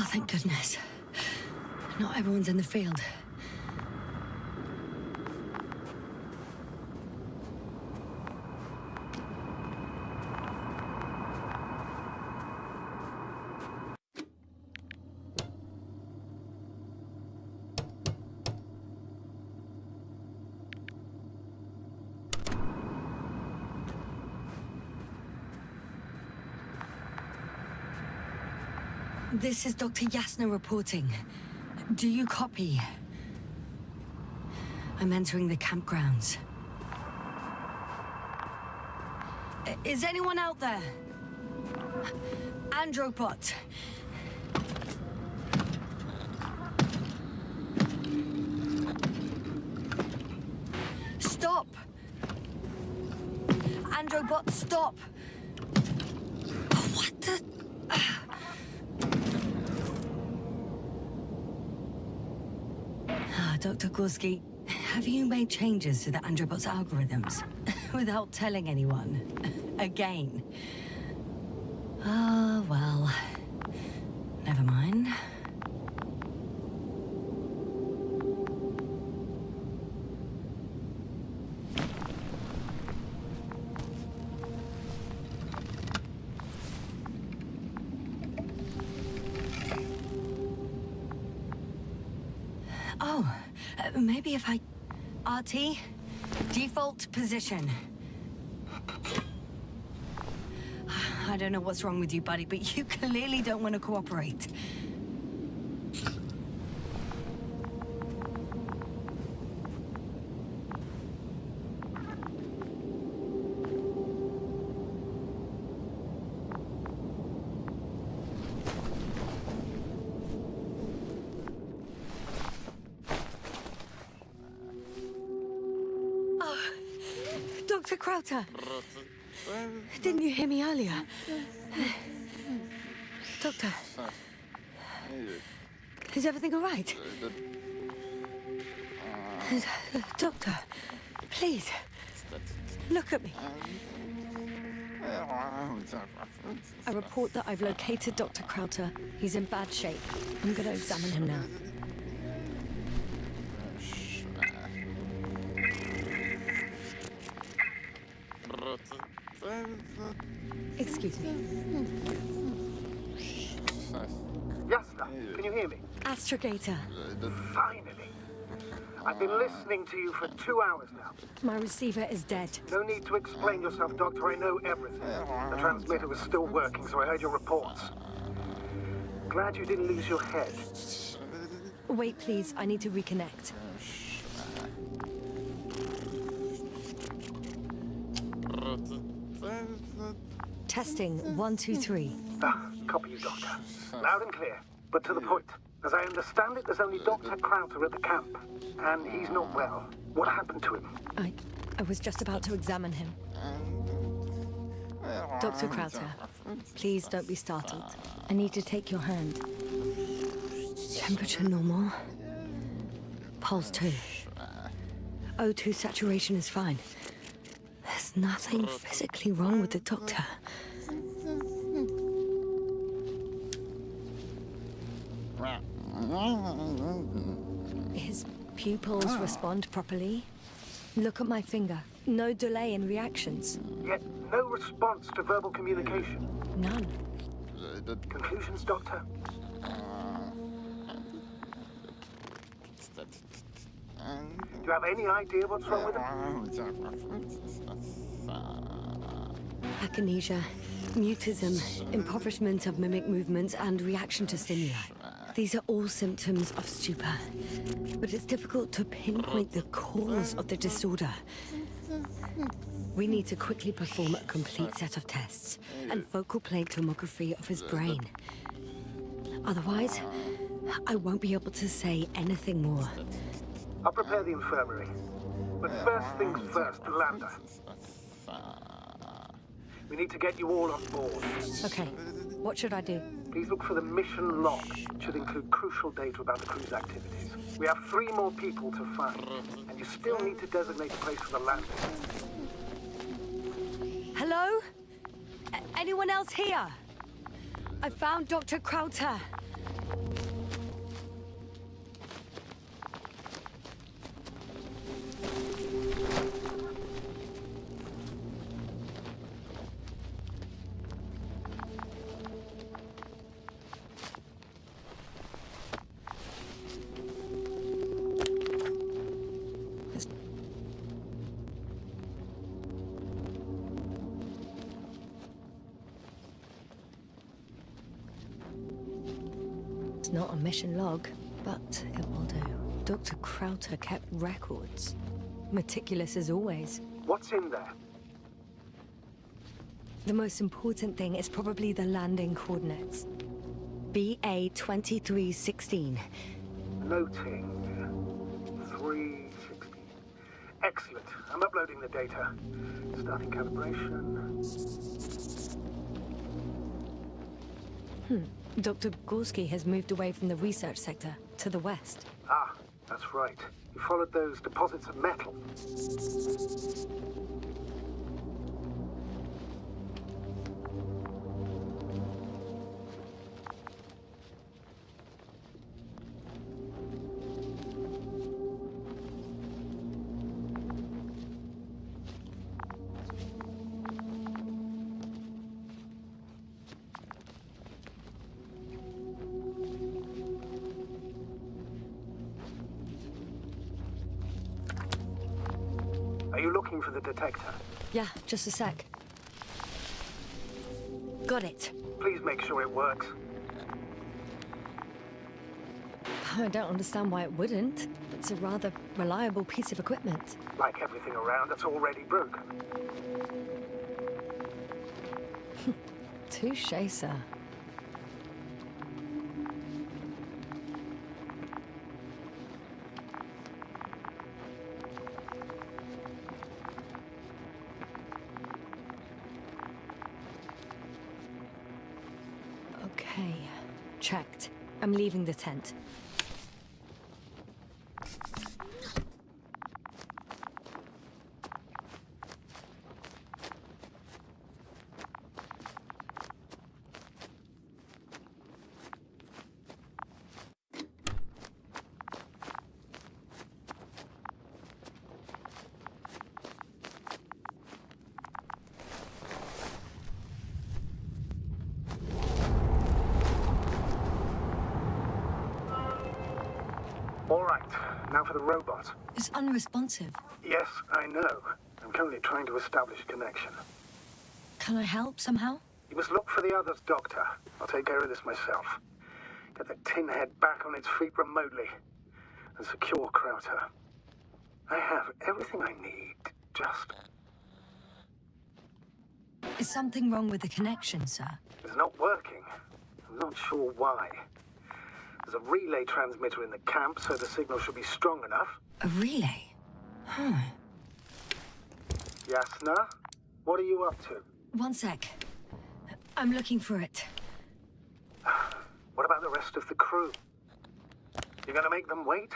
Oh, thank goodness. Not everyone's in the field. This is Dr. Yasna reporting. Do you copy? I'm entering the campgrounds. Is anyone out there? Andropot. Stop! Andropot, stop! What the... Dr. Gorski, have you made changes to the Androbot's algorithms without telling anyone? Again? Oh, well, never mind. Oh, maybe if I... RT? Default position. I don't know what's wrong with you, buddy, but you clearly don't want to cooperate. Dr. Krauter, didn't you hear me earlier? Doctor, is everything all right? Doctor, please, look at me. I report that I've located Dr. Krauter. He's in bad shape. I'm going to examine him now. Excuse me. Yasna, can you hear me? Astrogator. Finally. I've been listening to you for 2 hours now. My receiver is dead. No need to explain yourself, Doctor. I know everything. The transmitter was still working, so I heard your reports. Glad you didn't lose your head. Wait, please. I need to reconnect. Testing 1, 2, 3. Copy you, Doctor. Loud and clear, but to the point. As I understand it, there's only Dr. Krauter at the camp, and he's not well. What happened to him? I was just about to examine him. Dr. Krauter, please don't be startled. I need to take your hand. Temperature normal. Pulse 2. O2 saturation is fine. There's nothing physically wrong with the doctor. His pupils respond properly. Look at my finger. No delay in reactions. Yet no response to verbal communication. None. Conclusions, Doctor? Do you have any idea what's wrong with him? Akinesia, mutism, impoverishment of mimic movements, and reaction to stimuli. These are all symptoms of stupor, but it's difficult to pinpoint the cause of the disorder. We need to quickly perform a complete set of tests and focal plate tomography of his brain. Otherwise, I won't be able to say anything more. I'll prepare the infirmary. But first things first, Lander. We need to get you all on board. Okay, what should I do? Please look for the mission log. It should include crucial data about the crew's activities. We have 3 more people to find, and you still need to designate a place for the landing. Hello? Anyone else here? I found Dr. Krauter. It's not a mission log, but it will do. Dr. Krauter kept records. Meticulous as always. What's in there? The most important thing is probably the landing coordinates. BA 2316. Noting. 316. Excellent. I'm uploading the data. Starting calibration. Dr. Gorski has moved away from the research sector to the west. Ah, that's right. You followed those deposits of metal. Are you looking for the detector? Yeah, just a sec. Got it. Please make sure it works. I don't understand why it wouldn't. It's a rather reliable piece of equipment. Like everything around that's already broken. Touché, sir. Okay, checked. I'm leaving the tent. All right, now for the robot. It's unresponsive. Yes, I know. I'm currently trying to establish a connection. Can I help somehow? You must look for the others, Doctor. I'll take care of this myself. Get the tin head back on its feet remotely. And secure Krauter. I have everything I need. Just... Is something wrong with the connection, sir? It's not working. I'm not sure why. There's a relay transmitter in the camp, so the signal should be strong enough. A relay? Huh. Yasna, what are you up to? One sec. I'm looking for it. What about the rest of the crew? You gonna make them wait?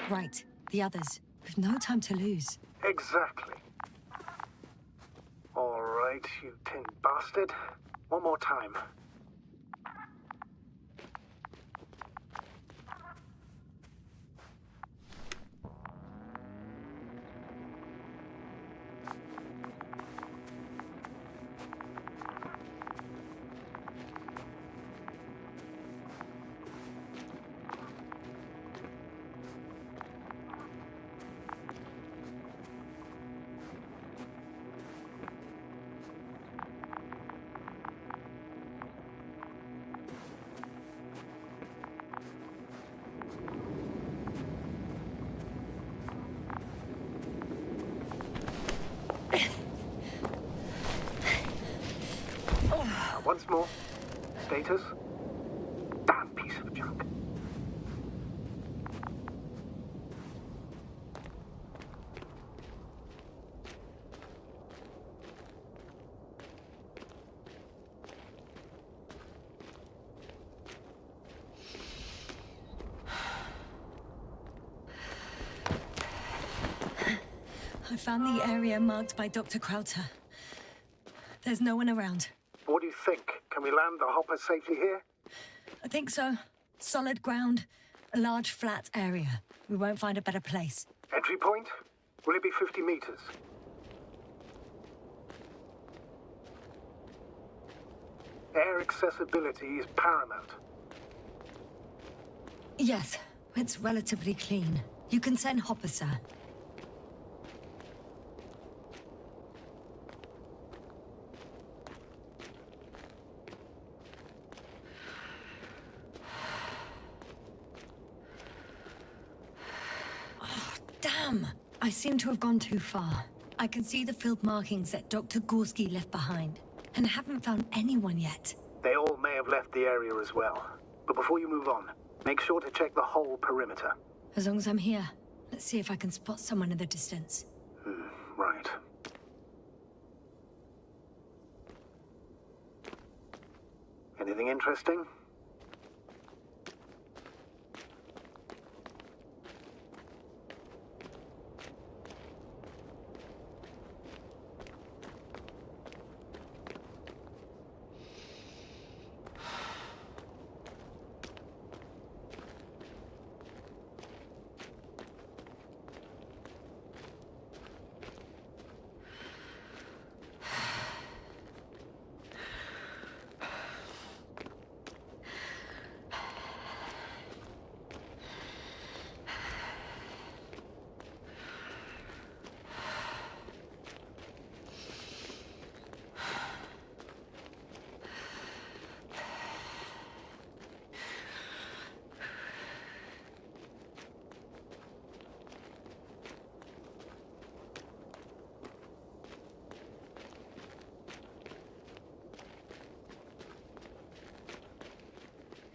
Right, the others. We've no time to lose. Exactly. All right, you tin bastard. One more time. Once more. Status? Damn piece of junk. I found the area marked by Dr. Krauter. There's no one around. What do you think? Can we land the hopper safely here? I think so. Solid ground, a large flat area. We won't find a better place. Entry point? Will it be 50 meters? Air accessibility is paramount. Yes, It's relatively clean. You can send Hopper, sir. Oh, damn! I seem to have gone too far. I can see the field markings that Dr. Gorski left behind, and I haven't found anyone yet. They all may have left the area as well. But before you move on, make sure to check the whole perimeter. As long as I'm here, let's see if I can spot someone in the distance. Right. Anything interesting?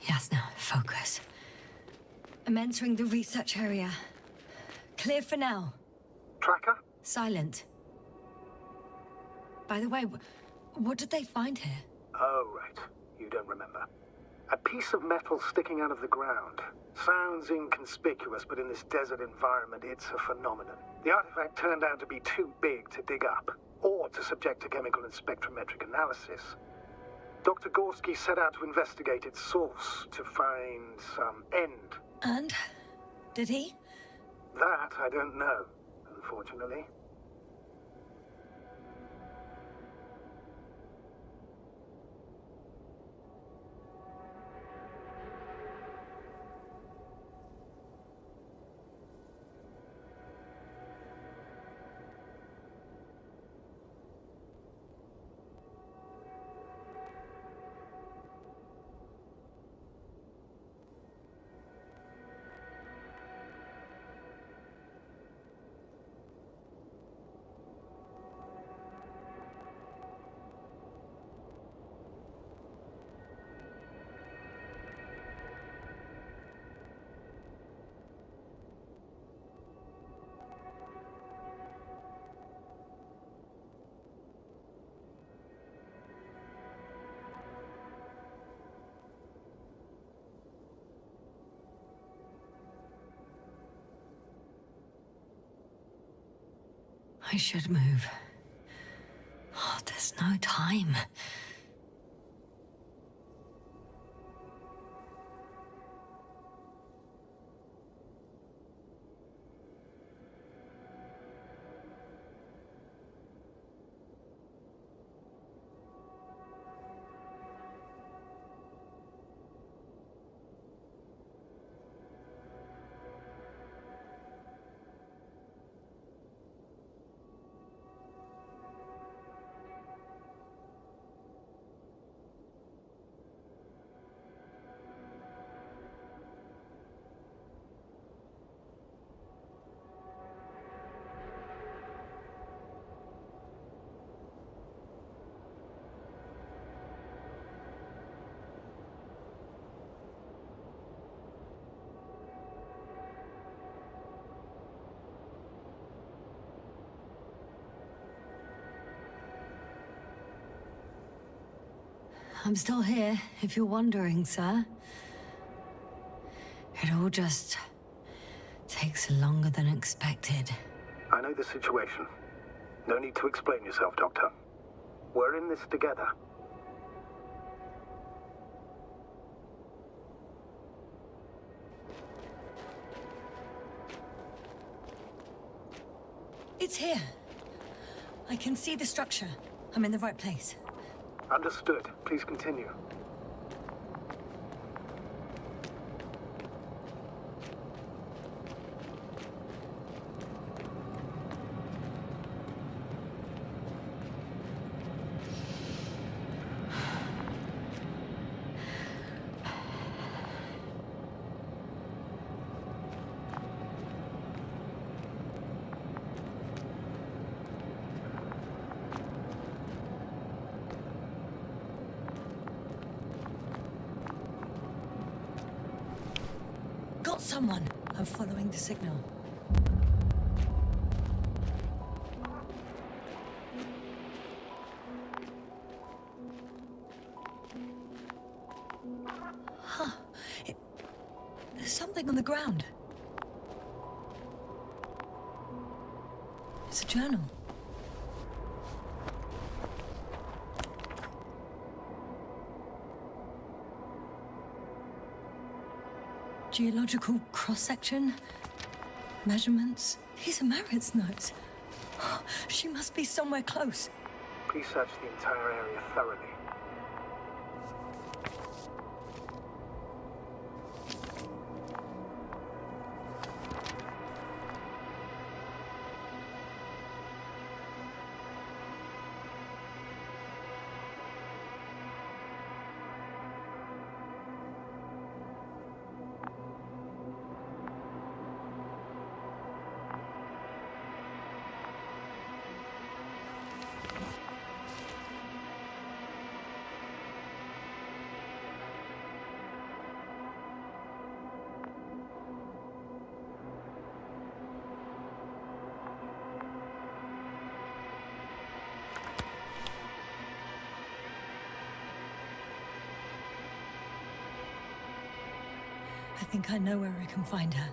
Yes, now, focus. I'm entering the research area. Clear for now. Tracker? Silent. By the way, what did they find here? Oh, right. You don't remember. A piece of metal sticking out of the ground. Sounds inconspicuous, but in this desert environment, it's a phenomenon. The artifact turned out to be too big to dig up, or to subject to chemical and spectrometric analysis. Dr. Gorski set out to investigate its source, to find some end. And? Did he? That I don't know, unfortunately. I should move. Oh, there's no time. I'm still here, if you're wondering, sir. It all just takes longer than expected. I know the situation. No need to explain yourself, Doctor. We're in this together. It's here. I can see the structure. I'm in the right place. Understood. Please continue. got someone. I'm following the signal. Huh. There's something on the ground. It's a journal. Geological cross-section, measurements. These are Marit's notes. She must be somewhere close. Please search the entire area thoroughly. I think I know where I can find her.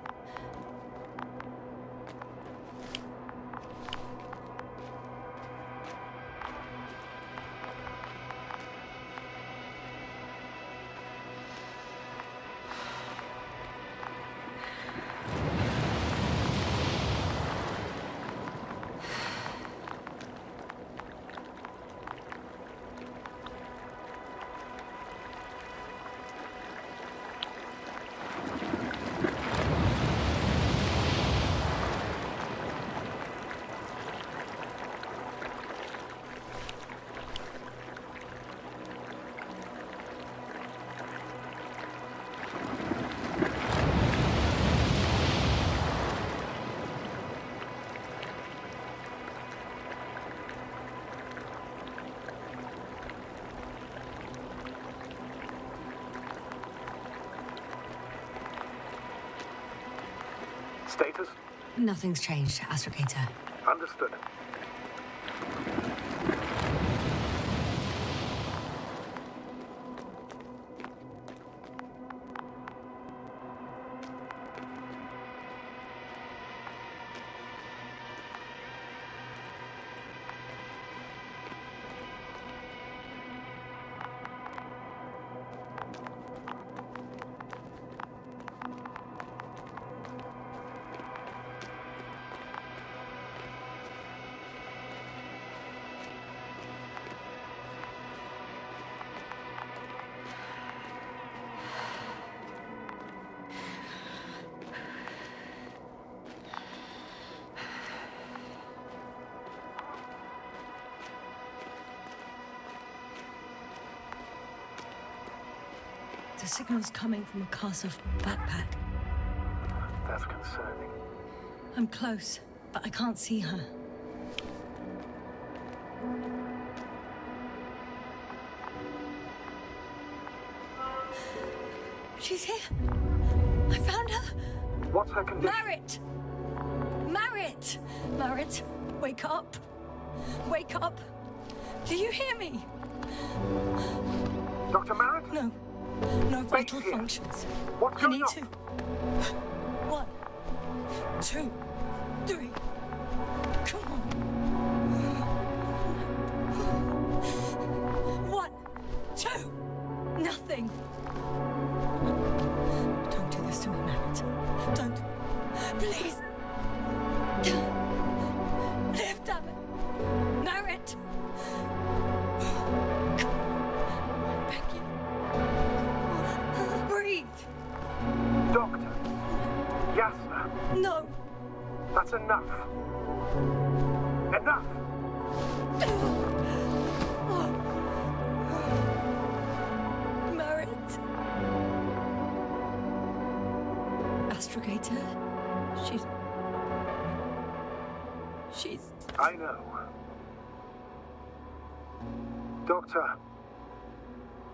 Status? Nothing's changed, Astrogator. Understood. The signal's coming from a cast-off backpack. That's concerning. I'm close, but I can't see her. She's here. I found her. What's her condition? Marit! Marit! Marit, wake up. Wake up. Do you hear me? Dr. Marit? No. No vital here. functions. What's I going need on? to. 1, 2, 3. Come on. 1, 2. Nothing. Don't do this to me, Marit. Don't. Please. Live, damn it. Marit. Come on. I beg you. Breathe. Doctor. Yasna. No. That's enough. Enough! Marit. Astrogator. She's... I know. Doctor.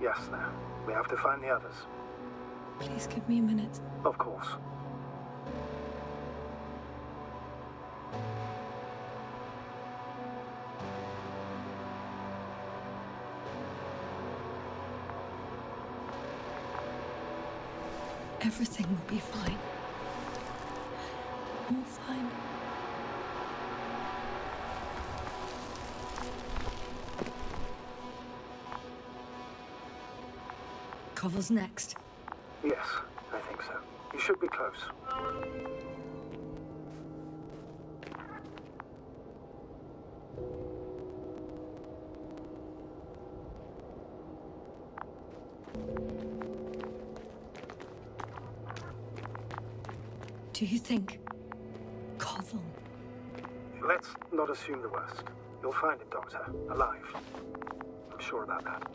Yasna. We have to find the others. Please give me a minute. Of course. Everything will be fine. All fine. Cover's next. Yes, I think so. You should be close. Do you think Koval? Let's not assume the worst. You'll find him, Doctor, alive. I'm sure about that.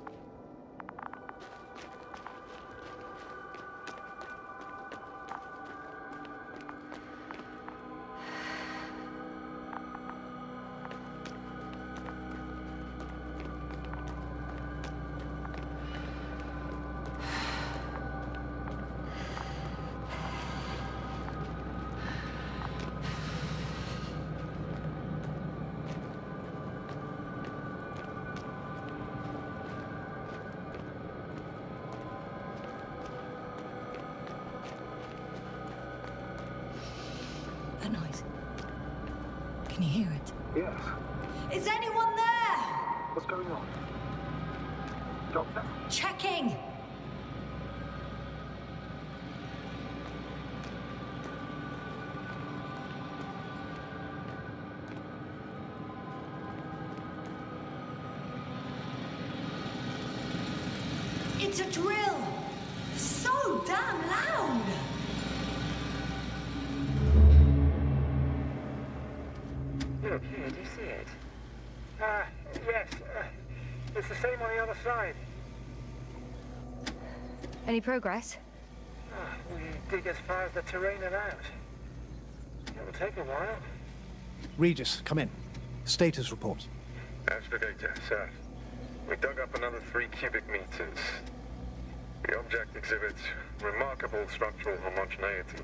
That noise. Can you hear it? Yes. Is anyone there? What's going on? Doctor? Checking! It's a drill! So damn loud! Look, here, do you see it? Yes. It's the same on the other side. Any progress? We dig as far as the terrain allows. It'll take a while. Regis, come in. Status report. Navigator, sir. We dug up another 3 cubic meters. The object exhibits remarkable structural homogeneity.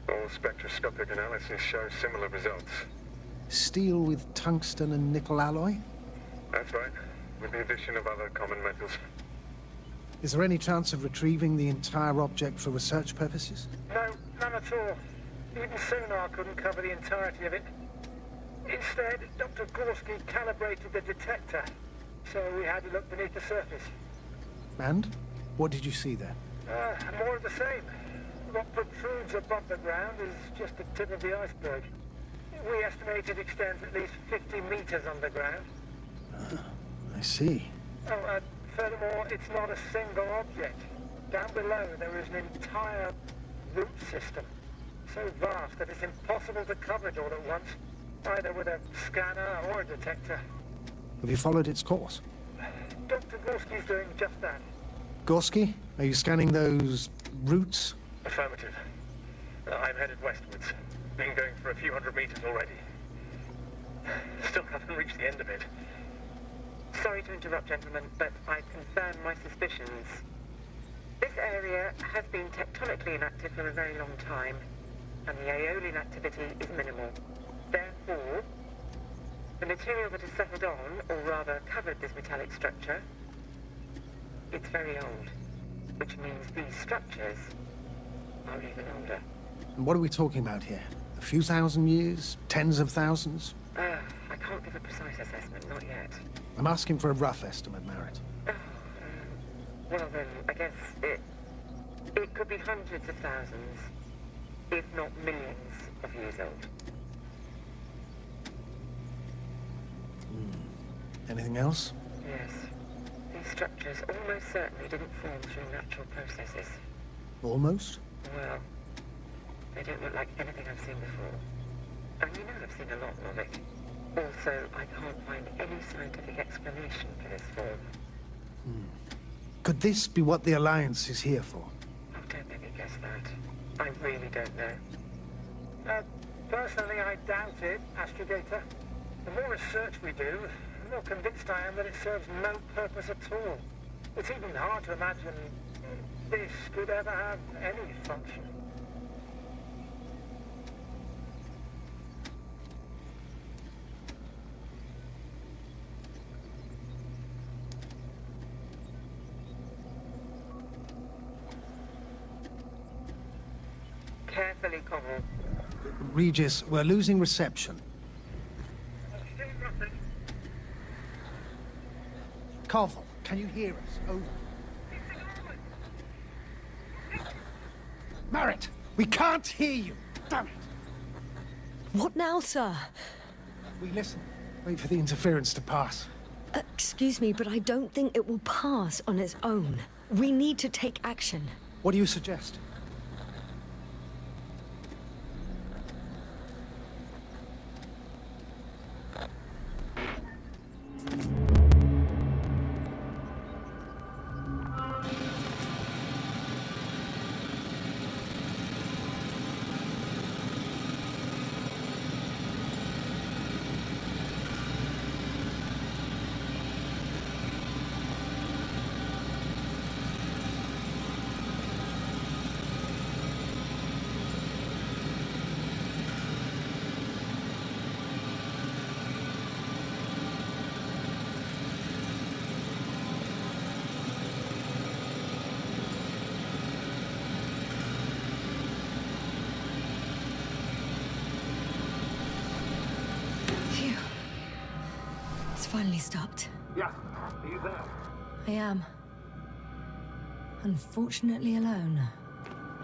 All spectroscopic analysis show similar results. Steel with tungsten and nickel alloy? That's right, with the addition of other common metals. Is there any chance of retrieving the entire object for research purposes? No, none at all. Even sonar couldn't cover the entirety of it. Instead, Dr. Gorski calibrated the detector, so we had to look beneath the surface. And? What did you see there? More of the same. What protrudes above the ground is just the tip of the iceberg. We estimate it extends at least 50 meters underground. I see. Oh, furthermore, it's not a single object. Down below, there is an entire root system. So vast that it's impossible to cover it all at once, either with a scanner or a detector. Have you followed its course? Dr. Gorski's doing just that. Gorski, are you scanning those roots? Affirmative. I'm headed westwards. Been going for a few hundred meters already. Still haven't reached the end of it. Sorry to interrupt, gentlemen, but I confirm my suspicions. This area has been tectonically inactive for a very long time, and the aeolian activity is minimal. Therefore, the material that has settled on, or rather covered this metallic structure, it's very old, which means these structures are even older. And what are we talking about here? A few thousand years? Tens of thousands? I can't give a precise assessment, not yet. I'm asking for a rough estimate, Merritt. Well then, I guess it could be hundreds of thousands, if not millions of years old. Anything else? Yes. These structures almost certainly didn't form through natural processes. Almost? Well, they don't look like anything I've seen before. And you know I've seen a lot of it. Also, I can't find any scientific explanation for this form. Could this be what the Alliance is here for? Oh, don't make me guess that. I really don't know. Personally, I doubt it, Astrogator. The more research we do, the more convinced I am that it serves no purpose at all. It's even hard to imagine this could ever have any function. carefully, Connell. Regis, we're losing reception. Still nothing. Koval, can you hear us? Over. Merritt, we can't hear you. Damn it. What now, sir? We listen. Wait for the interference to pass. Excuse me, but I don't think it will pass on its own. We need to take action. What do you suggest? Phew. It's finally stopped. Yeah, are you there? I am. Unfortunately alone.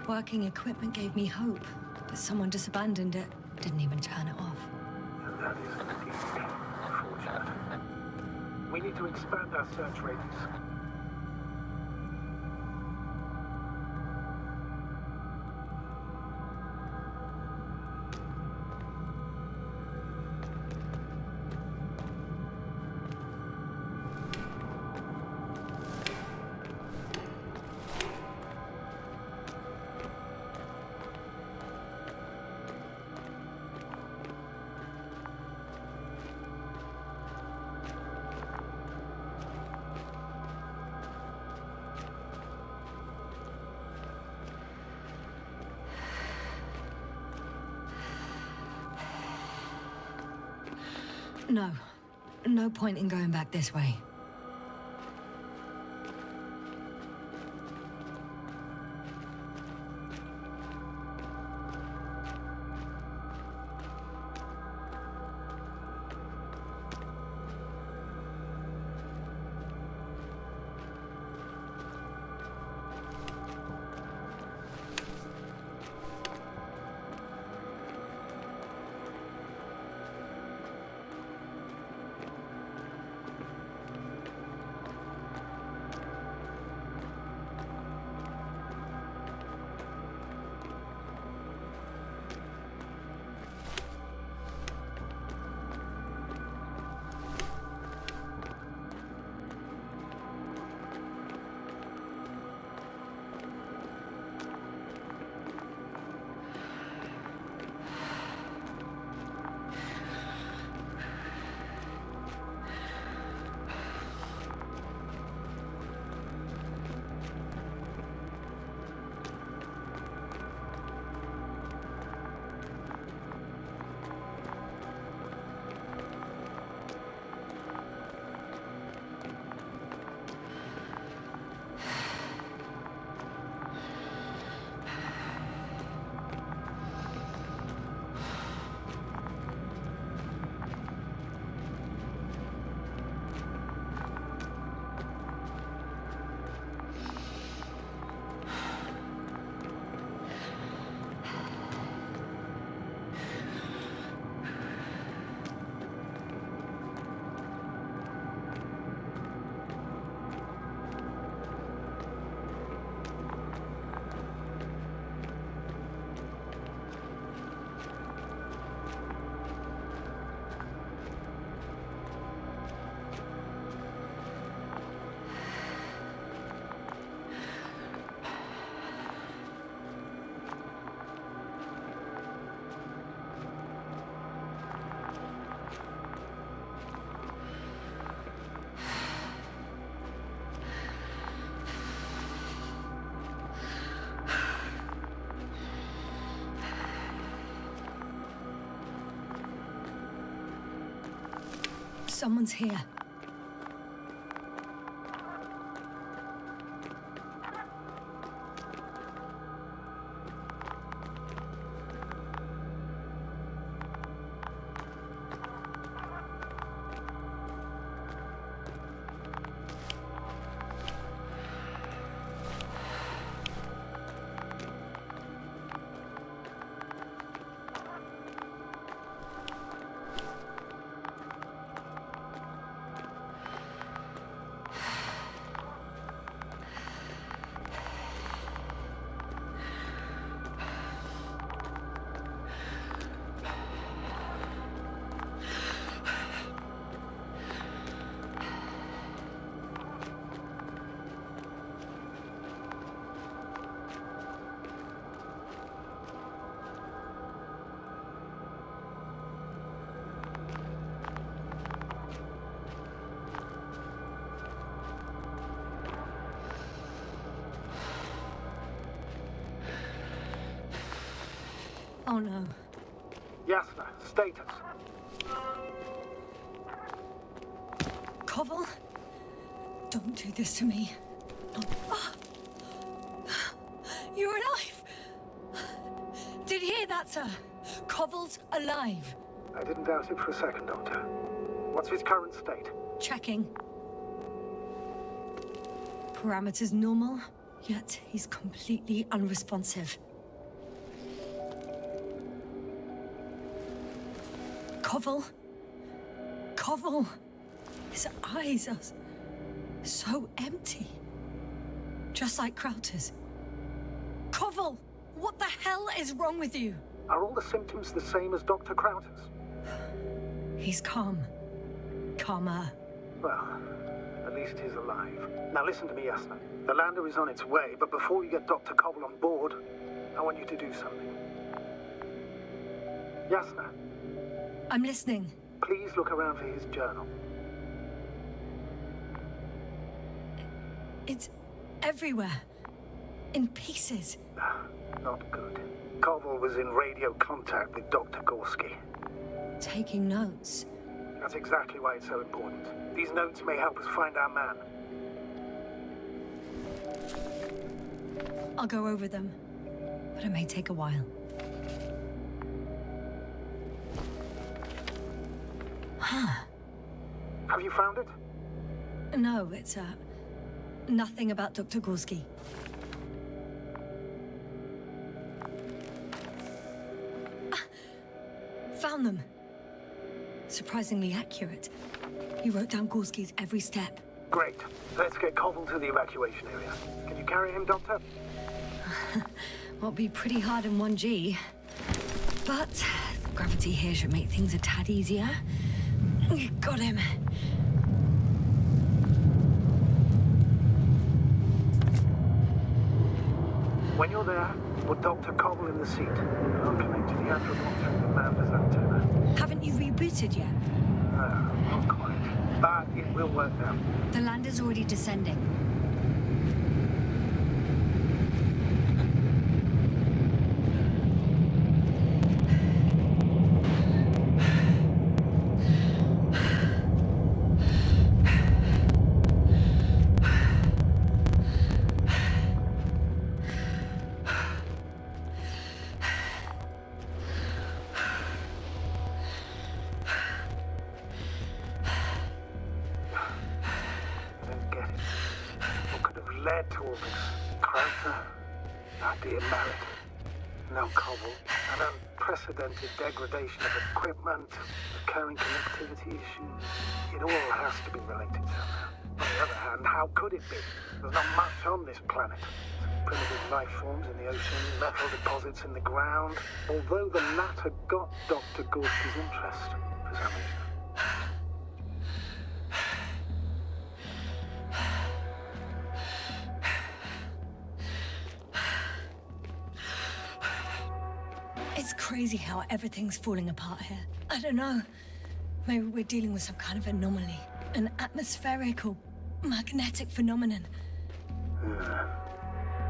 Working equipment gave me hope, but someone just abandoned it. Didn't even turn it off. That is indeed unfortunate. We need to expand our search radius. No. No point in going back this way. Someone's here. Oh no. Yasna, status. Koval? Don't do this to me. Ah. You're alive! Did you hear that, sir? Koval's alive. I didn't doubt it for a second, Doctor. What's his current state? Checking. Parameters normal, yet he's completely unresponsive. Koval? Koval? His eyes are so empty. Just like Krauter's. Koval! What the hell is wrong with you? Are all the symptoms the same as Dr. Krauter's? He's calm. Calmer. Well, at least he's alive. Now listen to me, Yasna. The lander is on its way, but before you get Dr. Koval on board, I want you to do something. Yasna, I'm listening. please look around for his journal. It's everywhere. In pieces. Not good. Koval was in radio contact with Dr. Gorski. Taking notes. That's exactly why it's so important. These notes may help us find our man. I'll go over them, but it may take a while. Huh. Have you found it? No, it's, nothing about Dr. Gorski. Found them. Surprisingly accurate. He wrote down Gorski's every step. Great. Let's get Koval to the evacuation area. Can you carry him, Doctor? Won't be pretty hard in 1G. But the gravity here should make things a tad easier. Got him. When you're there, put Dr. Koval in the seat. I'll connect to the Android through the Lander's antenna. Haven't you rebooted yet? Not quite. But it will work now. The lander's already descending. Led to all this. Krauter, our dear Merritt, no Koval, an unprecedented degradation of equipment, recurring connectivity issues. It all has to be related somehow. On the other hand, how could it be? There's not much on this planet. Primitive life forms in the ocean, metal deposits in the ground. Although the latter got Dr. Gorski's interest, for some reason. It's crazy how everything's falling apart here. I don't know. Maybe we're dealing with some kind of anomaly. An atmospheric or magnetic phenomenon.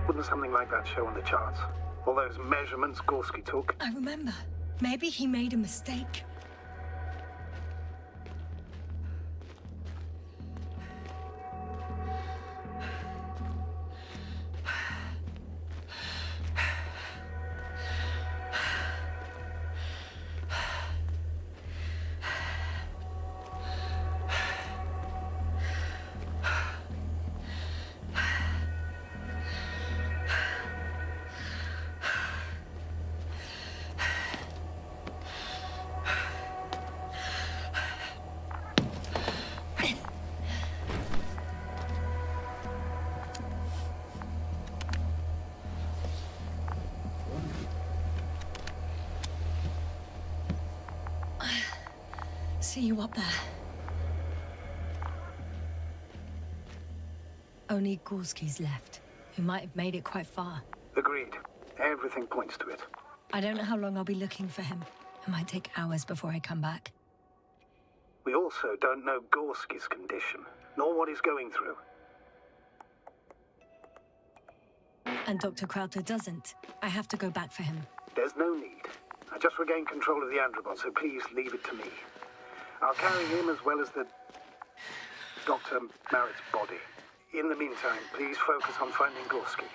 Wouldn't something like that show on the charts? All those measurements Gorski took? I remember. Maybe he made a mistake. See you up there. Only Gorski's left. He might have made it quite far. Agreed. Everything points to it. I don't know how long I'll be looking for him. It might take hours before I come back. We also don't know Gorski's condition, nor what he's going through. And Dr. Krauter doesn't. I have to go back for him. There's no need. I've just regained control of the androbot, so please leave it to me. I'll carry him as well as the Dr. Merritt's body. In the meantime, please focus on finding Gorski.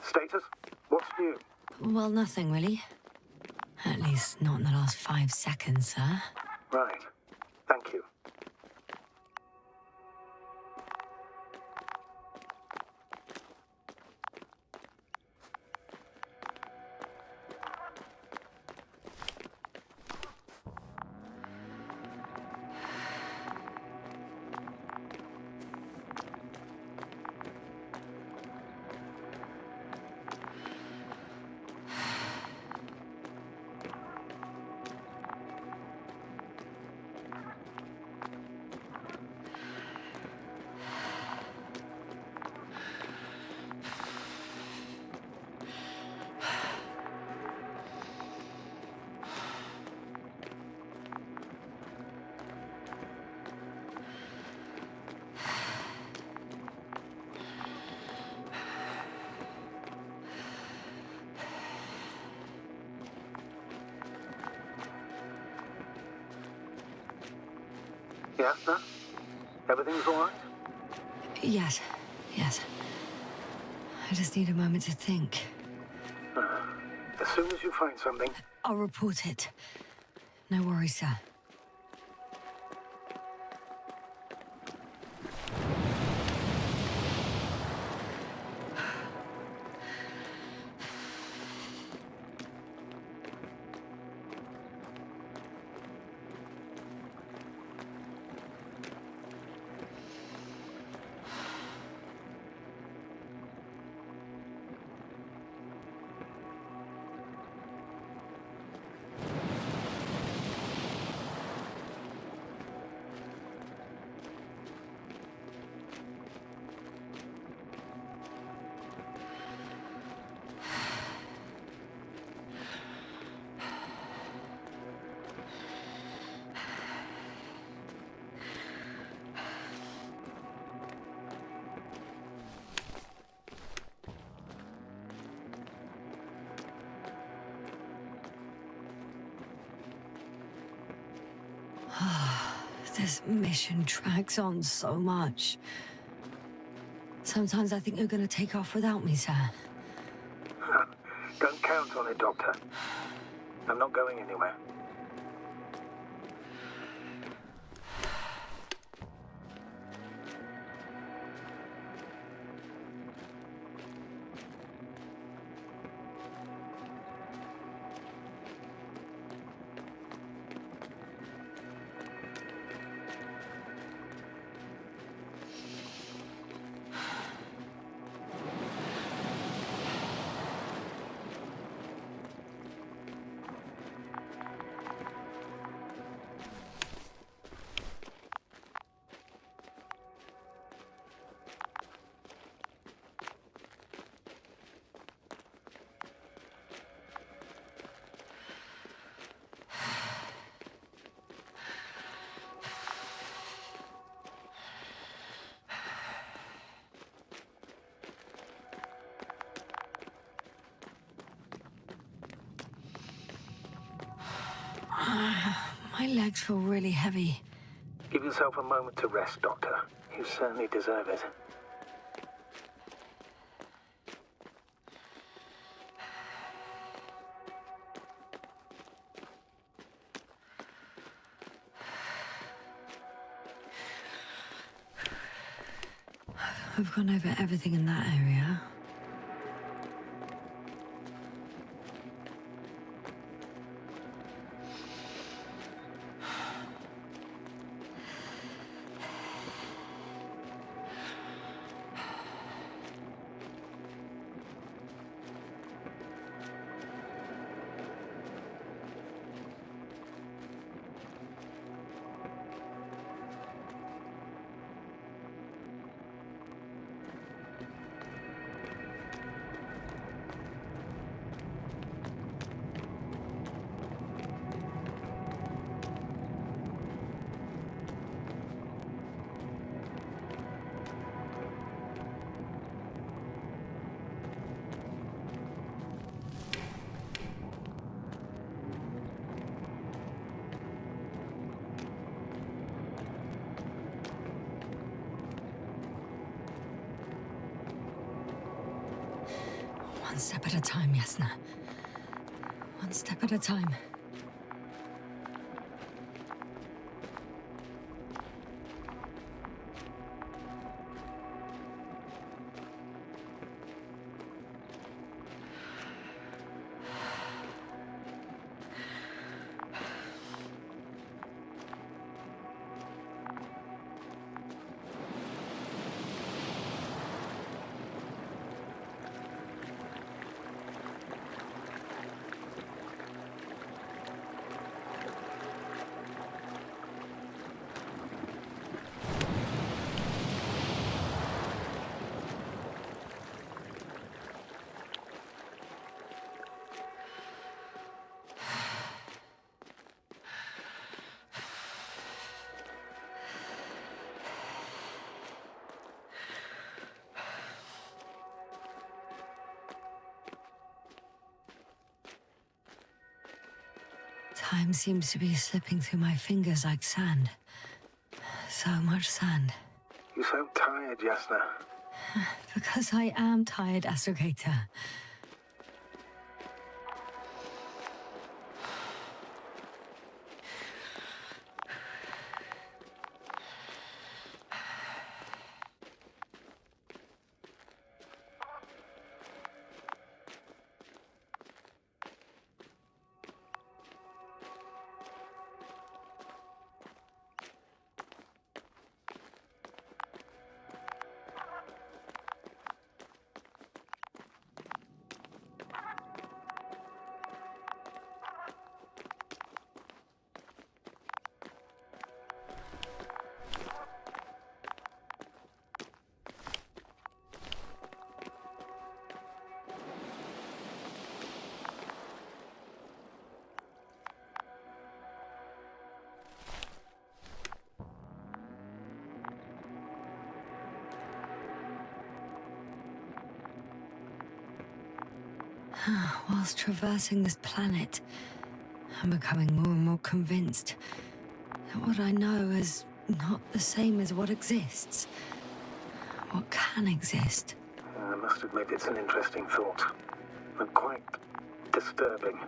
Status? What's new? Well, nothing really. At least not in the last 5 seconds, sir. Right. Thank you. Yes, sir? Everything's all right? Yes, yes. I just need a moment to think. As soon as you find something, I'll report it. No worries, sir. This mission drags on so much. Sometimes I think you're gonna take off without me, sir. don't count on it, Doctor. I'm not going anywhere. My legs feel really heavy. Give yourself a moment to rest, Doctor. You certainly deserve it. I've gone over everything in that area. One step at a time, Yasna. One step at a time. Time seems to be slipping through my fingers like sand. So much sand. You sound tired, Yasna. Because I am tired, Astrogator. Whilst traversing this planet, I'm becoming more and more convinced that what I know is not the same as what exists. What can exist. I must admit it's an interesting thought, and quite disturbing.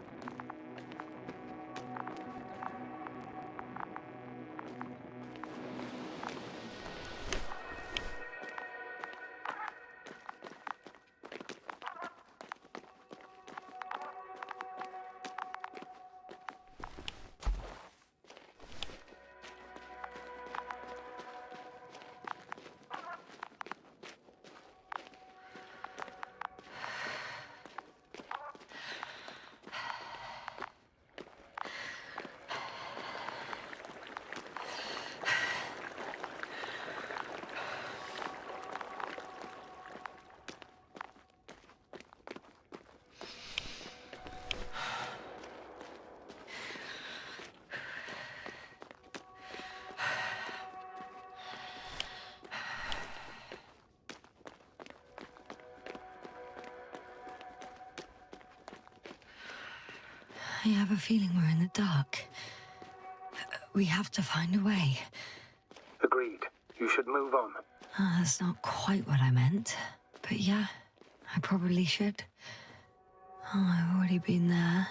I have a feeling we're in the dark. We have to find a way. Agreed. You should move on. That's not quite what I meant. But yeah, I probably should. Oh, I've already been there.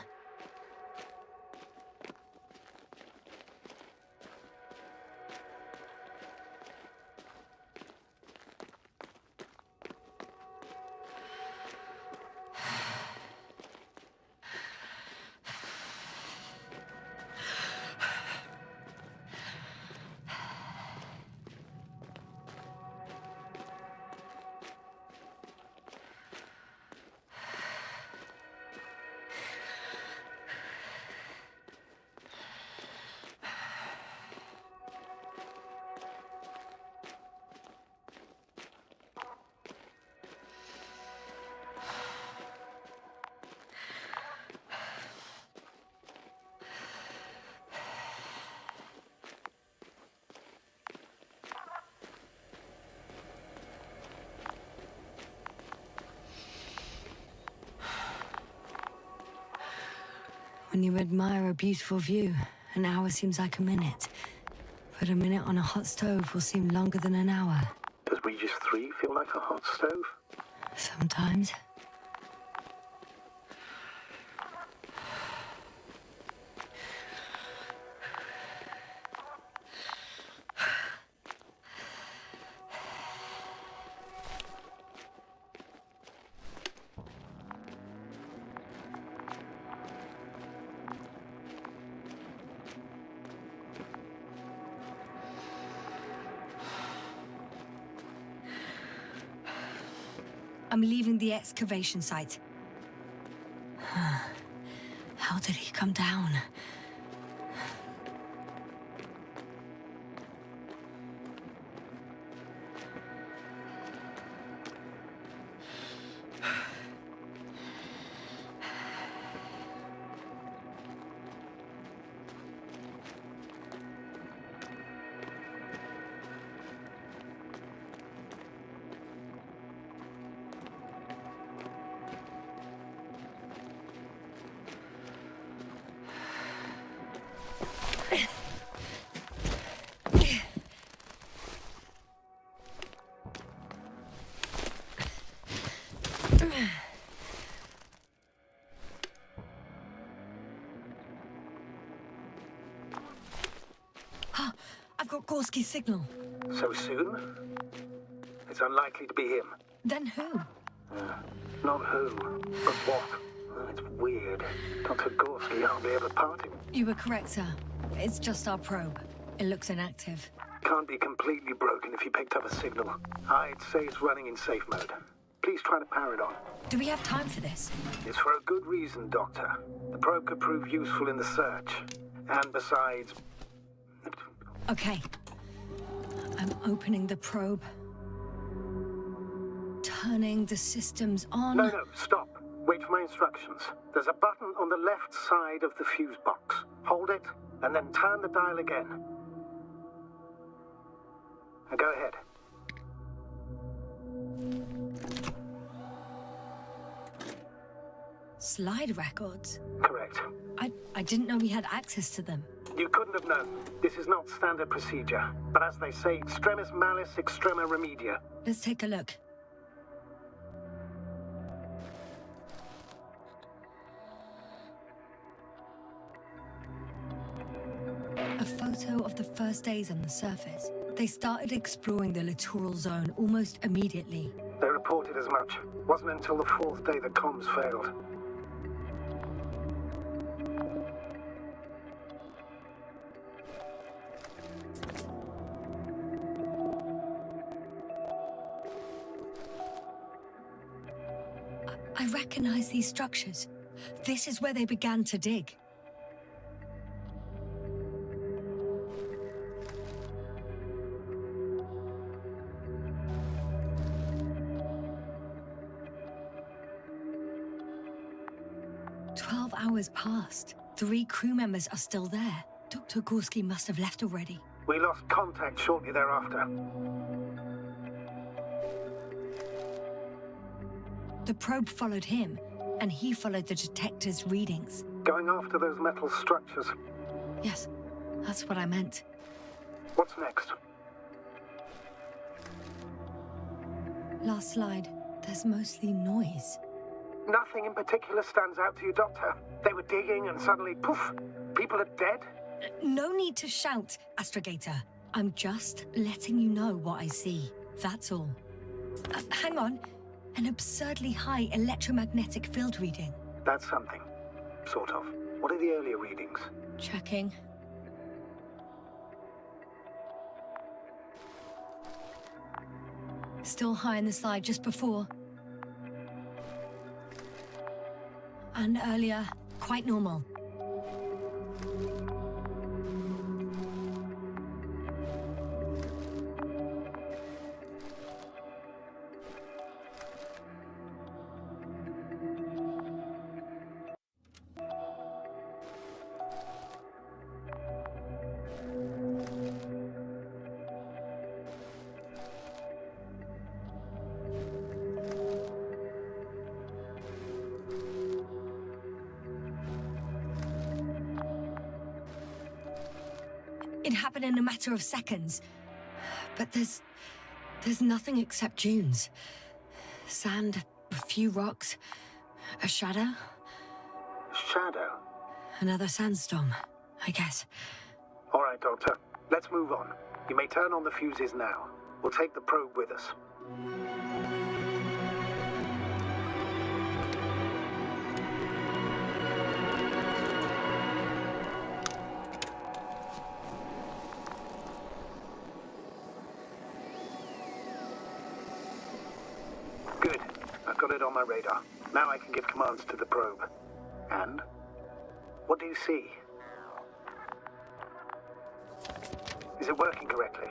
When you admire a beautiful view, an hour seems like a minute. But a minute on a hot stove will seem longer than an hour. Does Regis 3 feel like a hot stove? Sometimes. I'm leaving the excavation site. How did he come down? I've got Gorski's signal. So soon? It's unlikely to be him. Then who? Not who, but what. Well, it's weird. Dr. Gorski hardly ever parted. You were correct, sir. It's just our probe. It looks inactive. Can't be completely broken if you picked up a signal. I'd say it's running in safe mode. Please try to power it on. Do we have time for this? It's for a good reason, Doctor. The probe could prove useful in the search. And besides... Okay. I'm opening the probe. Turning the systems on. No, stop. Wait for my instructions. There's a button on the left side of the fuse box. Hold it, and then turn the dial again. Now go ahead. Slide records? Correct. I didn't know we had access to them. You couldn't have known. This is not standard procedure. But as they say, extremis malice, extrema remedia. Let's take a look. A photo of the first days on the surface. They started exploring the littoral zone almost immediately. They reported as much. Wasn't until the fourth day that comms failed. I recognize these structures. This is where they began to dig. Hours passed. 3 crew members are still there. Dr. Gorski must have left already. We lost contact shortly thereafter. The probe followed him, and he followed the detector's readings. Going after those metal structures. Yes, that's what I meant. What's next? Last slide. There's mostly noise. Nothing in particular stands out to you, Doctor? They were digging and suddenly, poof, people are dead? No need to shout, Astrogator. I'm just letting you know what I see. That's all. Hang on. An absurdly high electromagnetic field reading. That's something. Sort of. What are the earlier readings? Checking. Still high in the slide just before. And earlier, quite normal. can happen in a matter of seconds. But there's nothing except dunes. Sand, a few rocks, a shadow. Shadow? Another sandstorm, I guess. All right, Doctor. Let's move on. You may turn on the fuses now. We'll take the probe with us. Good. I've got it on my radar. Now I can give commands to the probe. And? What do you see? Is it working correctly?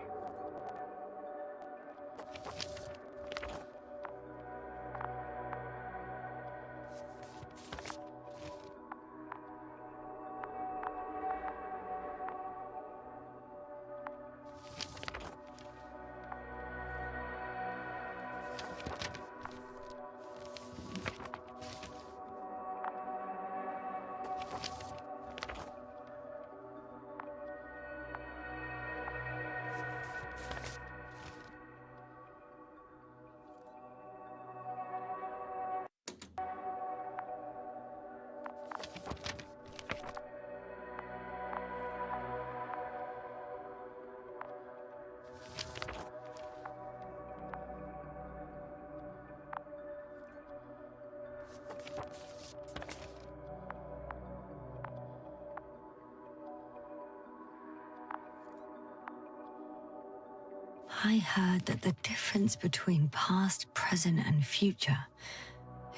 I heard that the difference between past, present, and future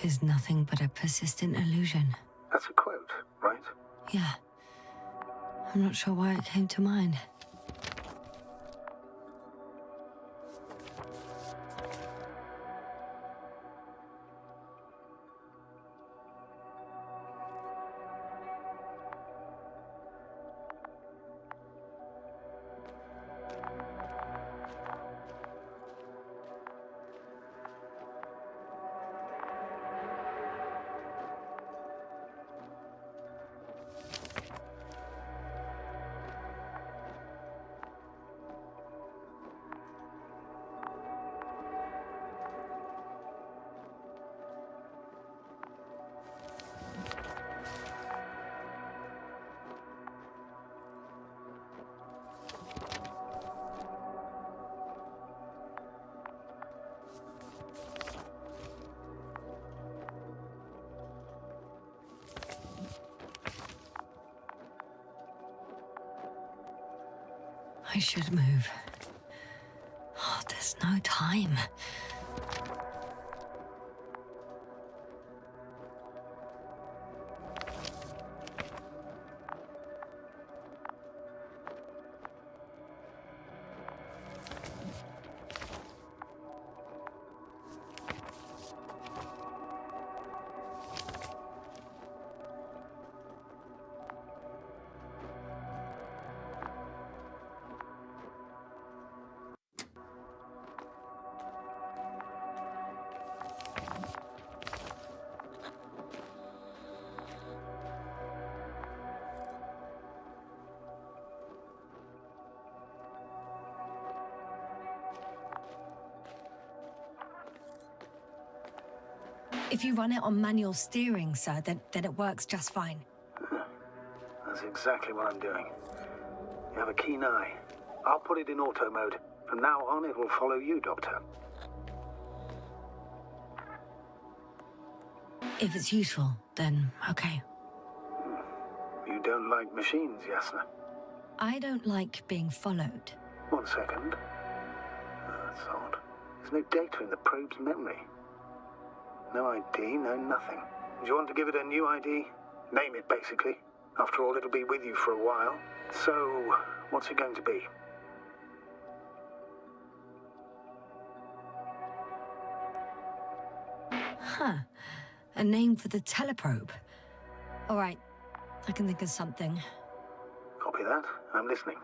is nothing but a persistent illusion. That's a quote, right? Yeah. I'm not sure why it came to mind. I should move. Oh, there's no time. If you run it on manual steering, sir, then it works just fine. That's exactly what I'm doing. You have a keen eye. I'll put it in auto mode. From now on, it will follow you, Doctor. If it's useful, then okay. You don't like machines, Yasna? I don't like being followed. 1 second. That's odd. There's no data in the probe's memory. No ID, no nothing. Do you want to give it a new ID? Name it, basically. After all, it'll be with you for a while. So, what's it going to be? Huh. A name for the teleprobe. All right, I can think of something. Copy that. I'm listening.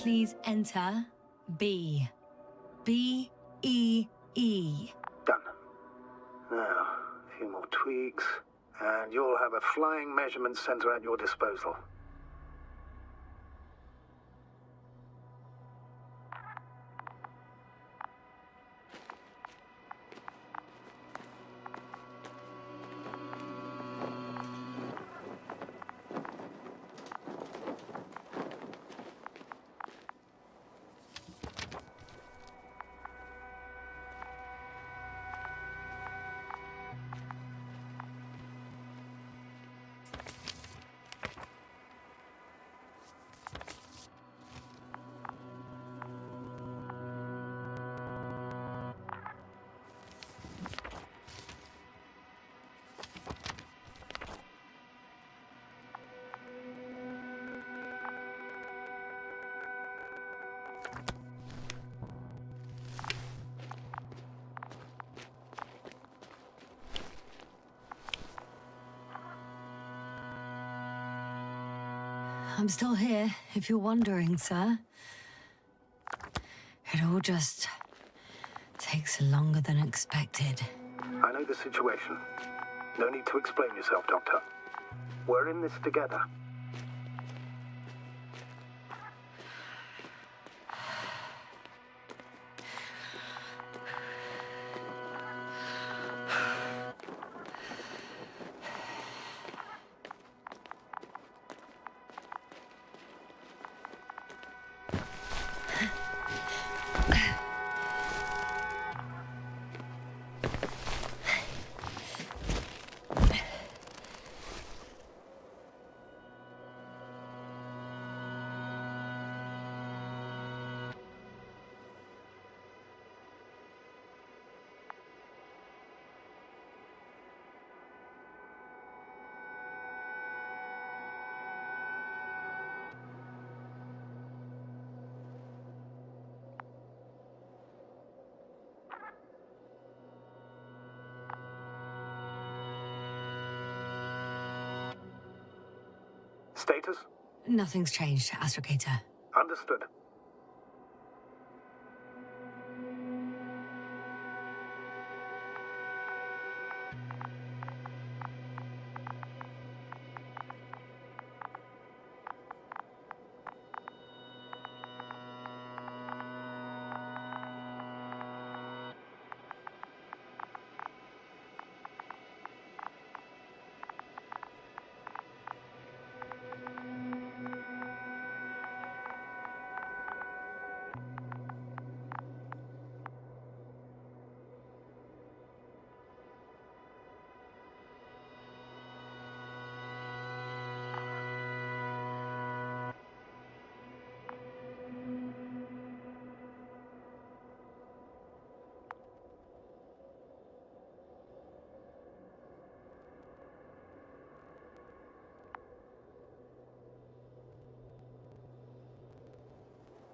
please enter B. B-E-E. Done. Now, a few more tweaks, and you'll have a flying measurement center at your disposal. I'm still here, if you're wondering, sir. It all just takes longer than expected. I know the situation. No need to explain yourself, Doctor. We're in this together. Status? Nothing's changed, Astrogator. Understood.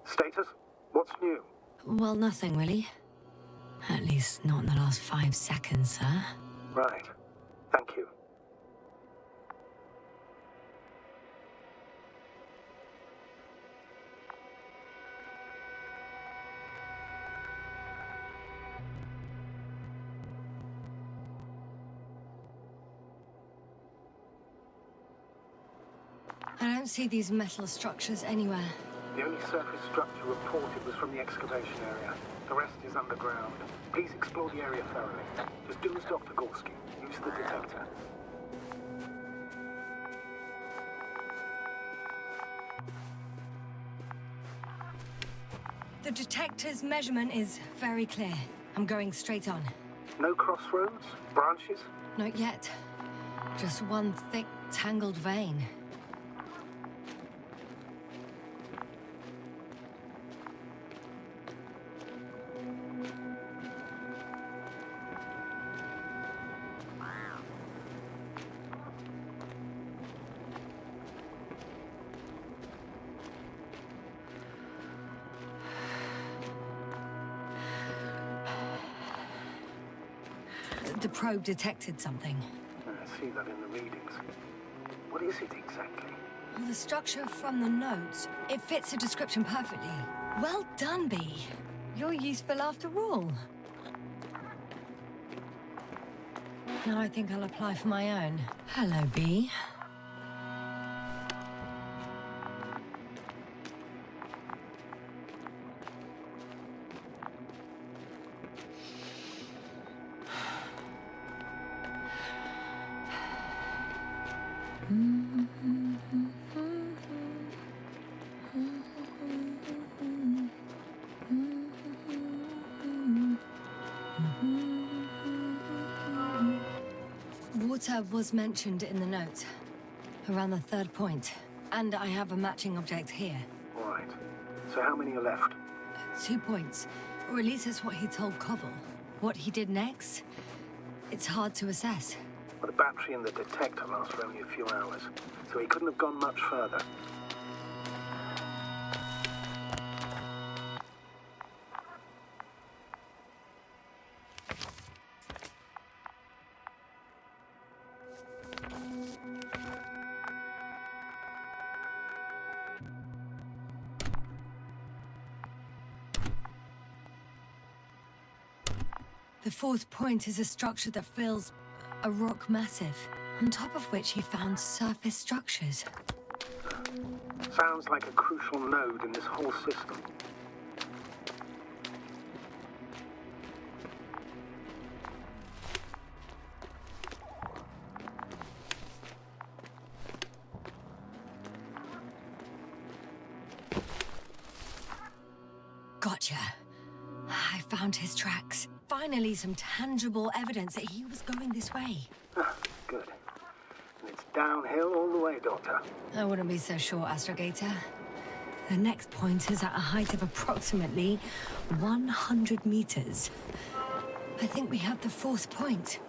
Status? What's new? Well, nothing really. At least not in the last 5 seconds, sir. Right. Thank you. I don't see these metal structures anywhere. The only surface structure reported was from the excavation area. The rest is underground. Please explore the area thoroughly. Just do as Dr. Gorski. Use the detector. The detector's measurement is very clear. I'm going straight on. No crossroads? Branches? Not yet. Just one thick, tangled vein. The probe detected something. I see that in the readings. What is it exactly? The structure from the notes, it fits the description perfectly. Well done, B. You're useful after all. Now I think I'll apply for my own. Hello, B. Water was mentioned in the note, around the third point, and I have a matching object here. All right. So how many are left? 2 points, or at least that's what he told Koval. What he did next, it's hard to assess. Well, the battery and the detector last for only a few hours, so he couldn't have gone much further. The fourth point is a structure that fills a rock massive, on top of which he found surface structures. Sounds like a crucial node in this whole system. Gotcha. I found his tracks. Finally, some tangible evidence that he was going this way. Good. And it's downhill all the way, Doctor. I wouldn't be so sure, Astrogator. The next point is at a height of approximately 100 meters. I think we have the fourth point.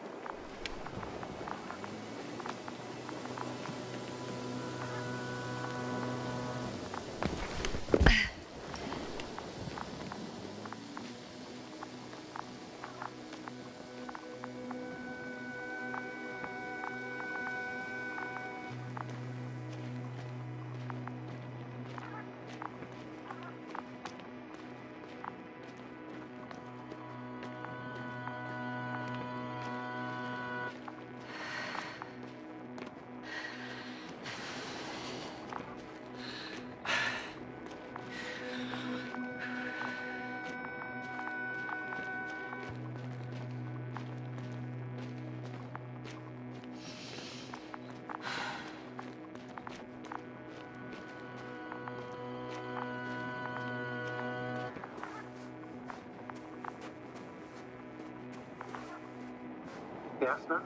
Yes, no?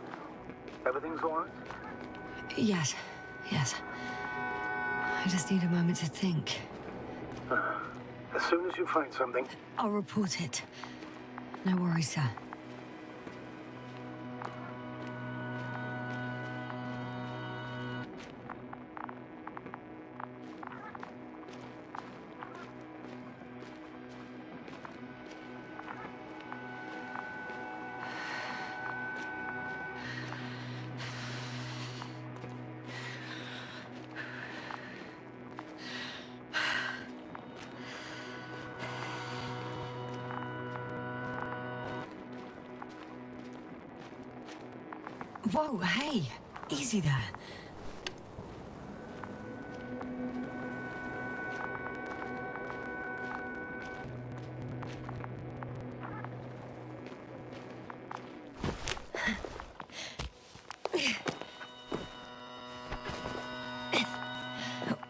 Everything's all right? Yes. I just need a moment to think. As soon as you find something, I'll report it. No worries, sir. Whoa, hey! Easy there.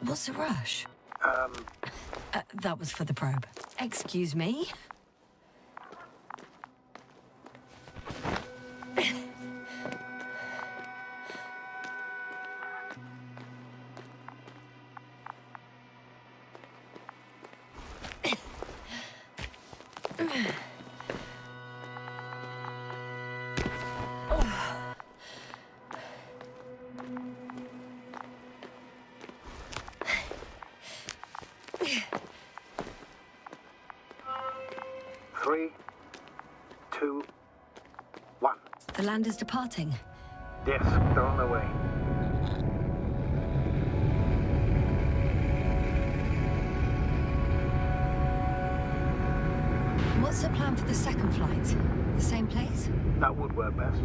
What's the rush? That was for the probe. Excuse me? Three, two, one. The land is departing. Yes, they're on their way. What's the plan for the second flight? The same place? That would work best.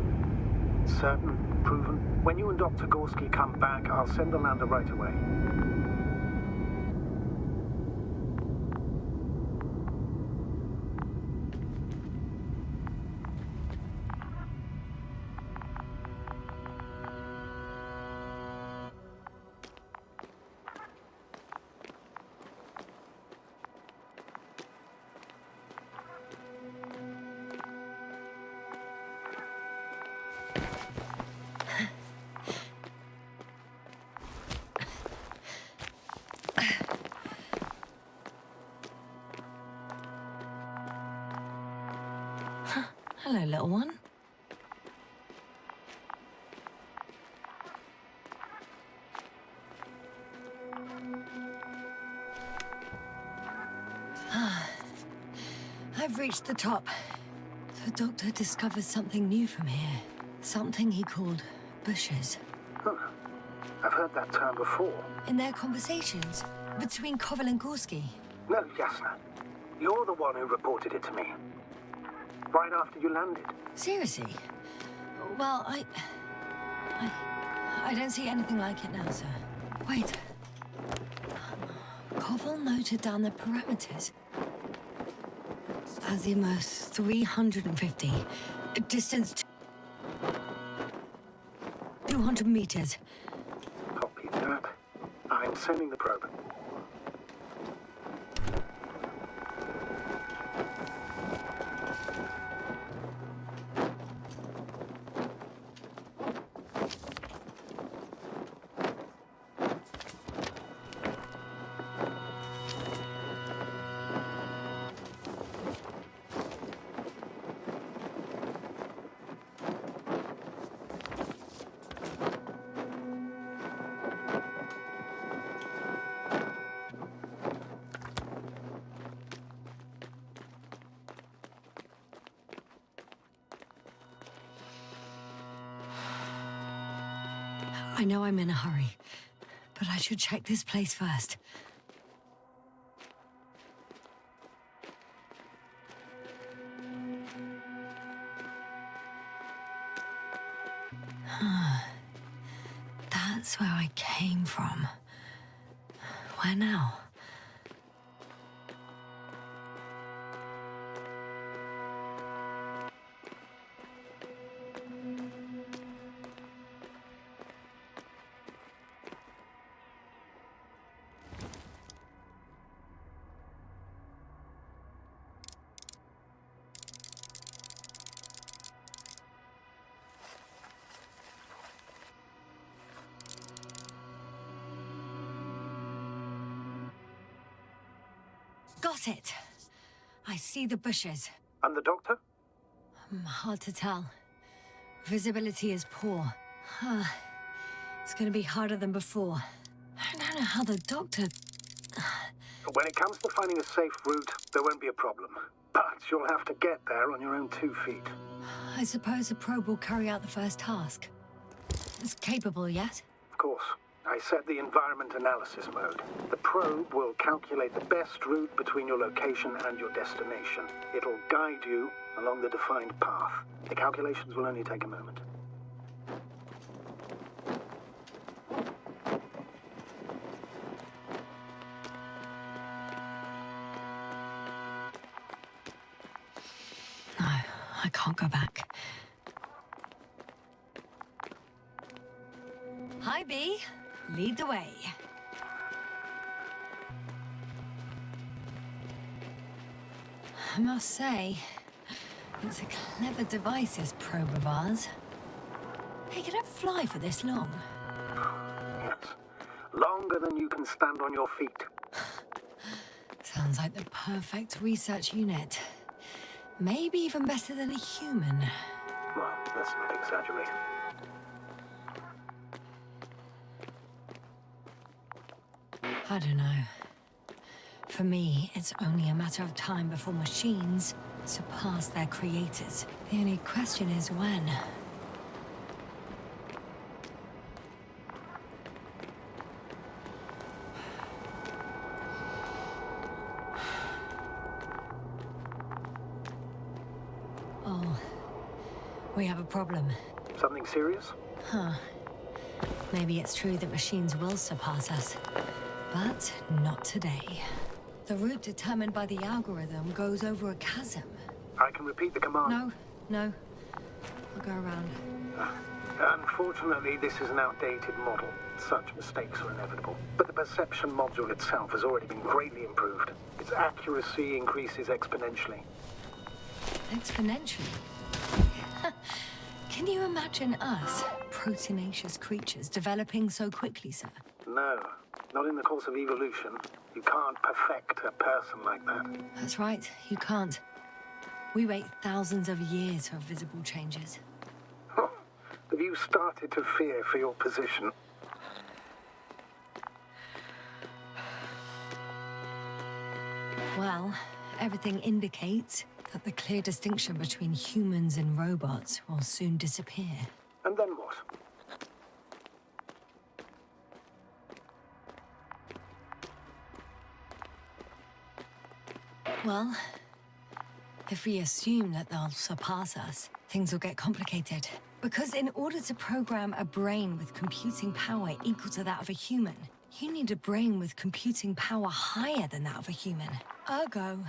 Certain, proven. When you and Dr. Gorski come back, I'll send the lander right away. Hello, little one. I've reached the top. The doctor discovered something new from here. Something he called bushes. Huh. I've heard that term before. In their conversations between Koval and Gorski. No, Jasna. You're the one who reported it to me. Right after you landed. Seriously? Well, I don't see anything like it now, sir. Wait. Koval noted down the parameters. Azimuth 350. Distance 200 meters. Copy that. I'm sending the probe. I know I'm in a hurry, but I should check this place first. That's where I came from. Where now? Got it. I see the bushes. And the doctor? Hard to tell. Visibility is poor. It's gonna be harder than before. I don't know how the doctor... When it comes to finding a safe route, there won't be a problem. But you'll have to get there on your own 2 feet. I suppose the probe will carry out the first task. It's capable yet? Of course. I set the environment analysis mode. The probe will calculate the best route between your location and your destination. It'll guide you along the defined path. The calculations will only take a moment. No, I can't go back. Hi, B. Lead the way. I must say, it's a clever device, this probe of ours. Hey, can it fly for this long? Yes. Longer than you can stand on your feet. Sounds like the perfect research unit. Maybe even better than a human. Well, let's not exaggerate. I don't know. For me, it's only a matter of time before machines surpass their creators. The only question is when. We have a problem. Something serious? Huh. Maybe it's true that machines will surpass us. But not today. The route determined by the algorithm goes over a chasm. I can repeat the command. No. I'll go around. Unfortunately, this is an outdated model. Such mistakes are inevitable. But the perception module itself has already been greatly improved. Its accuracy increases exponentially. Exponentially? Can you imagine us, proteinaceous creatures, developing so quickly, sir? No, not in the course of evolution. You can't perfect a person like that. That's right, you can't. We wait thousands of years for visible changes. Have you started to fear for your position? Well, everything indicates that the clear distinction between humans and robots will soon disappear. And then what? Well, if we assume that they'll surpass us, things will get complicated. Because in order to program a brain with computing power equal to that of a human, you need a brain with computing power higher than that of a human. Ergo,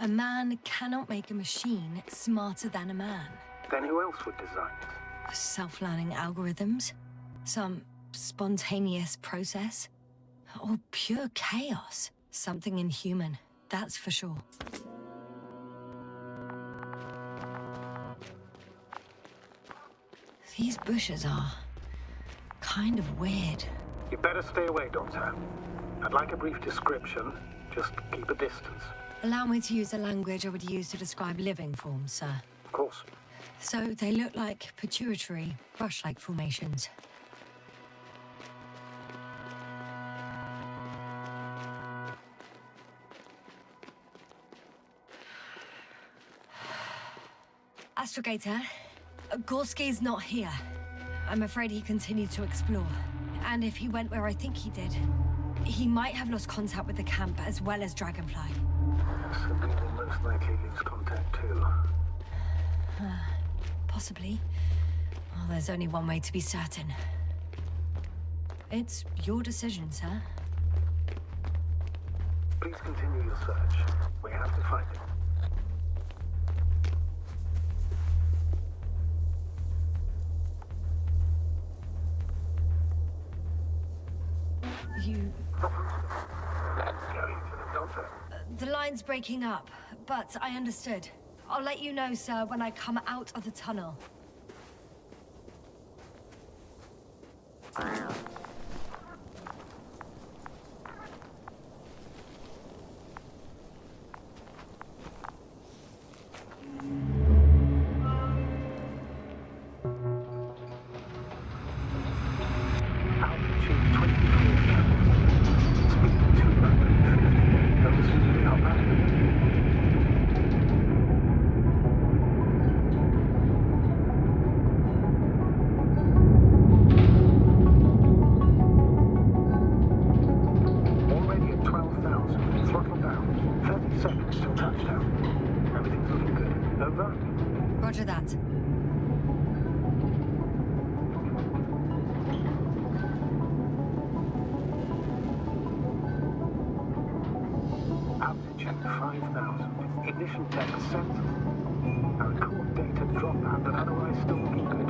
a man cannot make a machine smarter than a man. Then who else would design it? Self-learning algorithms? Some spontaneous process? Or pure chaos? Something inhuman, that's for sure. These bushes are kind of weird. You better stay away, Doctor. I'd like a brief description. Just keep a distance. Allow me to use the language I would use to describe living forms, sir. Of course. So they look like pituitary, brush-like formations. Astrogator, Gorski's not here. I'm afraid he continued to explore. And if he went where I think he did, he might have lost contact with the camp as well as Dragonfly. Yes, and we will most likely lose contact too. Possibly. Well, there's only one way to be certain. It's your decision, sir. Please continue your search. We have to find him. You... Going to the doctor. The line's breaking up, but I understood. I'll let you know, sir, when I come out of the tunnel. Altitude 24,000. Speed 250. That was really hot. Already at 12,000. Throttle down. 30 seconds till touchdown. Everything's looking good. Over? Roger that. Altitude 5,000. Ignition tech set. Our record data dropout, but otherwise still looking good.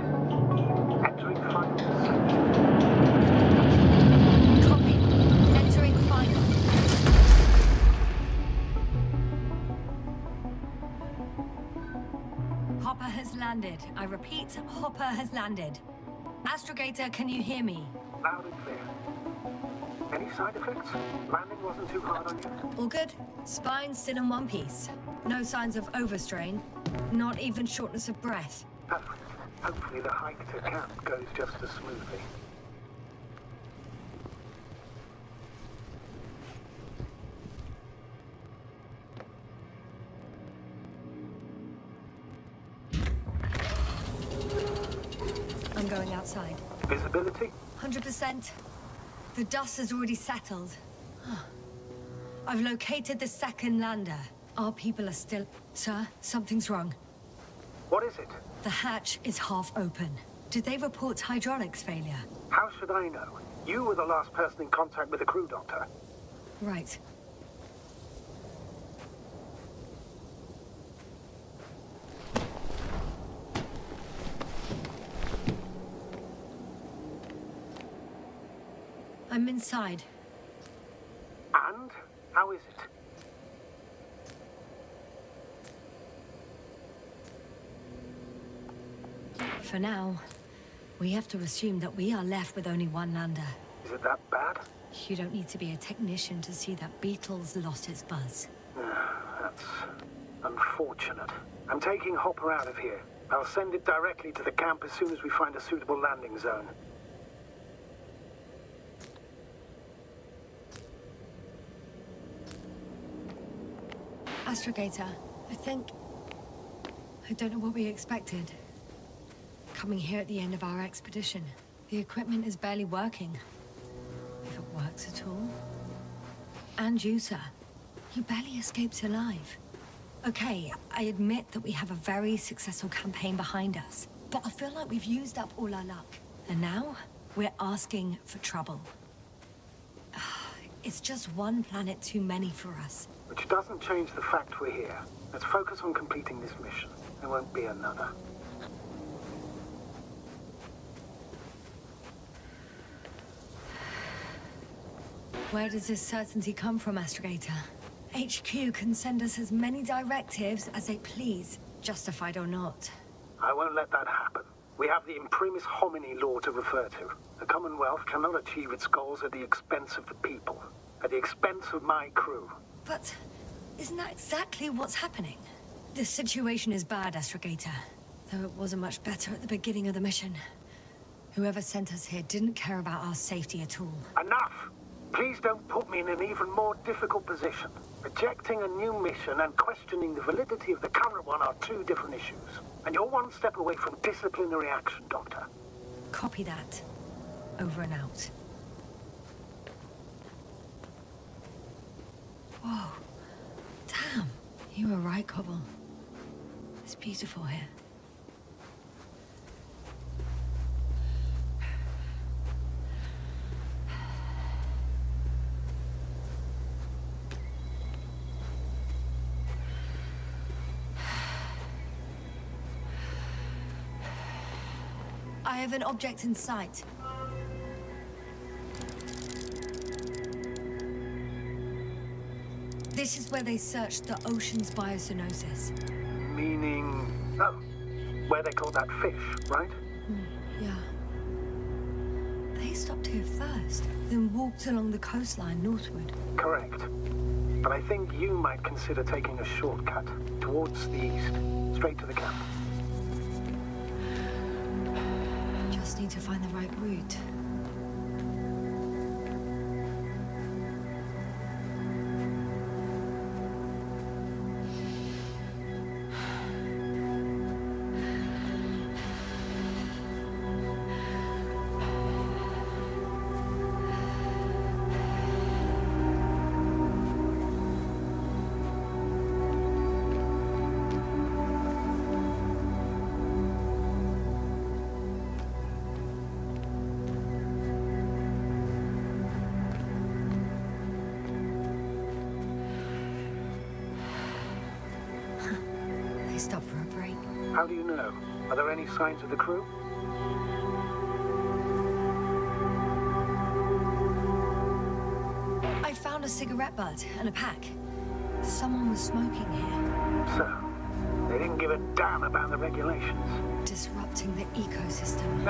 Entering final descent. Copy. Entering final. Hopper has landed. I repeat, Hopper has landed. Astrogator, can you hear me? Loud and clear. Any side effects? Landing wasn't too hard on you? All good? Spine still in one piece. No signs of overstrain. Not even shortness of breath. Perfect. Hopefully the hike to camp goes just as smoothly. I'm going outside. Visibility? 100%. The dust has already settled. I've located the second lander. Our people are still... Sir, something's wrong. What is it? The hatch is half open. Did they report hydraulics failure? How should I know? You were the last person in contact with the crew, Doctor. Right. I'm inside. And? How is it? For now, we have to assume that we are left with only one lander. Is it that bad? You don't need to be a technician to see that Beetle's lost its buzz. That's unfortunate. I'm taking Hopper out of here. I'll send it directly to the camp as soon as we find a suitable landing zone. Astrogator, I don't know what we expected. Coming here at the end of our expedition. The equipment is barely working. If it works at all. And you, sir. You barely escaped alive. Okay, I admit that we have a very successful campaign behind us. But I feel like we've used up all our luck. And now, we're asking for trouble. It's just one planet too many for us. Which doesn't change the fact we're here. Let's focus on completing this mission. There won't be another. Where does this certainty come from, Astrogator? HQ can send us as many directives as they please, justified or not. I won't let that happen. We have the imprimis homini law to refer to. The Commonwealth cannot achieve its goals at the expense of the people. At the expense of my crew. But isn't that exactly what's happening? The situation is bad, Astrogator. Though it wasn't much better at the beginning of the mission. Whoever sent us here didn't care about our safety at all. Enough! Please don't put me in an even more difficult position. Rejecting a new mission and questioning the validity of the current one are two different issues. And you're one step away from disciplinary action, Doctor. Copy that. Over and out. Whoa. Damn. You were right, Cobble. It's beautiful here. I have an object in sight. This is where they searched the ocean's biocenosis. Meaning... oh, where they caught that fish, right? Yeah. They stopped here first, then walked along the coastline northward. Correct. But I think you might consider taking a shortcut towards the east, straight to the camp. Just need to find the right route. Stop for a break. How do you know? Are there any signs of the crew? I found a cigarette butt and a pack. Someone was smoking here. So, they didn't give a damn about the regulations. Disrupting the ecosystem.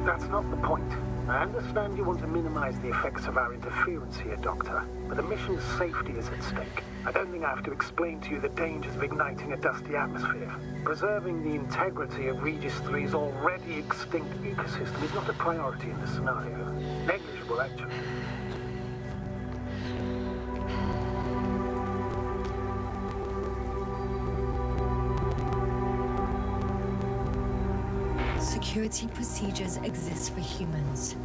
That's not the point. I understand you want to minimize the effects of our interference here, Doctor, but the mission's safety is at stake. I don't think I have to explain to you the dangers of igniting a dusty atmosphere. Preserving the integrity of Regis 3's already extinct ecosystem is not a priority in this scenario. Negligible, actually. Security procedures exist for humans.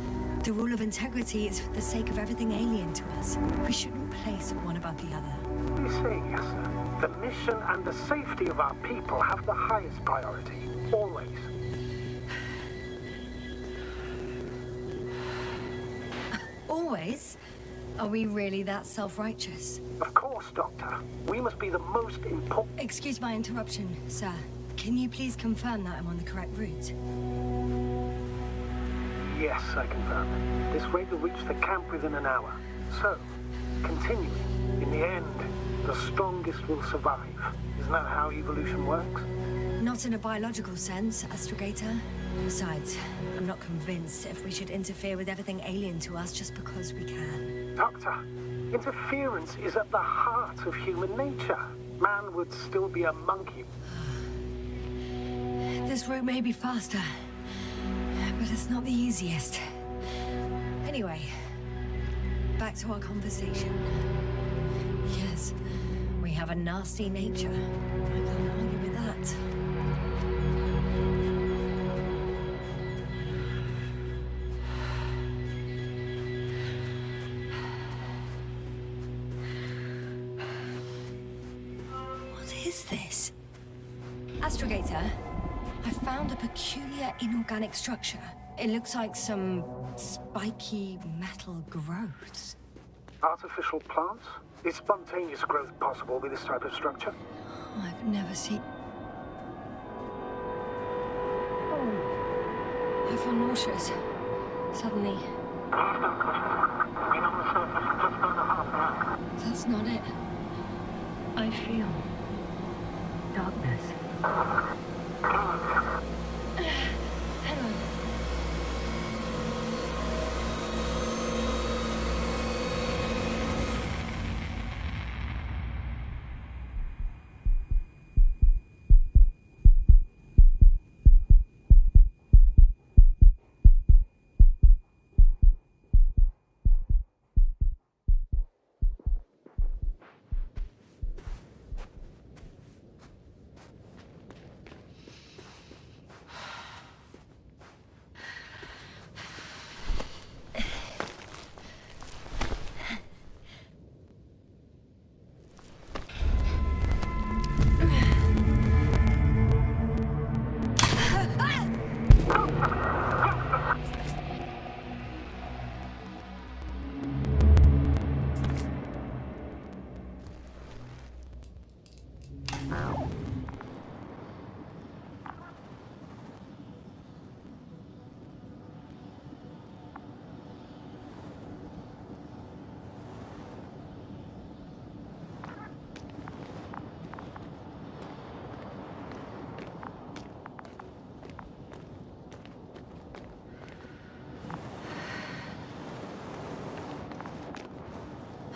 The rule of integrity is for the sake of everything alien to us. We shouldn't place one above the other. always say, yes, sir. The mission and the safety of our people have the highest priority. Always. Always? Are we really that self-righteous? Of course, Doctor. We must be the most important... Excuse my interruption, sir. Can you please confirm that I'm on the correct route? Yes, I confirm. This rate will reach the camp within an hour. So, continuing. In the end, the strongest will survive. Isn't that how evolution works? Not in a biological sense, Astrogator. Besides, I'm not convinced if we should interfere with everything alien to us just because we can. Doctor, interference is at the heart of human nature. Man would still be a monkey. This route may be faster, but it's not the easiest. Anyway, back to our conversation. Yes, we have a nasty nature. I can't argue with that. What is this? Astrogator, I found a peculiar inorganic structure. It looks like some spiky metal growths. Artificial plants? Is spontaneous growth possible with this type of structure? Oh, I've never seen... Oh. I feel nauseous. Suddenly. That's not it. I feel... darkness. Hang on.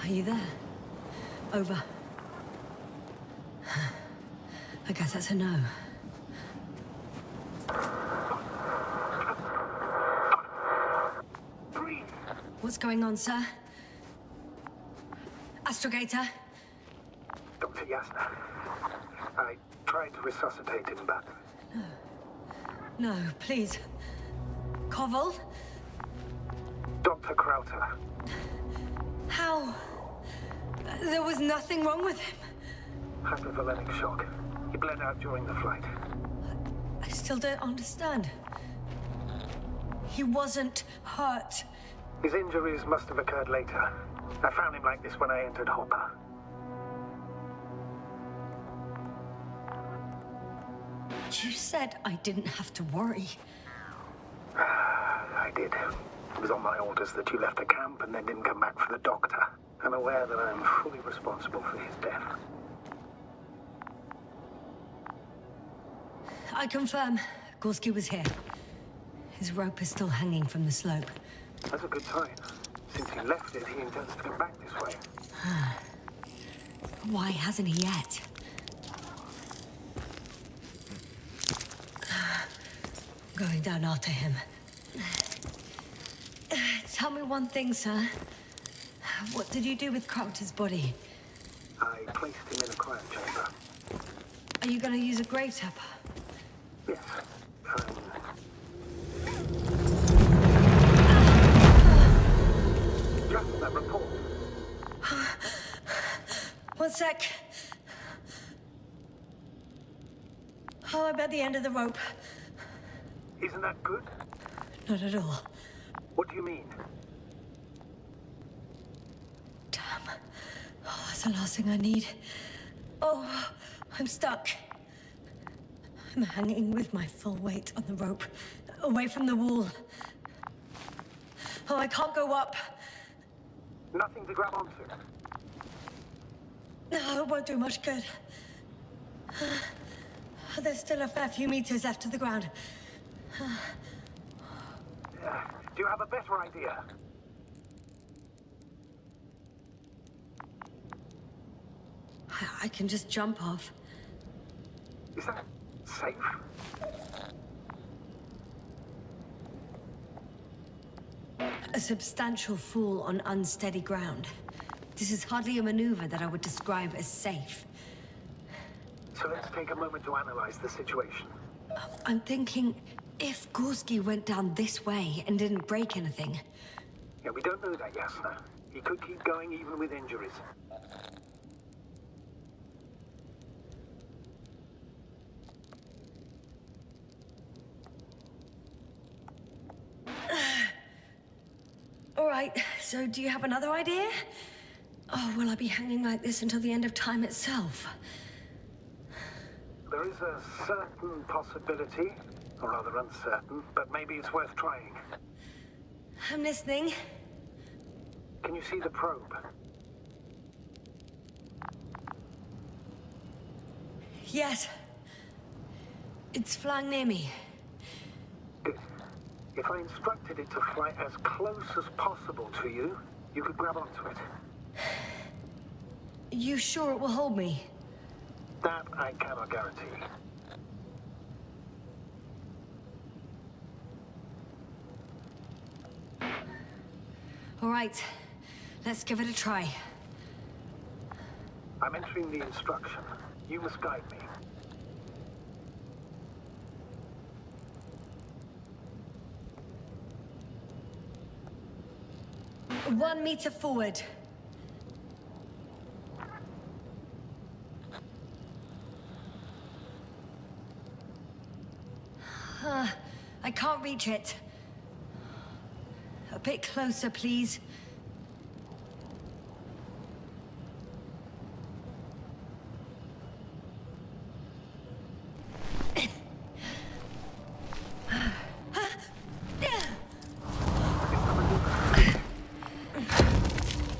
Are you there? Over. I guess that's a no. Breathe! What's going on, sir? Astrogator? Dr. Yasna. I tried to resuscitate him, but... No, please. Koval? Dr. Krauter. How? There was nothing wrong with him. Hypervolemic shock. He bled out during the flight. I still don't understand. He wasn't hurt. His injuries must have occurred later. I found him like this when I entered Hopper. You said I didn't have to worry. I did. It was on my orders that you left the camp and then didn't come back for the doctor. I'm aware that I'm fully responsible for his death. I confirm. Gorski was here. His rope is still hanging from the slope. That's a good sign. Since he left it, he intends to come back this way. Why hasn't he yet? Going down after him. Tell me one thing, sir. What did you do with Crowter's body? I placed him in a quiet chamber. Are you going to use a grave tapper? Yes. Just that report. One sec. at the end of the rope. Isn't that good? Not at all. What do you mean? Damn. Oh, that's the last thing I need. Oh, I'm stuck. I'm hanging with my full weight on the rope, away from the wall. Oh, I can't go up. Nothing to grab onto. No, it won't do much good. There's still a fair few meters left to the ground. Do you have a better idea? I can just jump off. Is that safe? A substantial fall on unsteady ground. This is hardly a maneuver that I would describe as safe. So let's take a moment to analyze the situation. I'm thinking, if Gorski went down this way and didn't break anything... Yeah, we don't know that, Yasna. He could keep going even with injuries. All right, so do you have another idea? Oh, will I be hanging like this until the end of time itself? There is a certain possibility, or rather uncertain, but maybe it's worth trying. I'm listening. Can you see the probe? Yes. It's flying near me. Good. If I instructed it to fly as close as possible to you, you could grab onto it. You sure it will hold me? That I cannot guarantee. All right, let's give it a try. I'm entering the instruction. You must guide me. One meter forward. I can't reach it. A bit closer, please.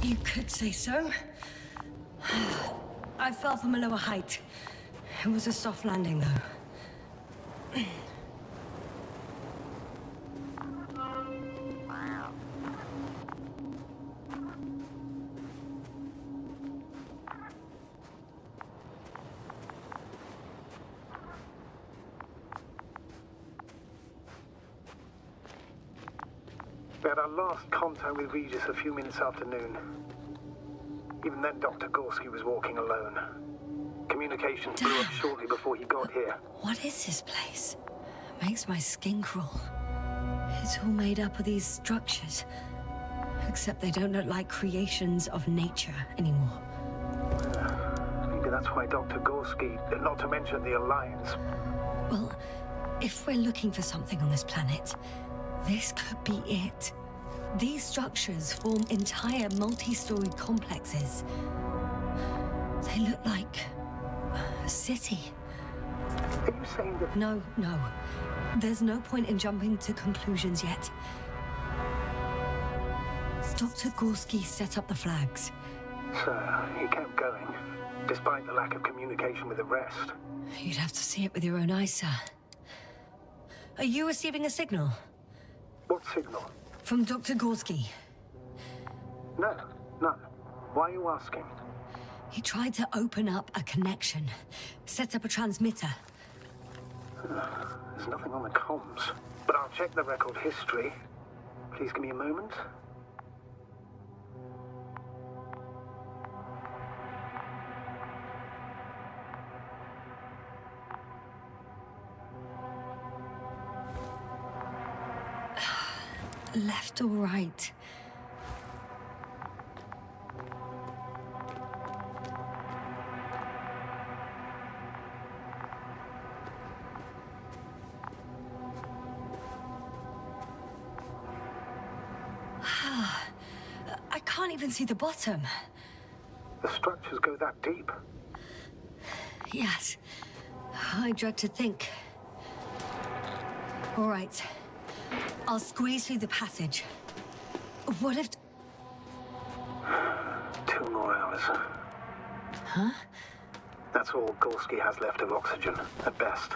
You could say so. I fell from a lower height. It was a soft landing, though. We had our last contact with Regis a few minutes after noon. Even then, Dr. Gorski was walking alone. Communications blew up shortly before he got here. What is this place? It makes my skin crawl. It's all made up of these structures. Except they don't look like creations of nature anymore. Maybe that's why Dr. Gorski, not to mention the Alliance. Well, if we're looking for something on this planet, this could be it. These structures form entire multi-story complexes. They look like a city. Are you saying that... No. There's no point in jumping to conclusions yet. Dr. Gorski set up the flags. So, he kept going, despite the lack of communication with the rest. You'd have to see it with your own eyes, sir. Are you receiving a signal? What signal? From Dr. Gorski. No, none. Why are you asking? He tried to open up a connection, set up a transmitter. There's nothing on the comms, but I'll check the record history. Please give me a moment. Left or right? can't even see the bottom. The structures go that deep. Yes. I dread to think. All right. I'll squeeze through the passage. What if... 2 more hours. Huh? That's all Gorski has left of oxygen, at best.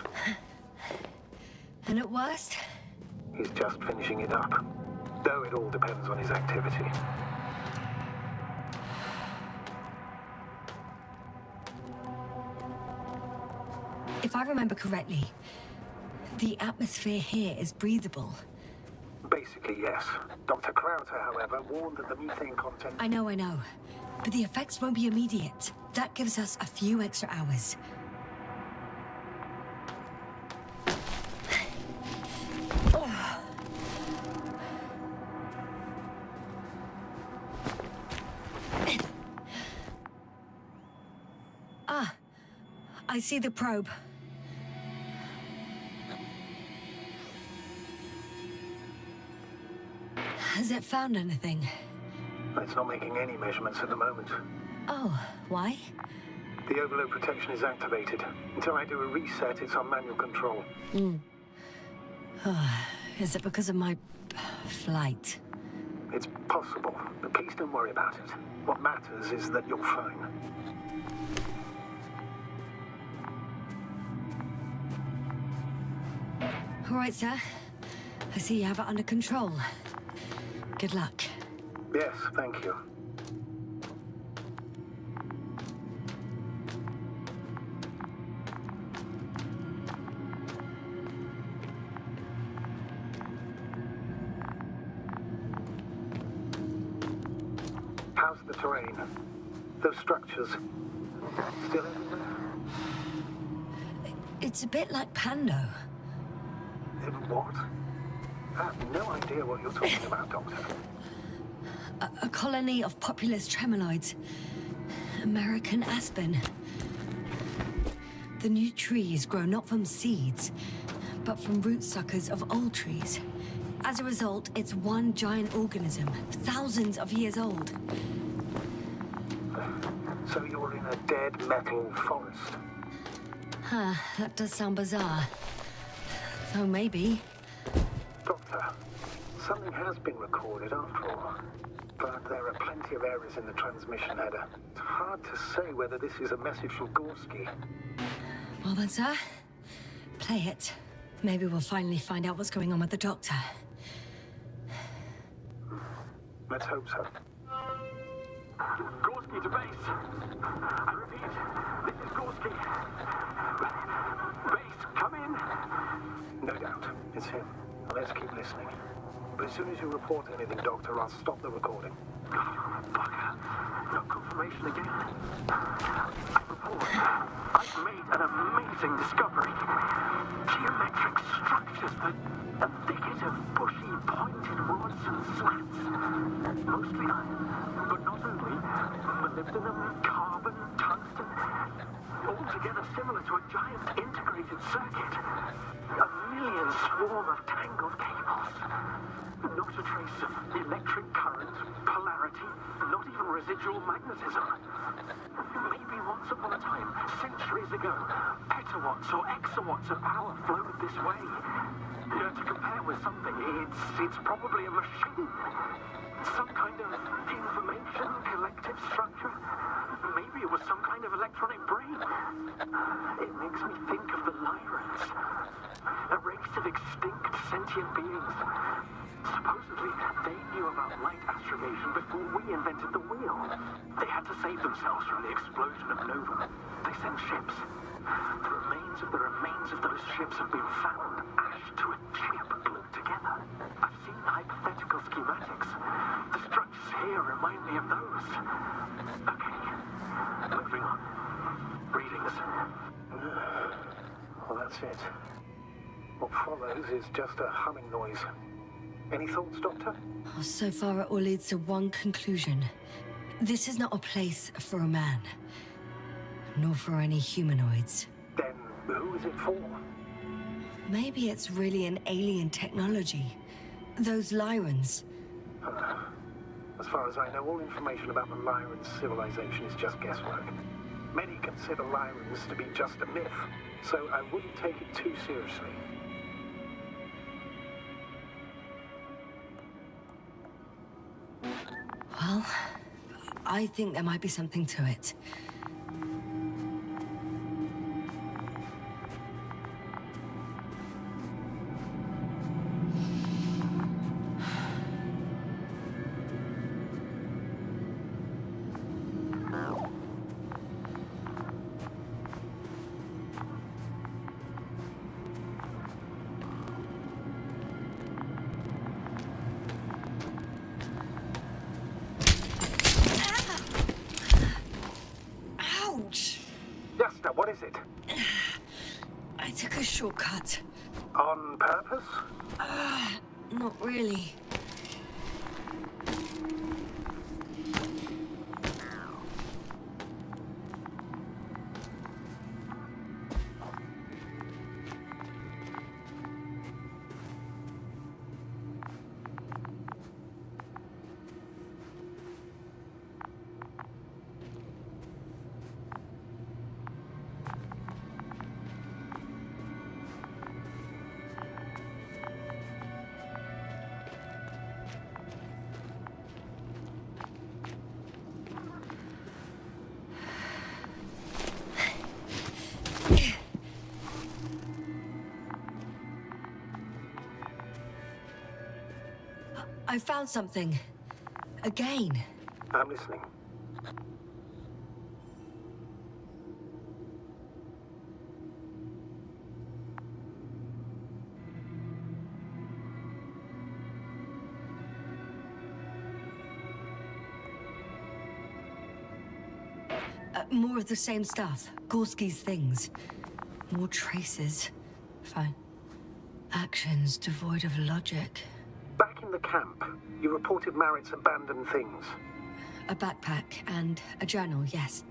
And at worst? He's just finishing it up. Though it all depends on his activity. If I remember correctly, the atmosphere here is breathable. Basically, yes. Dr. Krauter, however, warned that the methane content... I know. But the effects won't be immediate. That gives us a few extra hours. Ah, I see the probe. Has it found anything? It's not making any measurements at the moment. Oh, why? The overload protection is activated. Until I do a reset, it's on manual control. Is it because of my flight? It's possible, but please don't worry about it. What matters is that you're fine. All right, sir. I see you have it under control. Good luck. Yes, thank you. How's the terrain? Those structures still everywhere? It's a bit like Pando. What? I have no idea what you're talking about, Doctor. A colony of populous tremoloids. American aspen. The new trees grow not from seeds, but from root suckers of old trees. As a result, it's one giant organism, thousands of years old. So you're in a dead metal forest? Huh, that does sound bizarre. So maybe. Doctor, something has been recorded after all. But there are plenty of errors in the transmission header. It's hard to say whether this is a message from Gorski. Well then, sir, play it. Maybe we'll finally find out what's going on with the doctor. Let's hope so. Gorski to base. I repeat, this is Gorski. Base, come in. No doubt. It's him. Let's keep listening. But as soon as you report anything, Doctor, I'll stop the recording. Bugger. No confirmation again. I report. I've made an amazing discovery. Geometric structures that are thicket of bushy, pointed rods and slats. Mostly iron, but not only. Molybdenum, carbon, tungsten. Altogether similar to a giant integrated circuit. A million swarm of tangled cables. Not a trace of electric current, polarity, not even residual magnetism. Maybe once upon a time, centuries ago, petawatts or exawatts of power flowed this way. To compare with something, it's probably a machine. Some kind of information collective structure. Maybe it was some kind of electronic brain. It makes me think of the Lyrans. A race of extinct sentient beings. Supposedly, they knew about light astrogation before we invented the wheel. They had to save themselves from the explosion of Nova. They sent ships. The remains of those ships have been found, ash to a chip glued together. I've seen hypothetical schematics. The structures here remind me of those. Okay, moving on. Readings. Well, that's it. What follows is just a humming noise. Any thoughts, Doctor? So far, it all leads to one conclusion. This is not a place for a man. Nor for any humanoids. Then who is it for? Maybe it's really an alien technology. Those Lyrans. As far as I know, all information about the Lyran civilization is just guesswork. Many consider Lyrans to be just a myth, so I wouldn't take it too seriously. Well, I think there might be something to it. What is it? I took a shortcut. On purpose? Not really. I found something. Again. I'm listening. More of the same stuff. Gorski's things. More traces. Fine. Actions devoid of logic. Back in the camp, you reported Merritt's abandoned things. A backpack and a journal, yes.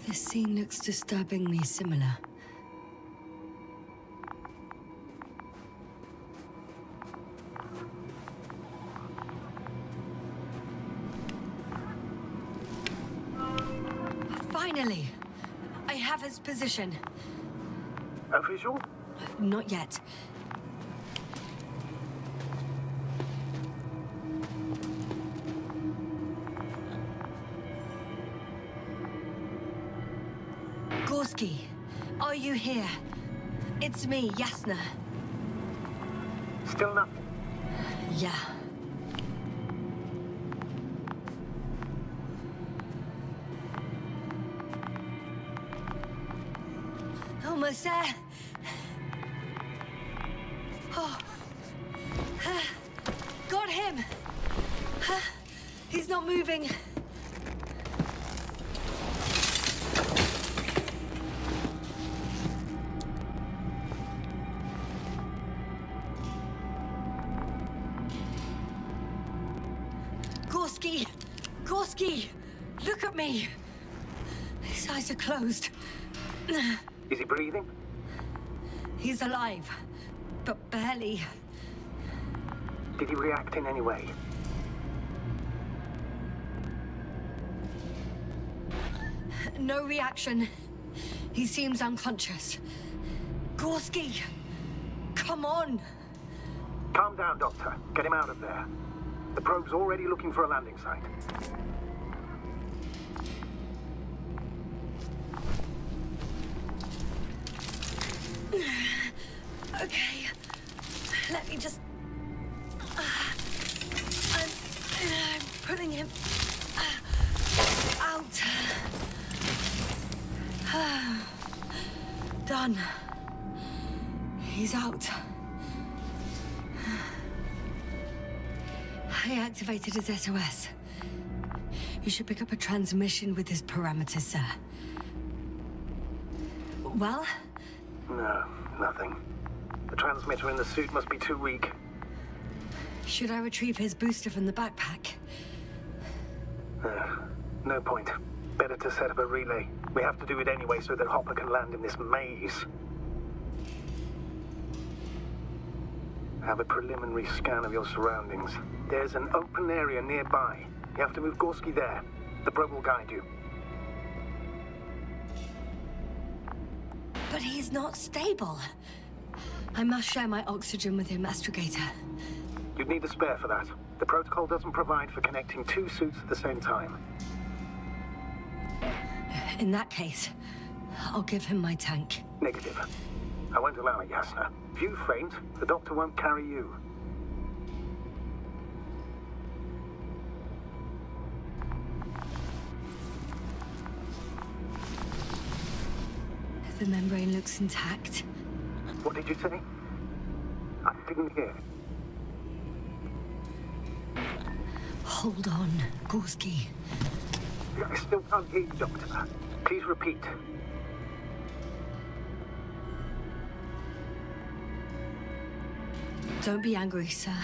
This scene looks disturbingly similar. Finally! I have his position. A visual? Not yet. Gorski, are you here? It's me, Yasna. Still nothing? Yeah. Almost there. Oh. Got him. He's not moving. Gorski! Gorski! Look at me! His eyes are closed. Is he breathing? He's alive, but barely. Did he react in any way? No reaction. He seems unconscious. Gorski! Come on! Calm down, Doctor. Get him out of there. The probe's already looking for a landing site. Okay. Let me just... I'm putting him... out. Done. He's out. I activated his SOS. You should pick up a transmission with his parameters, sir. Well? No, nothing. The transmitter in the suit must be too weak. Should I retrieve his booster from the backpack? No point. Better to set up a relay. We have to do it anyway so that Hopper can land in this maze. have a preliminary scan of your surroundings. There's an open area nearby. You have to move Gorski there. The probe will guide you. But he's not stable. I must share my oxygen with him, Astrogator. You'd need a spare for that. The protocol doesn't provide for connecting two suits at the same time. In that case, I'll give him my tank. Negative. I won't allow it, Yasna. If you faint, the doctor won't carry you. The membrane looks intact. What did you say? I didn't hear. Hold on, Gorski. I still can't hear you, Doctor. Please repeat. Don't be angry, sir.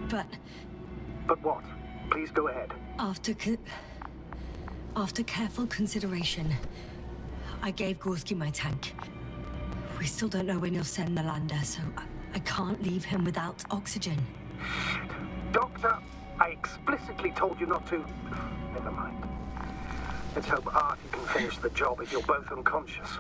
But But what? Please go ahead. after careful consideration, I gave Gorski my tank. We still don't know when he'll send the lander, so I can't leave him without oxygen. Doctor, I explicitly told you not to. Never mind. Let's hope Artie can finish the job if you're both unconscious.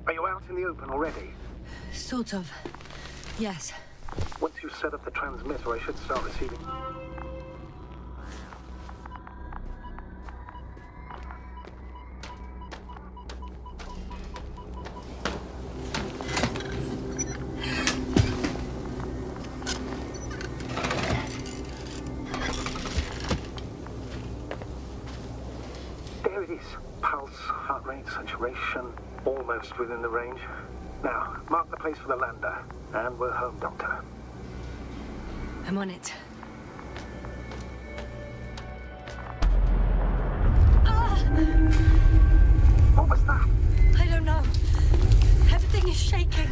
Are you out in the open already? Sort of. Yes. Once you've set up the transmitter, I should start receiving. There it is. Pulse, heart rate, saturation, almost within the range. Now, mark the place for the lander, and we're home, Doctor. I'm on it. What was that? I don't know. Everything is shaking.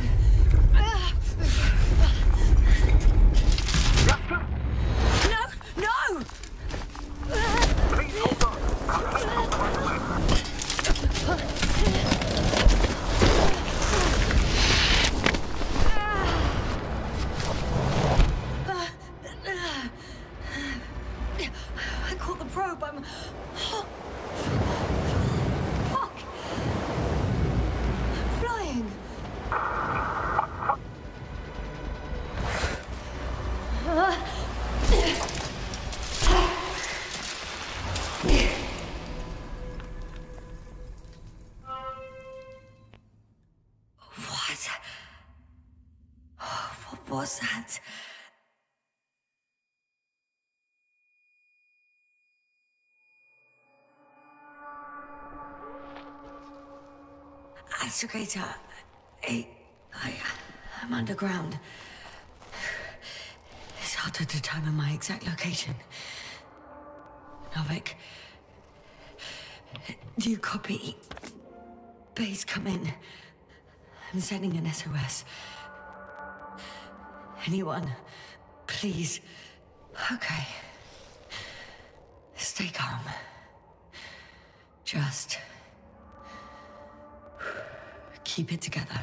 Yasna, No! No! please hold on. I'll take hold of my leg. I caught the probe. I'm... Fuck! I'm flying. What was that? Astrogator, I'm underground. It's hard to determine my exact location. Novik, do you copy? Base, come in. I'm sending an SOS. Anyone, please. Okay. Stay calm. Just keep it together.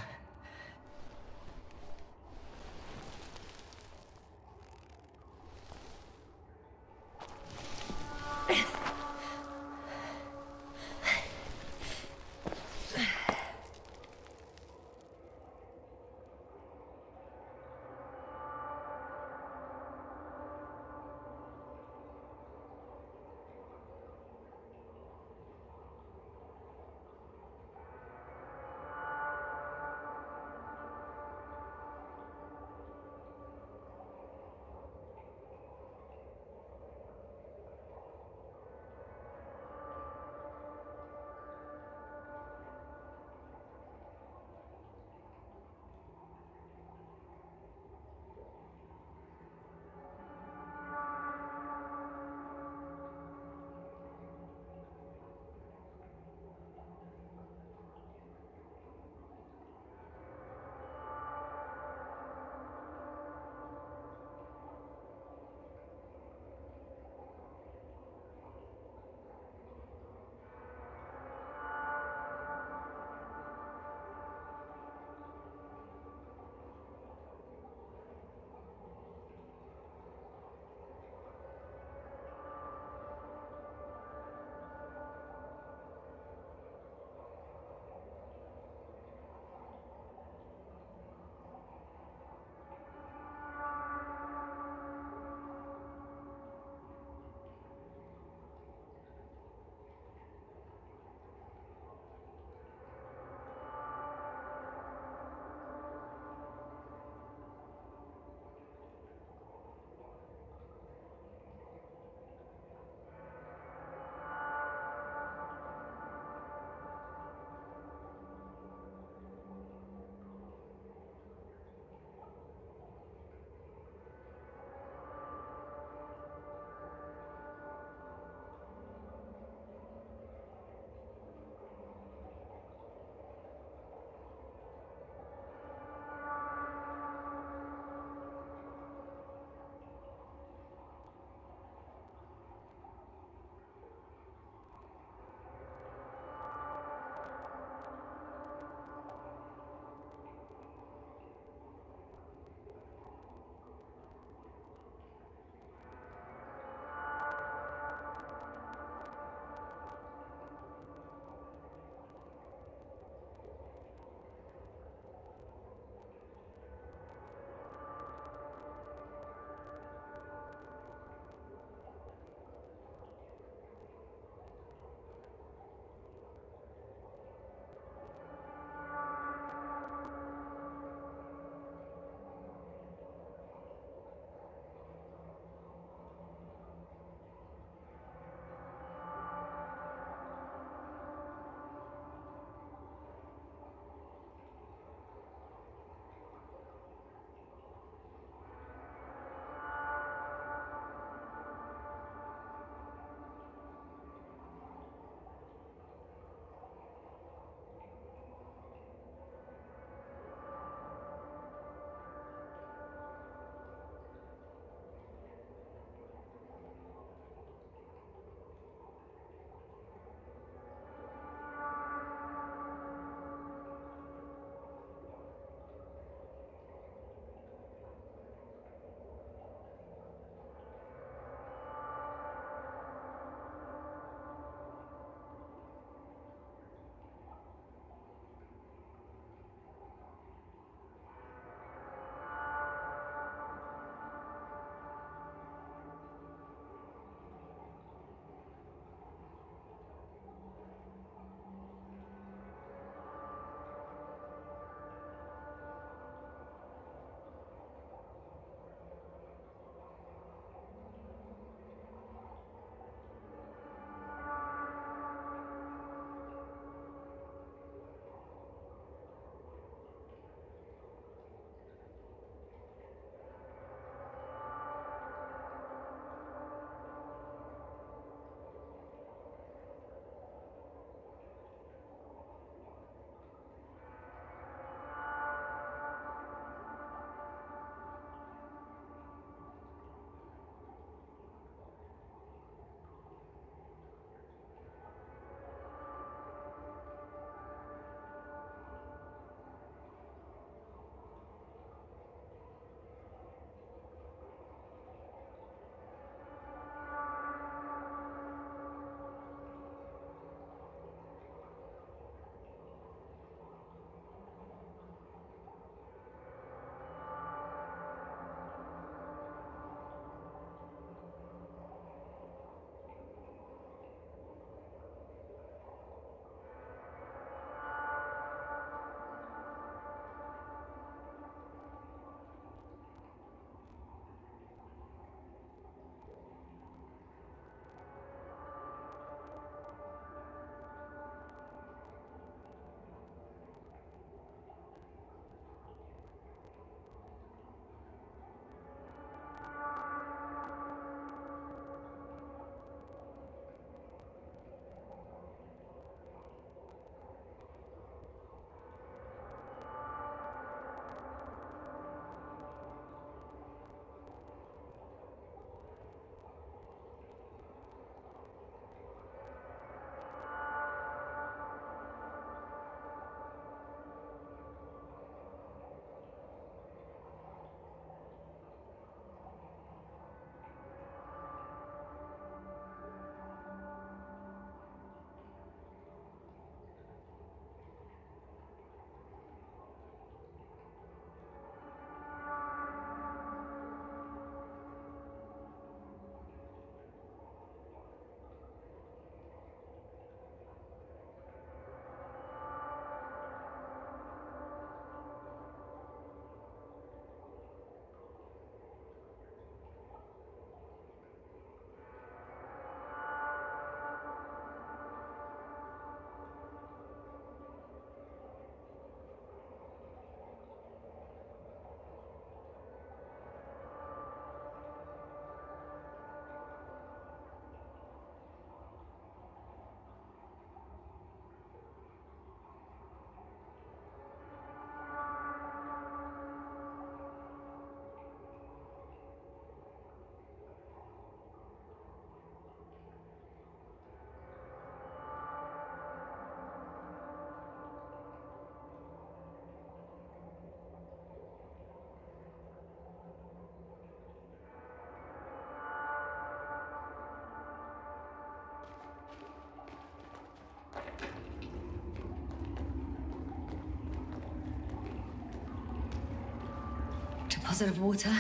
closet of water.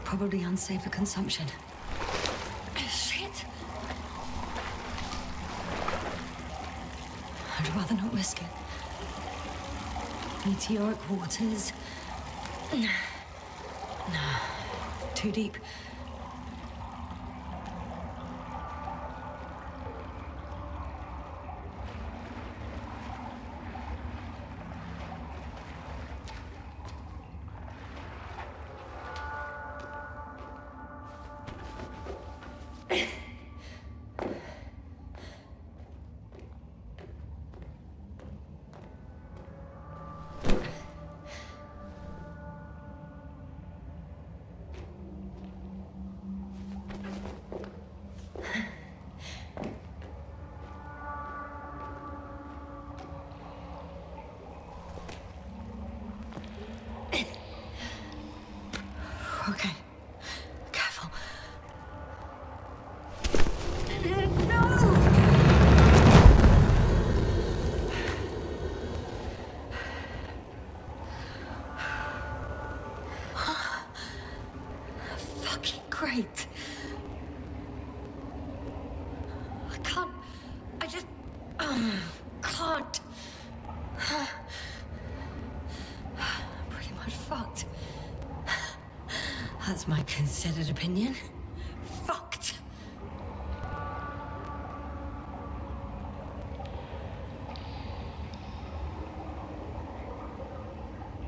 Probably unsafe for consumption. Shit! I'd rather not risk it. Meteoric waters. No. Too deep. Okay. Careful. No! Fucking great. I can't. I just. Can't. Pretty much fucked. That's my considered opinion. Fucked.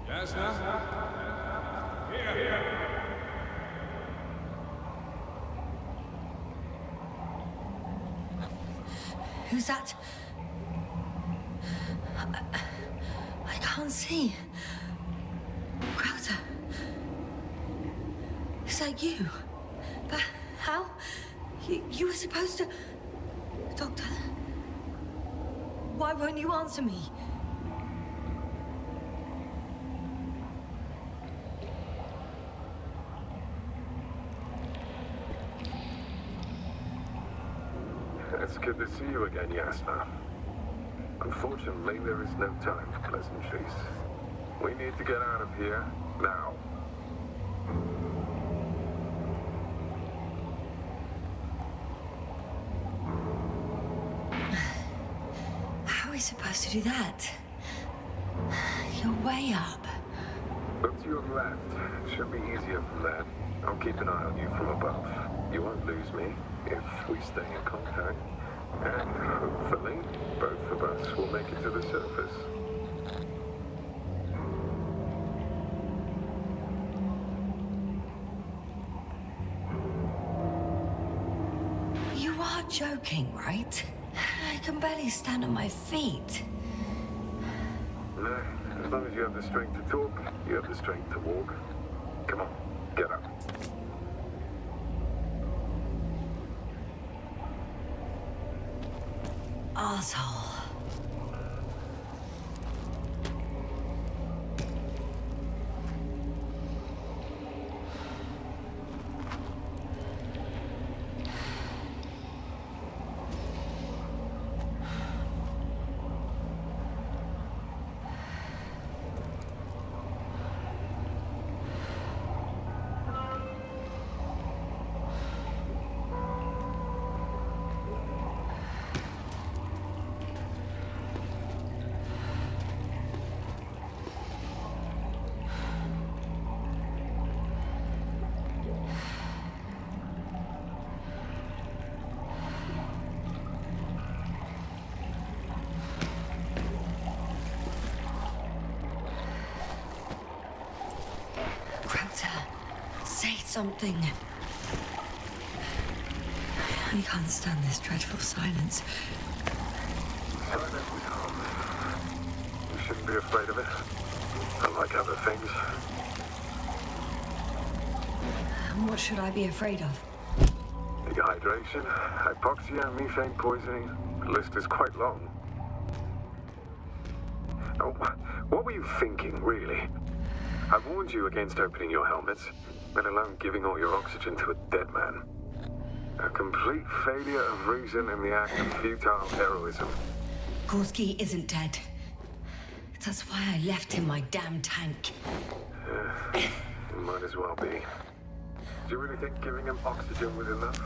Yes, now? Here. Who's that? I can't see. Crowther. Is that you? But how? You were supposed to... Doctor? Why won't you answer me? It's good to see you again, Yasna. Unfortunately, there is no time for pleasantries. We need to get out of here now. How are we supposed to do that? You're way up. Look to your left. It should be easier from there. I'll keep an eye on you from above. You won't lose me if we stay in contact. And hopefully, both of us will make it to the surface. You are joking, right? I can barely stand on my feet. No, as long as you have the strength to talk, you have the strength to walk. Come on, get up. Arsehole. Say something. I can't stand this dreadful silence. Silence is harmless. You shouldn't be afraid of it. Unlike other things. And what should I be afraid of? Dehydration, hypoxia, methane poisoning. The list is quite long. Oh, what were you thinking, really? I warned you against opening your helmets, let alone giving all your oxygen to a dead man. A complete failure of reason in the act of futile heroism. Gorski isn't dead. That's why I left him my damn tank. Might as well be. Do you really think giving him oxygen was enough?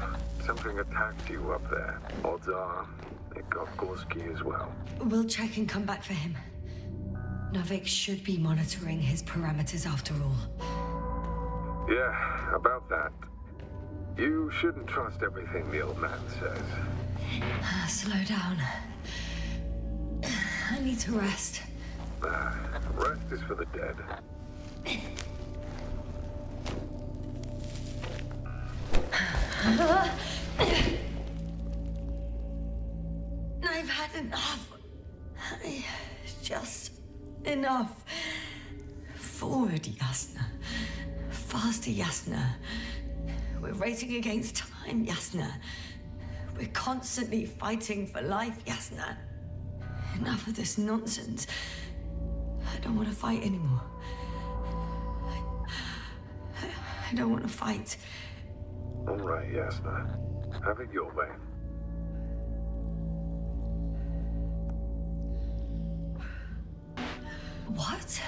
Something attacked you up there. Odds are, it got Gorski as well. We'll check and come back for him. Novik should be monitoring his parameters after all. Yeah, about that. You shouldn't trust everything the old man says. Slow down. I need to rest. Rest is for the dead. I've had enough. Just enough. Forward, Yasna. Faster, Yasna. We're racing against time, Yasna. We're constantly fighting for life, Yasna. Enough of this nonsense. I don't want to fight anymore. I don't want to fight. All right, Yasna. Have it your way. What?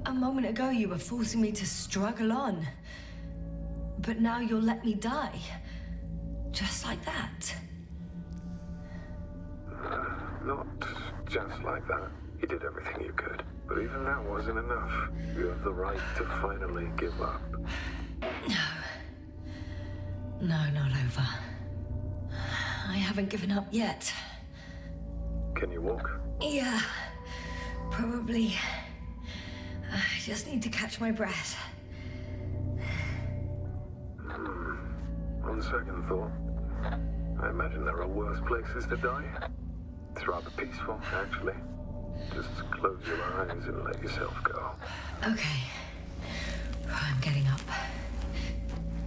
A moment ago you were forcing me to struggle on. But now you'll let me die. Just like that. Not just like that. You did everything you could. But even that wasn't enough. You have the right to finally give up. No, not over. I haven't given up yet. Can you walk? Yeah, probably. I just need to catch my breath. On second thought, I imagine there are worse places to die. It's rather peaceful, actually. Just close your eyes and let yourself go. Okay. I'm getting up.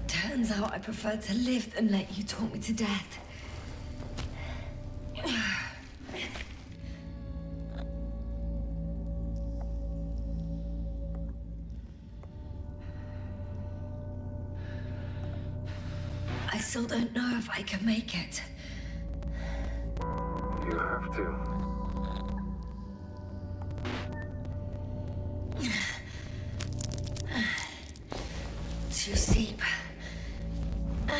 Turns out I prefer to live than let you talk me to death. I still don't know if I can make it. You have to. Too steep. I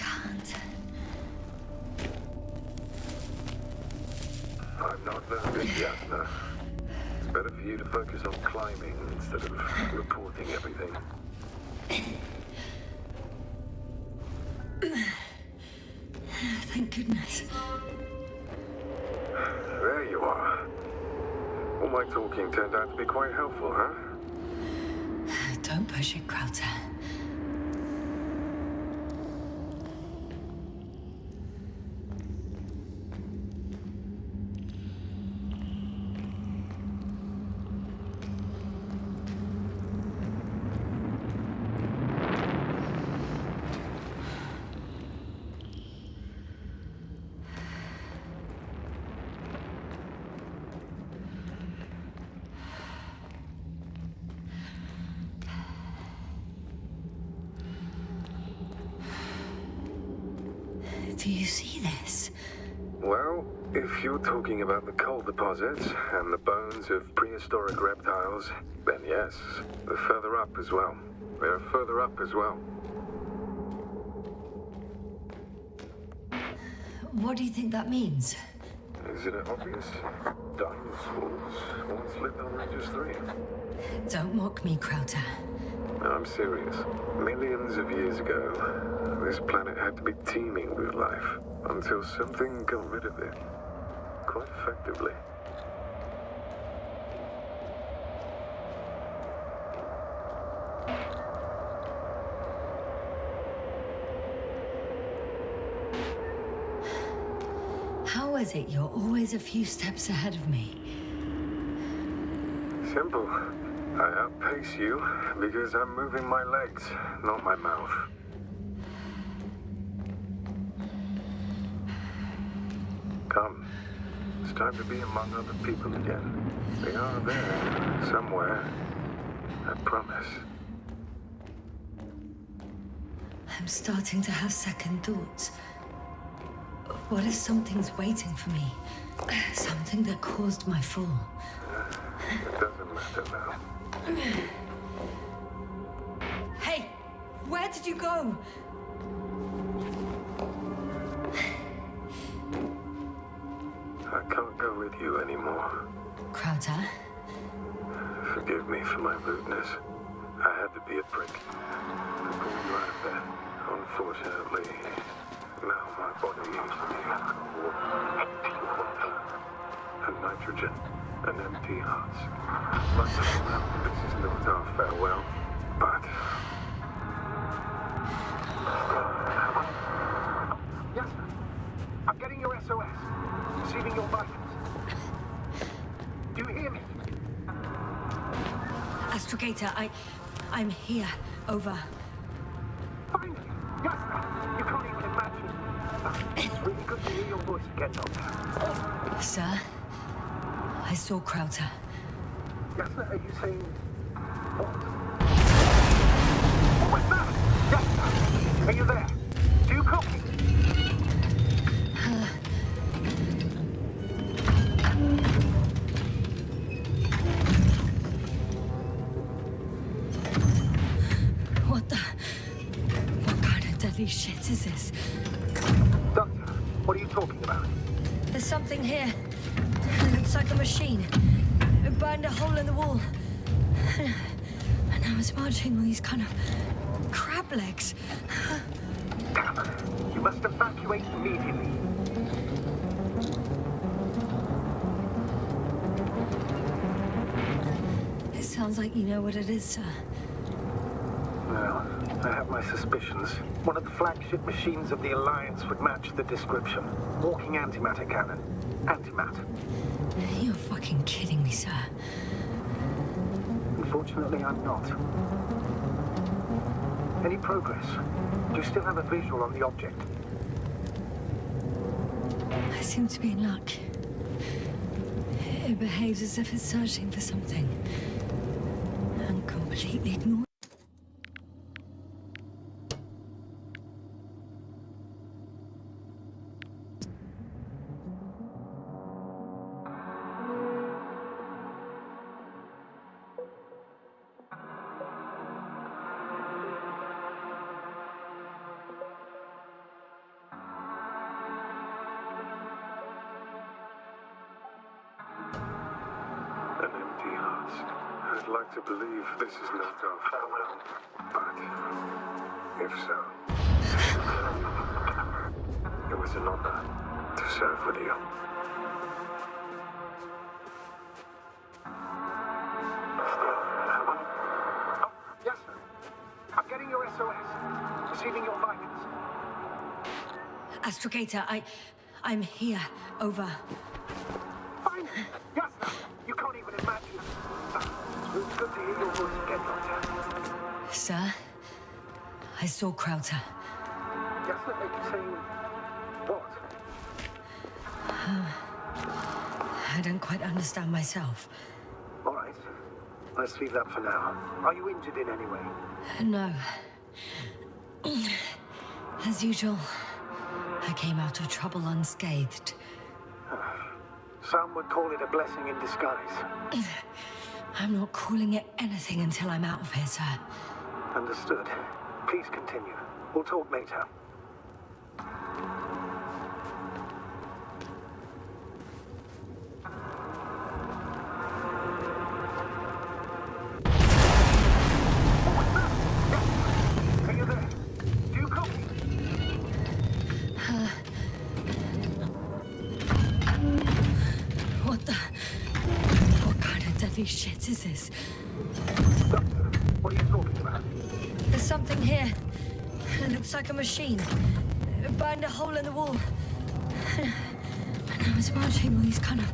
can't. I'm not nervous, Yasna. It's better for you to focus on climbing instead of reporting everything. Thank goodness. There you are. All my talking turned out to be quite helpful, huh? Don't push it, Krauter. Do you see this? Well, if you're talking about the coal deposits and the bones of prehistoric reptiles, then yes, they're further up as well. They're further up as well. What do you think that means? Isn't it obvious? Dinosaurs once lived on Regis 3. Don't mock me, Krauter. No, I'm serious. Millions of years ago, this planet had to be teeming with life until something got rid of it. Quite effectively. How is it you're always a few steps ahead of me? Simple. I outpace you because I'm moving my legs, not my mouth. Come. It's time to be among other people again. They are there, somewhere. I promise. I'm starting to have second thoughts. What if something's waiting for me? Something that caused my fall? It doesn't matter now. Hey, where did you go? I can't go with you anymore. Crowther? Forgive me for my rudeness. I had to be a prick. To pull you out of bed. Unfortunately, now my body needs alcohol, water, and nitrogen, and empty hearts. Luckily, this is not our farewell, but... Yes, sir. I'm getting your SOS. Receiving your vitals. Do you hear me? Astrogator, I'm here. Over. Finally! Yes, sir. You can't even imagine. It's really good to hear your voice again, Doctor. Sir, I saw Crowther. Yes, sir. Are you saying... what? What was that? Yes, sir. Are you there? Do you copy? What kind of deadly shit is this? Doctor, what are you talking about? There's something here. It looks like a machine. It burned a hole in the wall. And now it's marching on these kind of crab legs. Damn. You must evacuate immediately. It sounds like you know what it is, sir. Well, I have my suspicions. One of the flagship machines of the Alliance would match the description. Walking antimatter cannon. Antimat. You're fucking kidding me, sir. Unfortunately, I'm not. Any progress? Do you still have a visual on the object? I seem to be in luck. It behaves as if it's searching for something. And completely ignored. An empty husk. I'd like to believe this is not our farewell, but if so, it was an honor to serve with you. Oh, yes, sir. I'm getting your SOS. Receiving your vitals. Astrogator, I'm here. Over. Finally! Yes, sir. You can't even imagine. It's really good to hear your voice again, Doctor. Sir, I saw Crowther. Yes, sir. Are you saying... what? I don't quite understand myself. All right. Let's leave that for now. Are you injured in any way? No. As usual, I came out of trouble unscathed. Some would call it a blessing in disguise. I'm not calling it anything until I'm out of here, sir. Understood. Please continue. We'll talk later. Are you there? Do you copy? What kind of deadly shit is this? Doctor, what are you talking about? There's something here. It looks like a machine. It burned a hole in the wall. And now it's marching on these kind of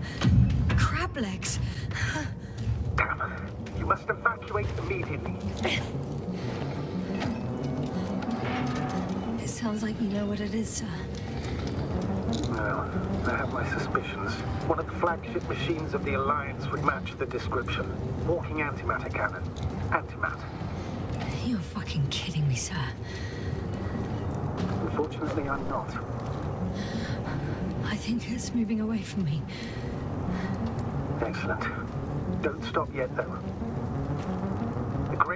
crab legs. Damn. You must evacuate immediately. It sounds like you know what it is, sir. Well, I have my suspicions. One of the flagship machines of the Alliance would match the description. Walking antimatter cannon. Antimat. You're fucking kidding me, sir. Unfortunately, I'm not. I think it's moving away from me. Excellent. Don't stop yet, though.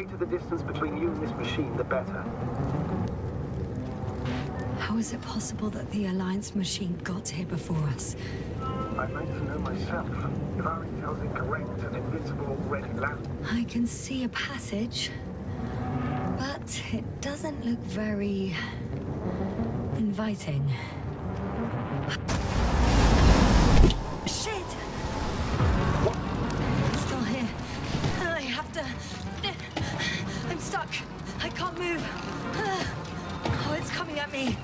greater the distance between you and this machine, the better. How is it possible that the Alliance machine got here before us? I'd like to know myself. If our intel's incorrect and Invincible already landed. I can see a passage, but it doesn't look very inviting. Shit! It's still here. I have to... I'm stuck. I can't move. Oh, it's coming at me.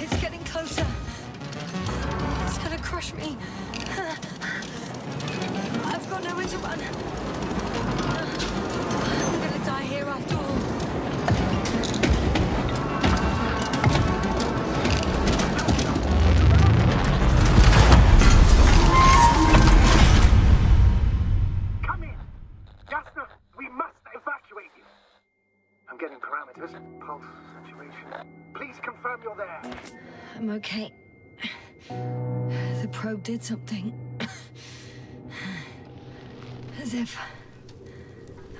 It's getting closer. It's gonna crush me. I've got nowhere to run. I'm gonna die here after all. I'm getting parameters, pulse, saturation. Please confirm you're there. I'm okay. The probe did something. As if...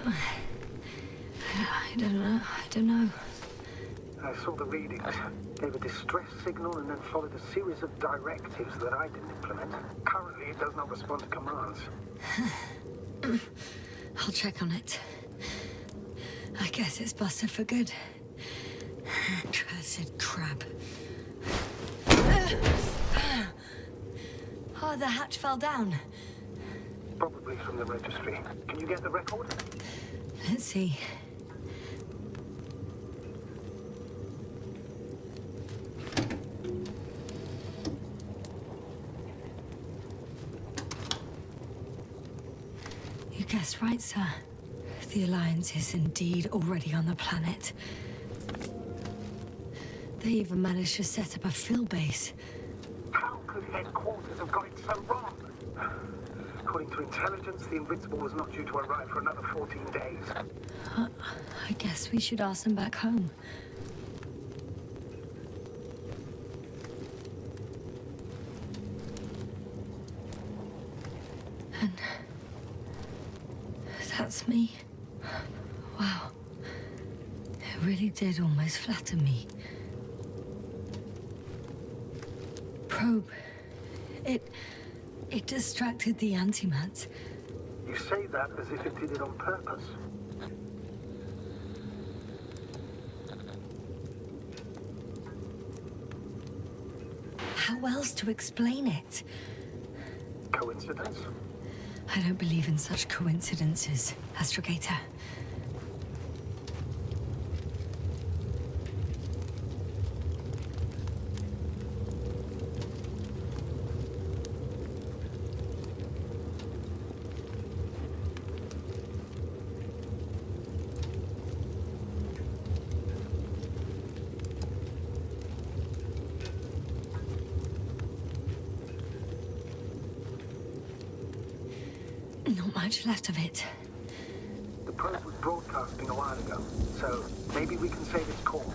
I don't know. I saw the readings. Gave a distress signal and then followed a series of directives that I didn't implement. Currently, it does not respond to commands. I'll check on it. I guess it's busted for good. Cursed crap. Oh, the hatch fell down. Probably from the registry. Can you get the record? Let's see. You guessed right, sir. The Alliance is indeed already on the planet. They even managed to set up a field base. How could headquarters have got it so wrong? According to intelligence, the Invincible was not due to arrive for another 14 days. I guess we should ask them back home. And... that's me. Wow. It really did almost flatter me. Probe. It distracted the antimat. You say that as if it did it on purpose. How else to explain it? Coincidence? I don't believe in such coincidences, Astrogator. Not much left of it. The probe was broadcasting a while ago, so maybe we can save its call.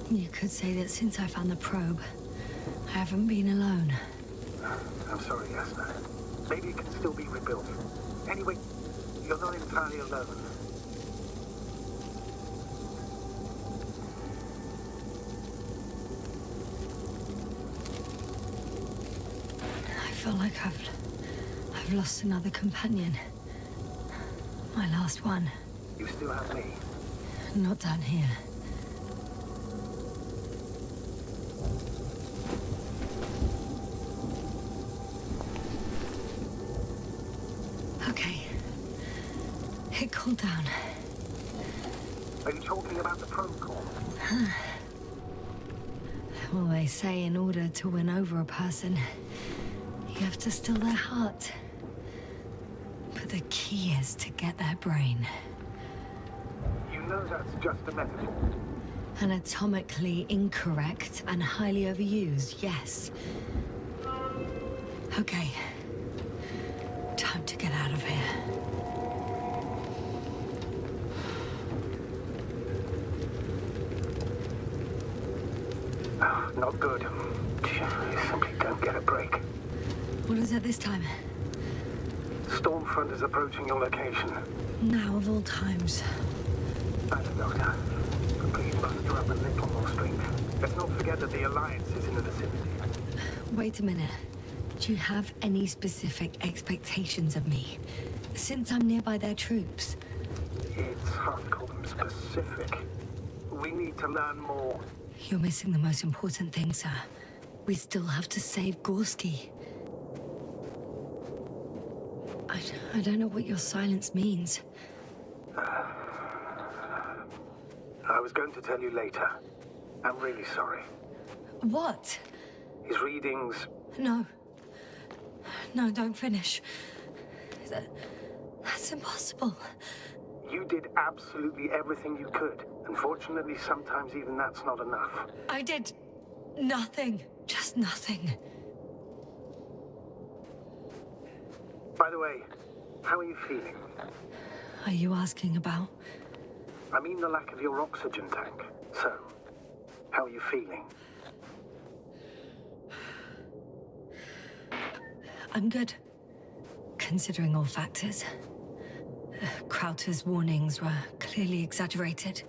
You could say that since I found the probe, I haven't been alone. I'm sorry, Yasna. Maybe it can still be rebuilt. Anyway, you're not entirely alone. I feel like I've lost another companion. My last one. You still have me. Not down here. Okay. It cooled down. Are you talking about the probe call? Well, they say in order to win over a person, you have to still their heart. But the key is to get their brain. You know that's just a metaphor. Anatomically incorrect and highly overused, yes. Okay. Time to get out of here. Not good. You simply don't get a break. What is it this time? Storm front is approaching your location. Now of all times. Thanks, Doctor. But please muster up a little more strength. Let's not forget that the Alliance is in the vicinity. Wait a minute. Do you have any specific expectations of me? Since I'm nearby their troops. It's hard to call them specific. We need to learn more. You're missing the most important thing, sir. We still have to save Gorski. I don't know what your silence means. I was going to tell you later. I'm really sorry. What? His readings... No. No, don't finish. That's impossible. You did absolutely everything you could. Unfortunately, sometimes even that's not enough. I did nothing. Just nothing. By the way, how are you feeling? Are you asking about? I mean the lack of your oxygen tank. So, how are you feeling? I'm good. Considering all factors. Crowther's warnings were clearly exaggerated.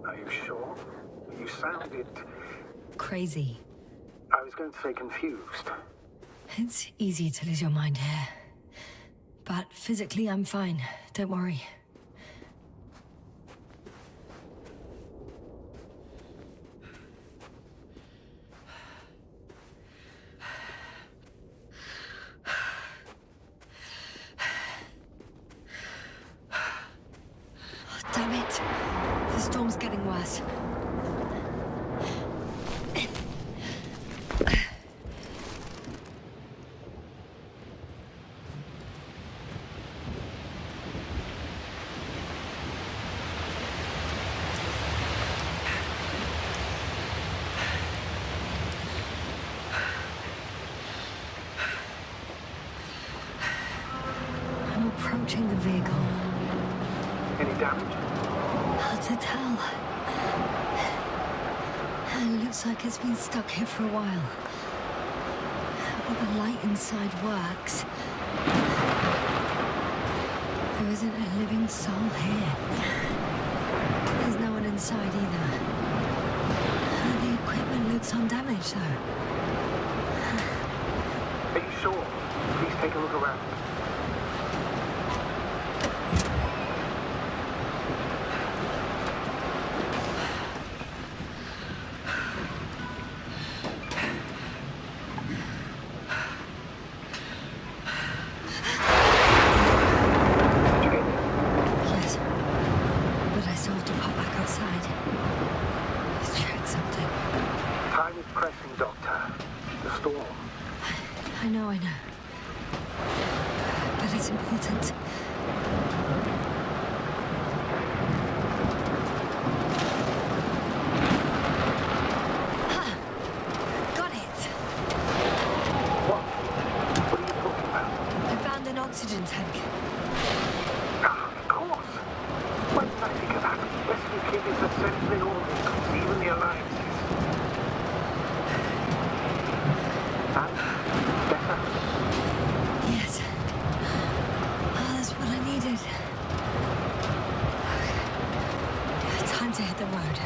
Are you sure? You sounded... Crazy. I was going to say confused. It's easy to lose your mind here. But physically, I'm fine. Don't worry. Damn it. The storm's getting worse. I'm approaching the vehicle. Any damage? Hard to tell. It looks like it's been stuck here for a while. But the light inside works. There isn't a living soul here. There's no one inside either. The equipment looks undamaged, though. Are you sure? Please take a look around. Yes. But I still have to pop back outside. Let's check something. Time is pressing, Doctor. The storm. I know. But it's important. Got it. What? What are you talking about? I found an oxygen tank. Ah, of course. When did I think of that? Rescue kit is essentially all vehicles, even the Alliances. And better? Yes. Oh, that's what I needed. Okay. Time to hit the road.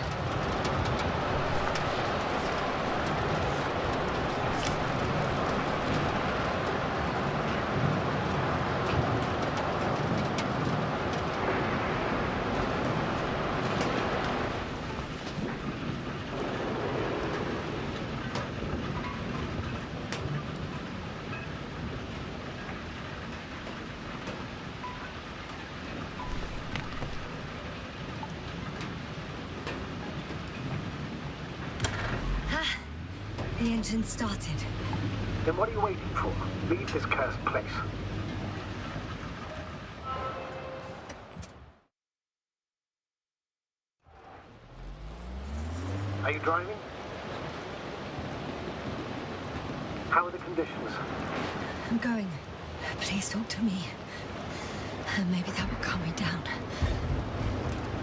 The engine started. Then what are you waiting for? Leave this cursed place. Are you driving? How are the conditions? I'm going. Please talk to me. Maybe that will calm me down.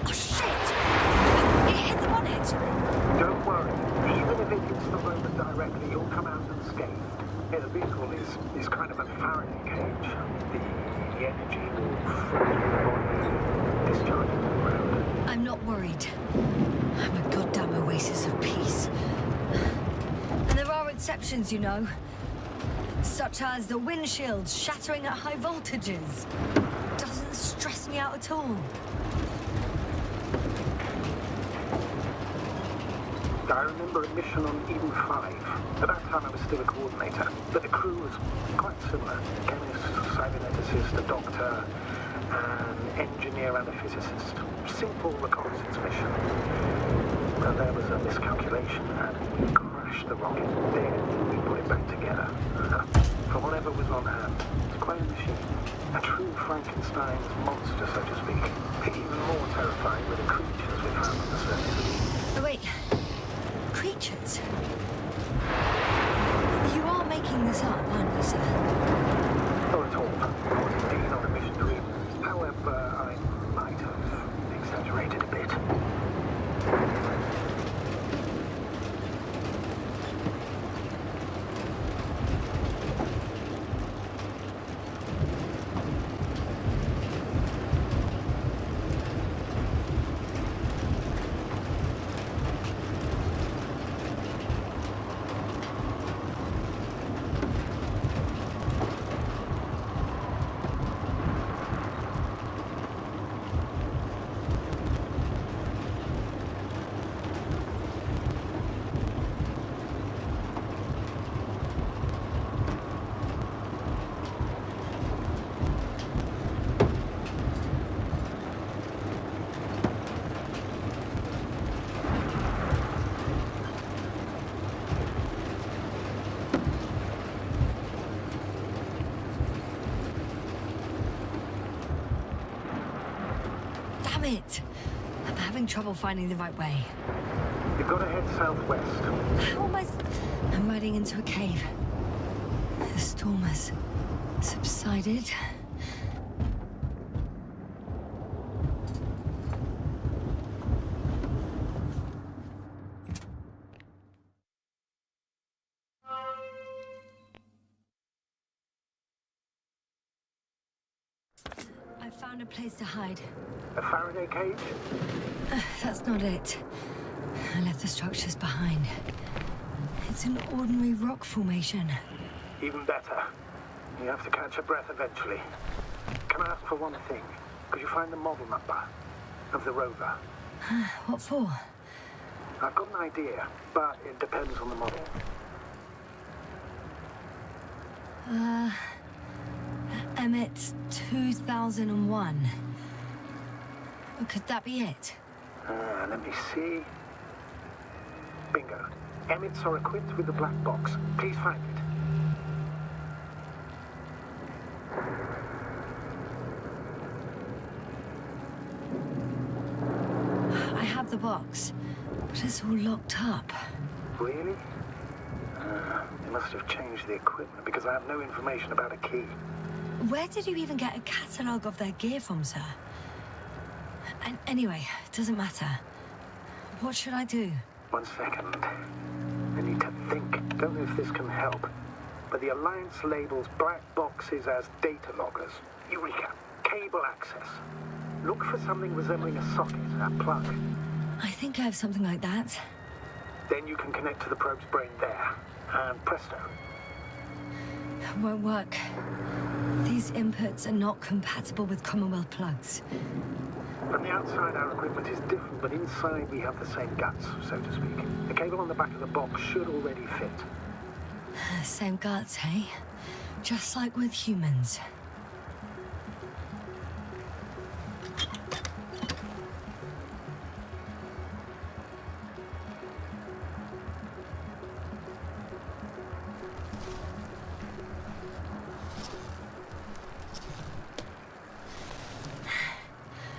Oh, shit! It hit the bonnet! Don't worry. Even if it hits the dead. I'm a goddamn oasis of peace. And there are exceptions, you know. Such as the windshield shattering at high voltages. Doesn't stress me out at all. I remember a mission on Eden 5. At that time I was still a coordinator, but the crew was quite similar. Chemist, cyberneticist, a doctor, an engineer and a physicist. Simple reconnaissance mission. But there was a miscalculation and we crashed the rocket. Then we put it back together. For whatever was on hand. It's quite a machine. A true Frankenstein's monster, so to speak. Even more terrifying were the creatures we found on the surface. Oh, wait. Creatures? You are making this up, aren't you, sir? Not at all. Coordinating not a mission dream. However, I might have exaggerated a bit. Damn it! I'm having trouble finding the right way. You've got to head southwest. How am I... I'm riding into a cave. The storm has subsided. I found a place to hide. A Faraday cage? That's not it. I left the structures behind. It's an ordinary rock formation. Even better. You have to catch your breath eventually. Can I ask for one thing? Could you find the model number of the rover? What for? I've got an idea, but it depends on the model. Emmet 2001. Could that be it? Let me see. Bingo. Emmets are equipped with the black box. Please find it. I have the box, but it's all locked up. Really? They must have changed the equipment because I have no information about a key. Where did you even get a catalogue of their gear from, sir? And anyway, it doesn't matter. What should I do? 1 second. I need to think. Don't know if this can help. But the Alliance labels black boxes as data loggers. Eureka. Cable access. Look for something resembling a socket, a plug. I think I have something like that. Then you can connect to the probe's brain there. And presto. Won't work. These inputs are not compatible with Commonwealth plugs. From the outside, our equipment is different, but inside we have the same guts, so to speak. The cable on the back of the box should already fit. Same guts, hey? Just like with humans.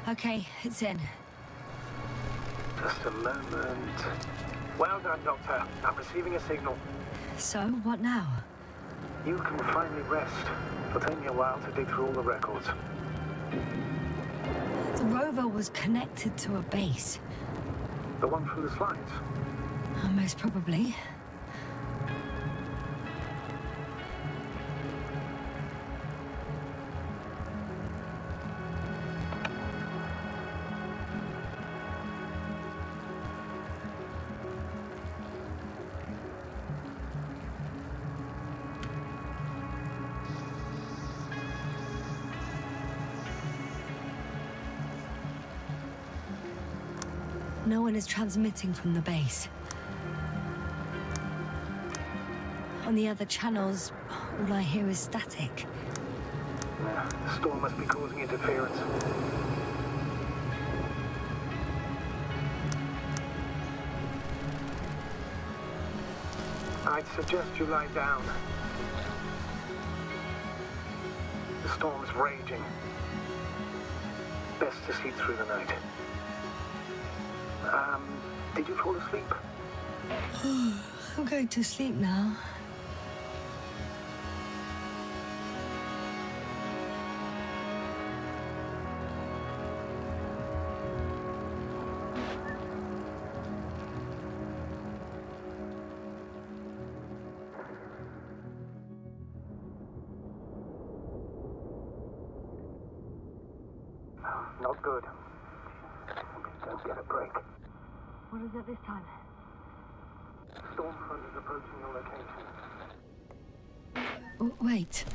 Okay, it's in. Just a moment. Well done, Doctor. I'm receiving a signal. So, what now? You can finally rest. It'll take me a while to dig through all the records. The rover was connected to a base. The one from the slides? Most probably. No one is transmitting from the base. On the other channels, all I hear is static. Yeah, the storm must be causing interference. I'd suggest you lie down. The storm's raging. Best to sleep through the night. Did you fall asleep? I'm going to sleep now. Not good. Don't get a break. What is it this time? Storm front is approaching your location. Wait.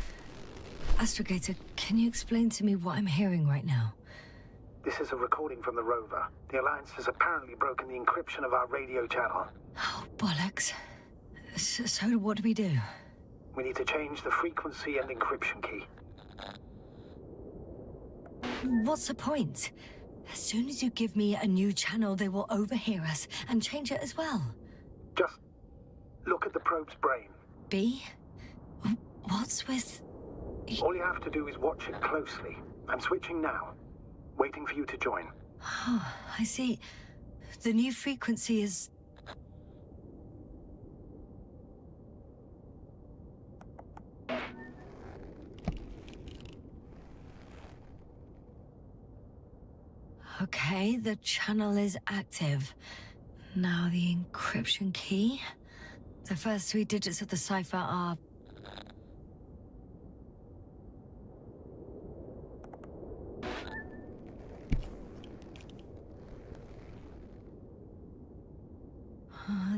Astrogator, can you explain to me what I'm hearing right now? This is a recording from the rover. The Alliance has apparently broken the encryption of our radio channel. Oh, bollocks. So what do we do? We need to change the frequency and encryption key. What's the point? As soon as you give me a new channel, they will overhear us and change it as well. Just look at the probe's brain. B? What's with... All you have to do is watch it closely. I'm switching now. Waiting for you to join. Oh, I see. The new frequency is... Okay, the channel is active. Now the encryption key. The first 3 digits of the cipher are...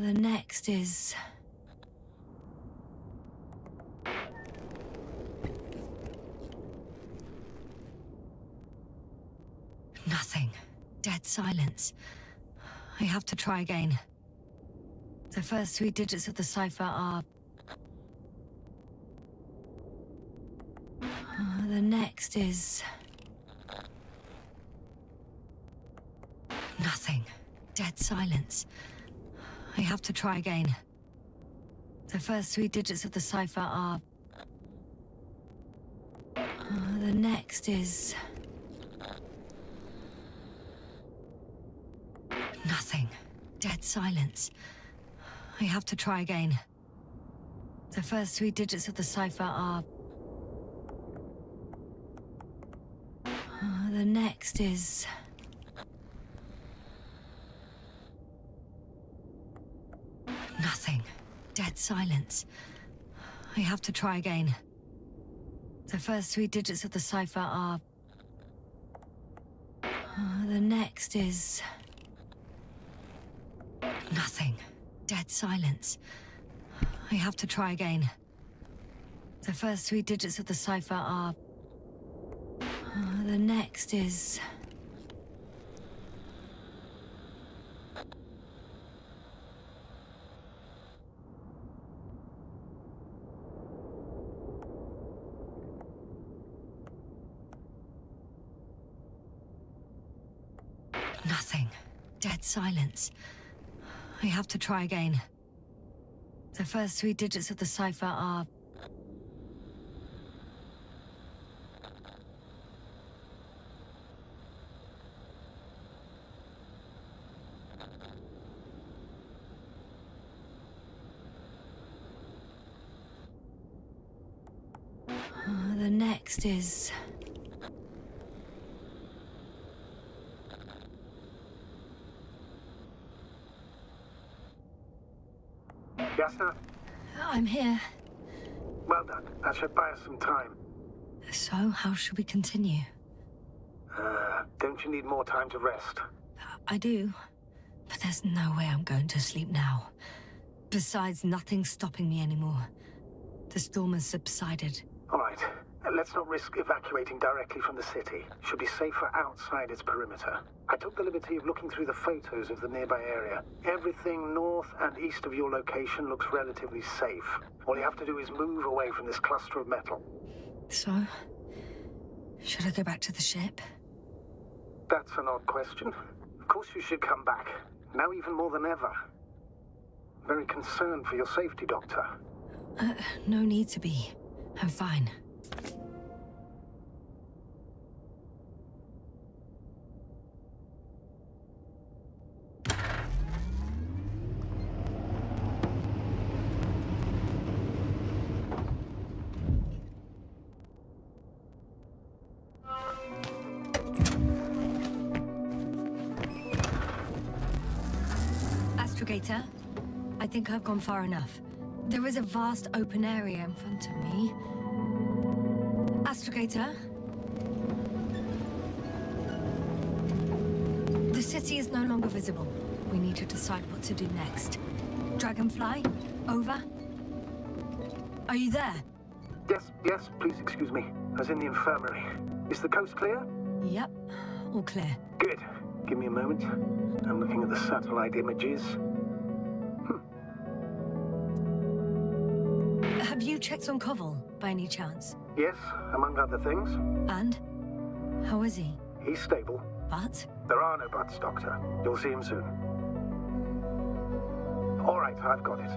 The next is... Nothing. Dead silence. I have to try again. The first 3 digits of the cipher are... The next is... Nothing. Dead silence. I have to try again. The first 3 digits of the cipher are... The next is... Nothing. Dead silence. I have to try again. The first 3 digits of the cipher are... The next is... Nothing. Dead silence. I have to try again. The first 3 digits of the cipher are... The next is... Nothing. Dead silence. I have to try again. The first 3 digits of the cipher are... The next is... Nothing. Dead silence. I have to try again. The first 3 digits of the cipher are... The next is... Yes, sir? I'm here. Well done. That should buy us some time. So, how should we continue? Don't you need more time to rest? I do. But there's no way I'm going to sleep now. Besides, nothing's stopping me anymore. The storm has subsided. All right. Let's not risk evacuating directly from the city. Should be safer outside its perimeter. I took the liberty of looking through the photos of the nearby area. Everything north and east of your location looks relatively safe. All you have to do is move away from this cluster of metal. So, should I go back to the ship? That's an odd question. Of course you should come back. Now even more than ever. Very concerned for your safety, Doctor. No need to be. I'm fine. Astrogator, I think I've gone far enough. There is a vast open area in front of me. Astrogator? The city is no longer visible. We need to decide what to do next. Dragonfly? Over? Are you there? Yes, please excuse me. I was in the infirmary. Is the coast clear? Yep, all clear. Good. Give me a moment. I'm looking at the satellite images. Have you checked on Koval, by any chance? Yes, among other things. And? How is he? He's stable. But? There are no buts, Doctor. You'll see him soon. All right, I've got it.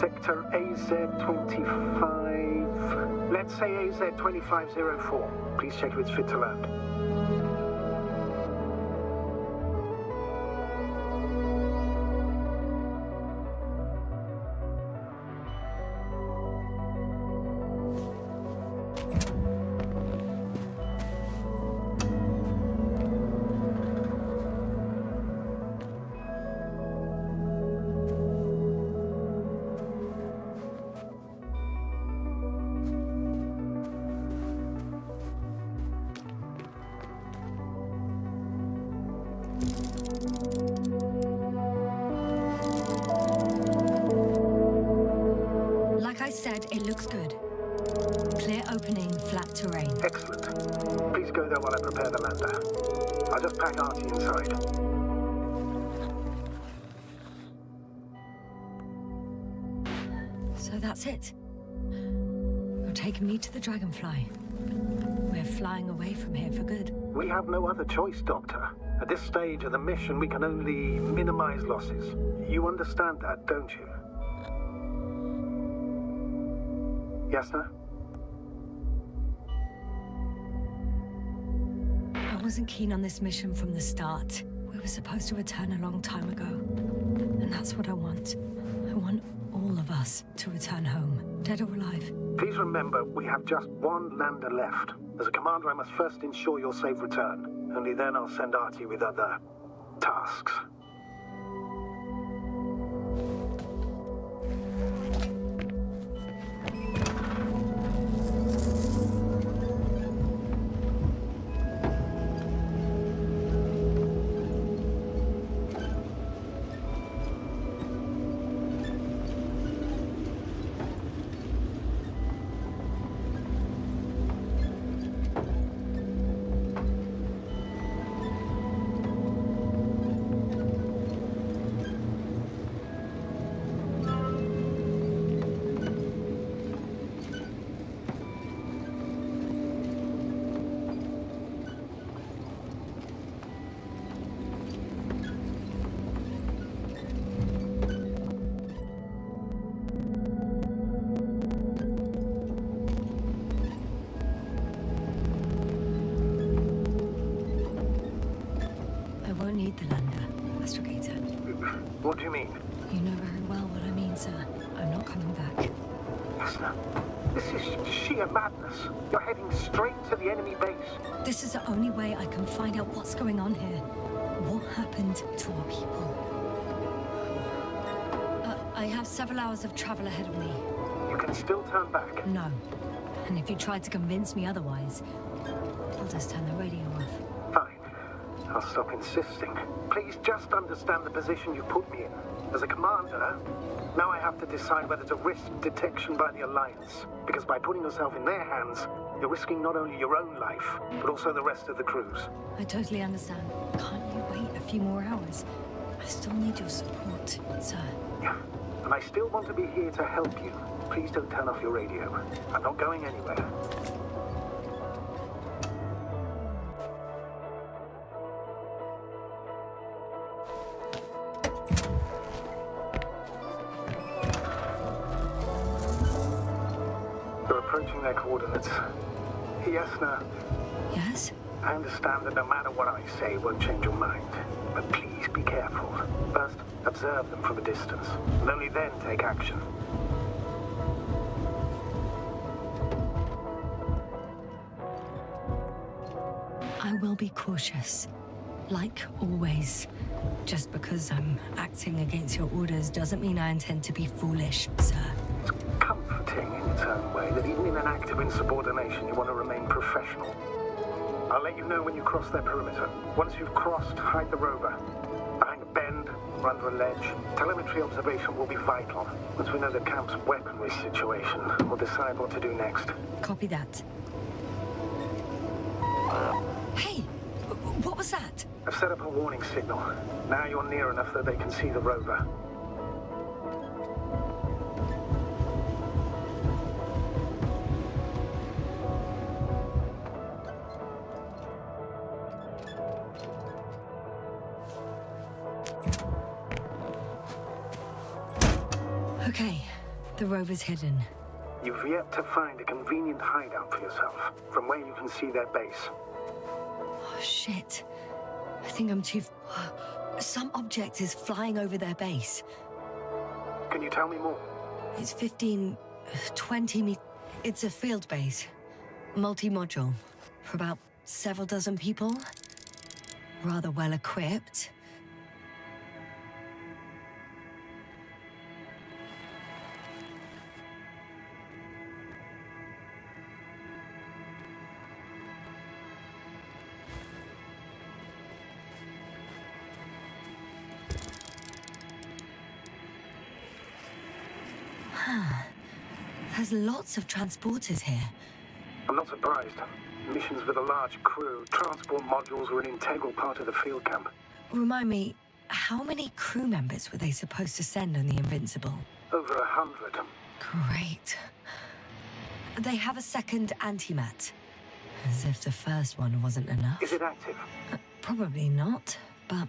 Sector AZ-25... Let's say AZ-2504. Please check if it's fit to land. Like I said, it looks good. Clear opening, flat terrain. Excellent. Please go there while I prepare the lander. I'll just pack Artie inside. So that's it. You're taking me to the Dragonfly. We're flying away from here for good. We have no other choice, Doctor. At this stage of the mission, we can only minimize losses. You understand that, don't you? Yes, sir? I wasn't keen on this mission from the start. We were supposed to return a long time ago. And that's what I want. I want all of us to return home, dead or alive. Please remember, we have just one lander left. As a commander, I must first ensure your safe return. Only then I'll send Artie with other tasks. What do you mean? You know very well what I mean, sir. I'm not coming back. Listener, this is sheer madness. You're heading straight to the enemy base. This is the only way I can find out what's going on here. What happened to our people? I have several hours of travel ahead of me. You can still turn back. No. And if you try to convince me otherwise, I'll just turn the radio off. Fine. I'll stop insisting. Please just understand the position you put me in. As a commander, now I have to decide whether to risk detection by the Alliance. Because by putting yourself in their hands, You're risking not only your own life, but also the rest of the crew's. I totally understand. Can't you wait a few more hours? I still need your support, sir. Yeah. And I still want to be here to help you. Please don't turn off your radio. I'm not going anywhere. They're approaching their coordinates. Yes, now. Yes? I understand that no matter what I say won't change your mind. But please be careful. First, observe them from a distance, and only then take action. I will be cautious. Like always. Just because I'm acting against your orders doesn't mean I intend to be foolish, sir. It's comforting in its own way that even in an act of insubordination you want to remain professional. I'll let you know when you cross their perimeter. Once you've crossed, hide the rover. Behind a bend or under a ledge. Telemetry observation will be vital. Once we know the camp's weaponry situation, we'll decide what to do next. Copy that. Hey! What was that? I've set up a warning signal. Now you're near enough that they can see the rover. Okay, the rover's hidden. You've yet to find a convenient hideout for yourself, from where you can see their base. Oh, shit. I think I'm too... Some object is flying over their base. Can you tell me more? It's 15... 20 meters... It's a field base. Multi-module. For about several dozen people. Rather well equipped. There's lots of transporters here. I'm not surprised. Missions with a large crew, transport modules were an integral part of the field camp. Remind me, how many crew members were they supposed to send on the Invincible? Over 100. Great. They have a second antimat. As if the first one wasn't enough. Is it active? Probably not, but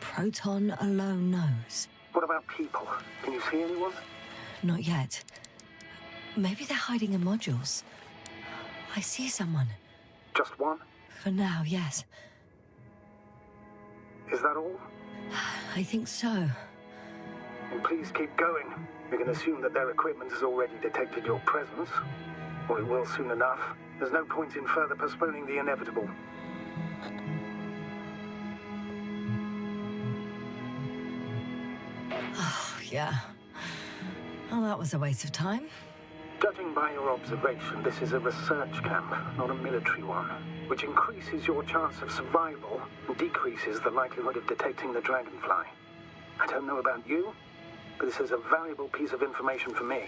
Proton alone knows. What about people? Can you see anyone? Not yet. Maybe they're hiding in modules. I see someone. Just one? For now, yes. Is that all? I think so. And please keep going. We can assume that their equipment has already detected your presence. Or it will soon enough. There's no point in further postponing the inevitable. Oh, yeah. Well, that was a waste of time. Judging by your observation, this is a research camp, not a military one, which increases your chance of survival and decreases the likelihood of detecting the dragonfly. I don't know about you, but this is a valuable piece of information for me.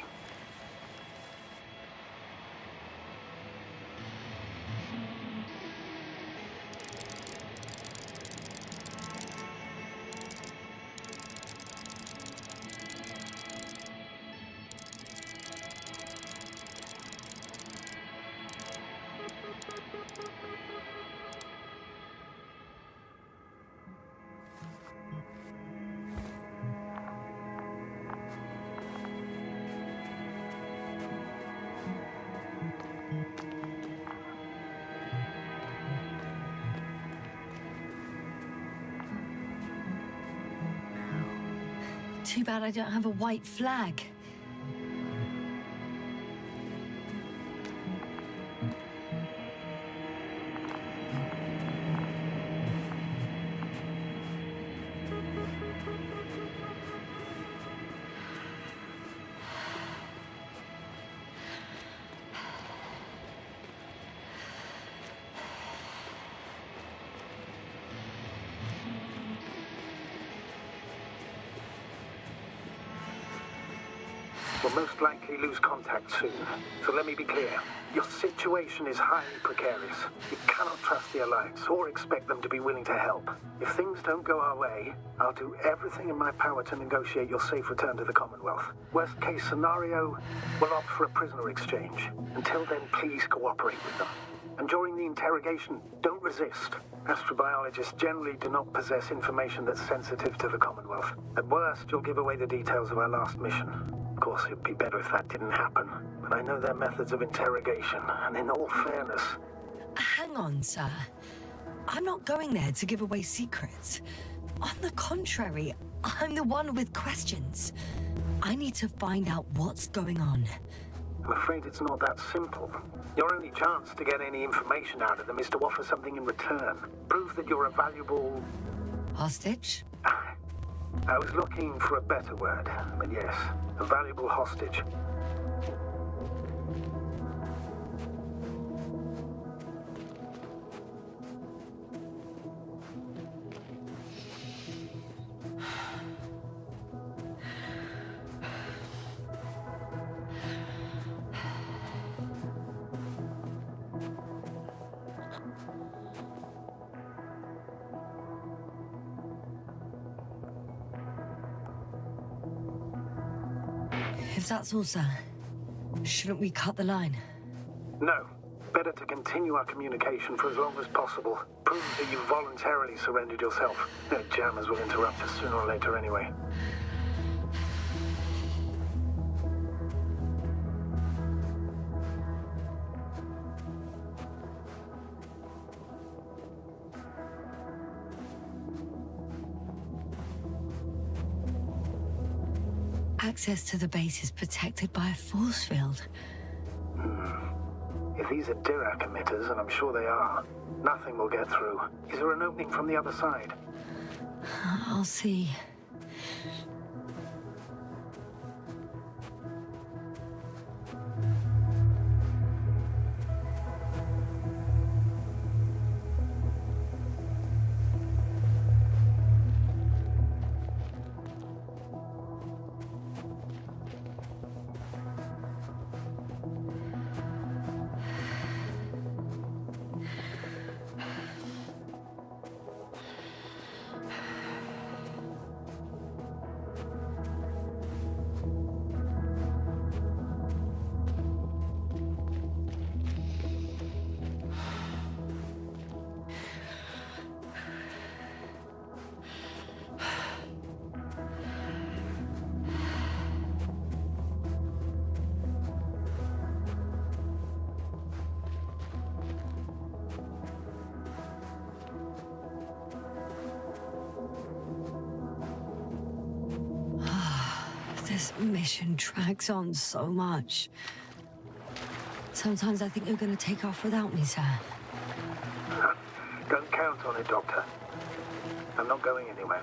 Too bad I don't have a white flag. will most likely lose contact soon. So let me be clear. Your situation is highly precarious. You cannot trust the Alliance or expect them to be willing to help. If things don't go our way, I'll do everything in my power to negotiate your safe return to the Commonwealth. Worst case scenario, we'll opt for a prisoner exchange. Until then, please cooperate with them. And during the interrogation, don't resist. Astrobiologists generally do not possess information that's sensitive to the Commonwealth. At worst, you'll give away the details of our last mission. Of course, it'd be better if that didn't happen. But I know their methods of interrogation, and in all fairness... Hang on, sir. I'm not going there to give away secrets. On the contrary, I'm the one with questions. I need to find out what's going on. I'm afraid it's not that simple. Your only chance to get any information out of them is to offer something in return. Prove that you're a valuable... Hostage? I was looking for a better word, but yes, a valuable hostage. If that's all, sir, shouldn't we cut the line? No. Better to continue our communication for as long as possible. Prove that you voluntarily surrendered yourself. Their jammers will interrupt us sooner or later anyway. Access to the base is protected by a force field. If these are Dirac emitters, and I'm sure they are, nothing will get through. Is there an opening from the other side? I'll see. This mission drags on so much. Sometimes I think you're going to take off without me, sir. Don't count on it, Doctor. I'm not going anywhere.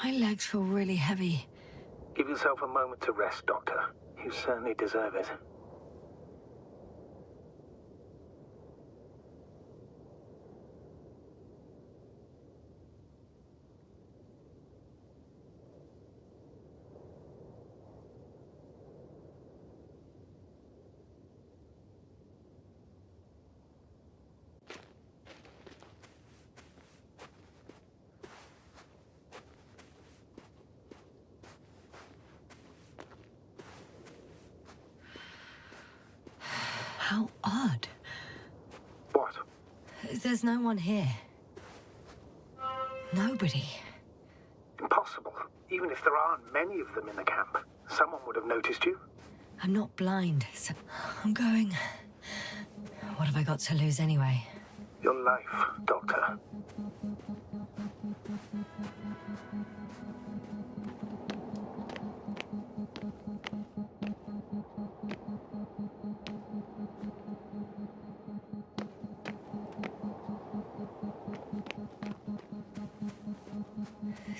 My legs feel really heavy. Give yourself a moment to rest, Doctor. You certainly deserve it. How odd. What? There's no one here. Nobody. Impossible. Even if there aren't many of them in the camp, someone would have noticed you. I'm not blind, so I'm going. What have I got to lose anyway? Your life, Doctor.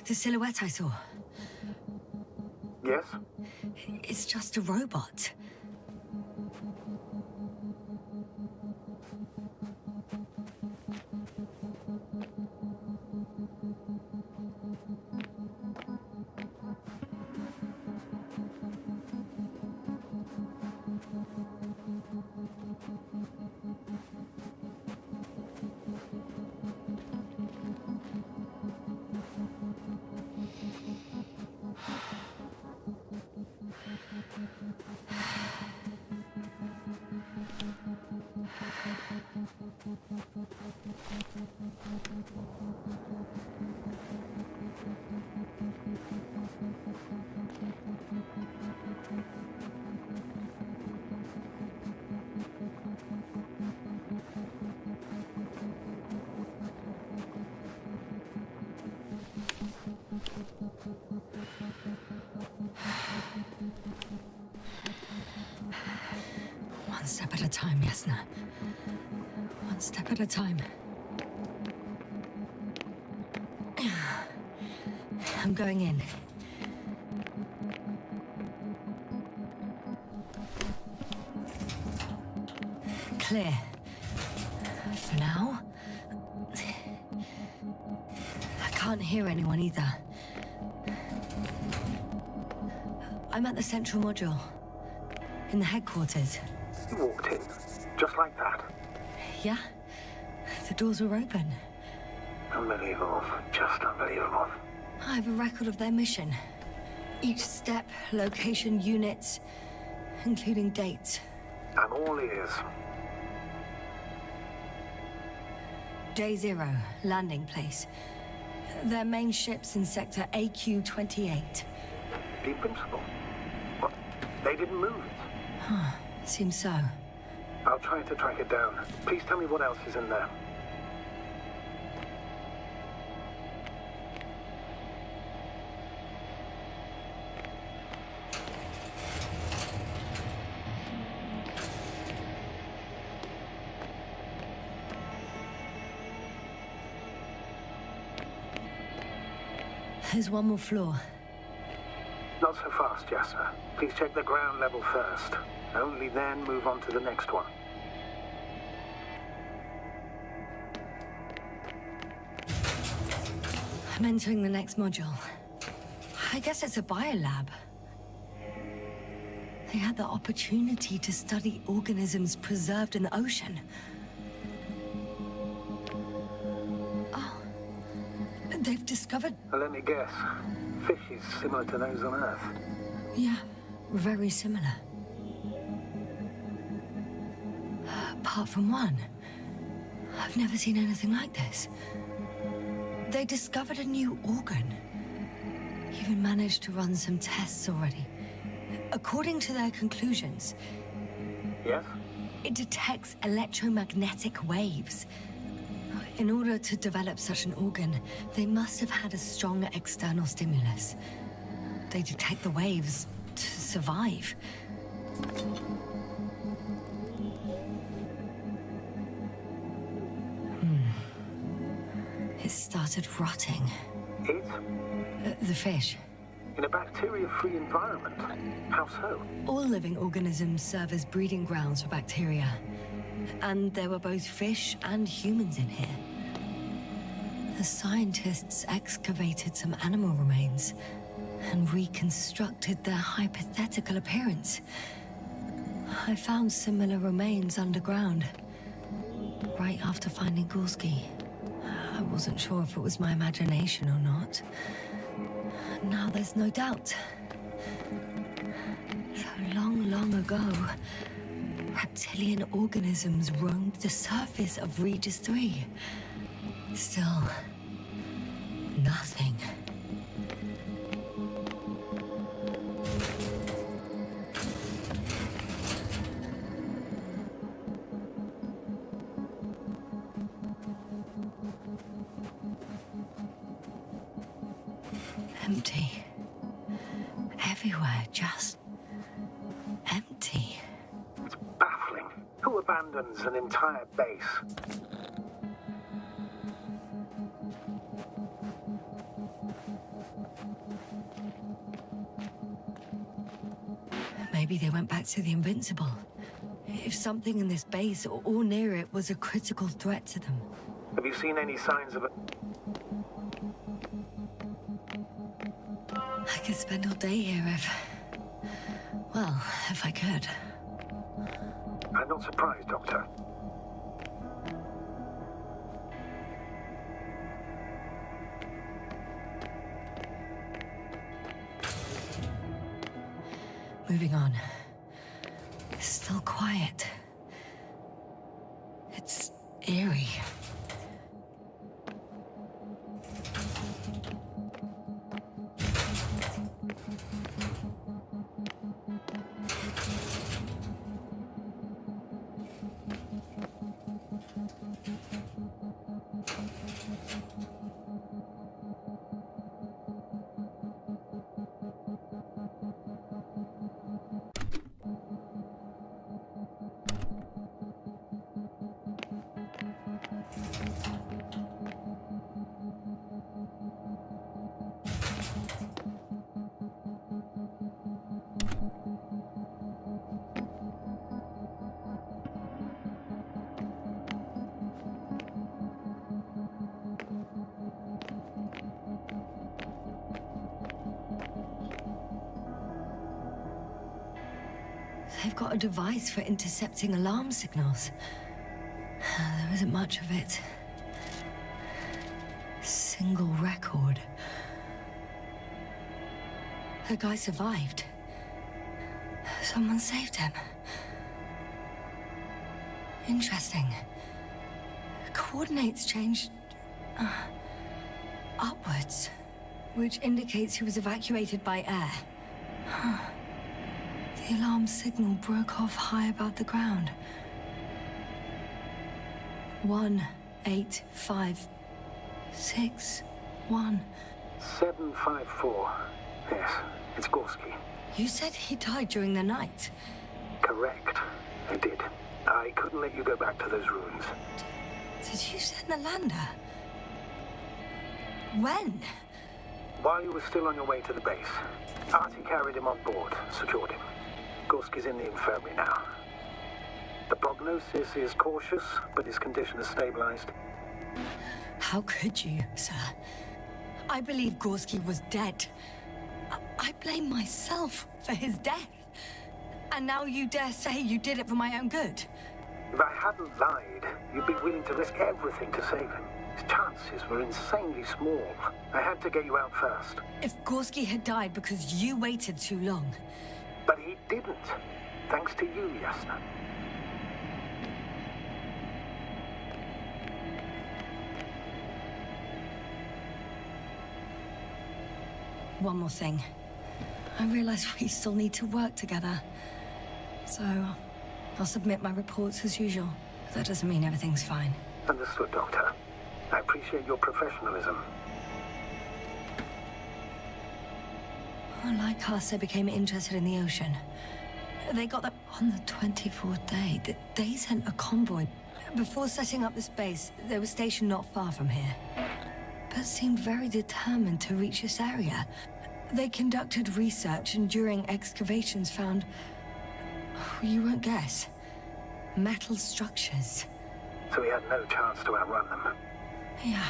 The silhouette I saw. Yes? It's just a robot. One step at a time, Yasna. One step at a time. I'm going in. Clear. For now. I can't hear anyone either. I'm at the central module. In the headquarters. You walked in, just like that. Yeah? The doors were open. Unbelievable. Just unbelievable. I have a record of their mission. Each step, location, units, including dates. I'm all ears. Day 0, landing place. Their main ship's in sector AQ-28. The Invincible? What? They didn't move it? Seems so. I'll try to track it down. Please tell me what else is in there. There's one more floor. Not so fast, Yasser. Please check the ground level first. Only then move on to the next one. I'm entering the next module. I guess it's a biolab. They had the opportunity to study organisms preserved in the ocean. Oh, they've discovered... Let me guess. Fishes similar to those on Earth. Yeah, very similar. Apart from one. I've never seen anything like this. They discovered a new organ. Even managed to run some tests already. According to their conclusions, Yes? it detects electromagnetic waves. In order to develop such an organ, they must have had a strong external stimulus. They detect the waves to survive. It started rotting. It? The fish. In a bacteria-free environment? How so? All living organisms serve as breeding grounds for bacteria. And there were both fish and humans in here. The scientists excavated some animal remains and reconstructed their hypothetical appearance. I found similar remains underground, right after finding Gorski. I wasn't sure if it was my imagination or not. Now there's no doubt. So long, long ago, reptilian organisms roamed the surface of Regis 3. Still, nothing. Empty. Everywhere, just empty. It's baffling. Who abandons an entire base? Maybe they went back to the Invincible. If something in this base or near it was a critical threat to them. Have you seen any signs of it? I could spend all day here if I could. I'm not surprised, Doctor. Moving on. Still quiet. It's eerie. They've got a device for intercepting alarm signals. There isn't much of it. Single record. The guy survived. Someone saved him. Interesting. Coordinates changed upwards, which indicates he was evacuated by air. The alarm signal broke off high above the ground. 18561. 754. Yes, it's Gorski. You said he died during the night. Correct. I did. I couldn't let you go back to those ruins. Did you send the lander? When? While you were still on your way to the base, Artie carried him on board, secured him. Gorski's in the infirmary now. The prognosis is cautious, but his condition has stabilized. How could you, sir? I believe Gorski was dead. I blame myself for his death. And now you dare say you did it for my own good? If I hadn't lied, you'd be willing to risk everything to save him. His chances were insanely small. I had to get you out first. If Gorski had died because you waited too long... But he didn't. Thanks to you, Yasna. One more thing. I realize we still need to work together. So, I'll submit my reports as usual. That doesn't mean everything's fine. Understood, Doctor. I appreciate your professionalism. Like us, they became interested in the ocean. They got that on the 24th day. They sent a convoy. Before setting up this base, they were stationed not far from here. But seemed very determined to reach this area. They conducted research and during excavations found... you won't guess. Metal structures. So we had no chance to outrun them. Yeah.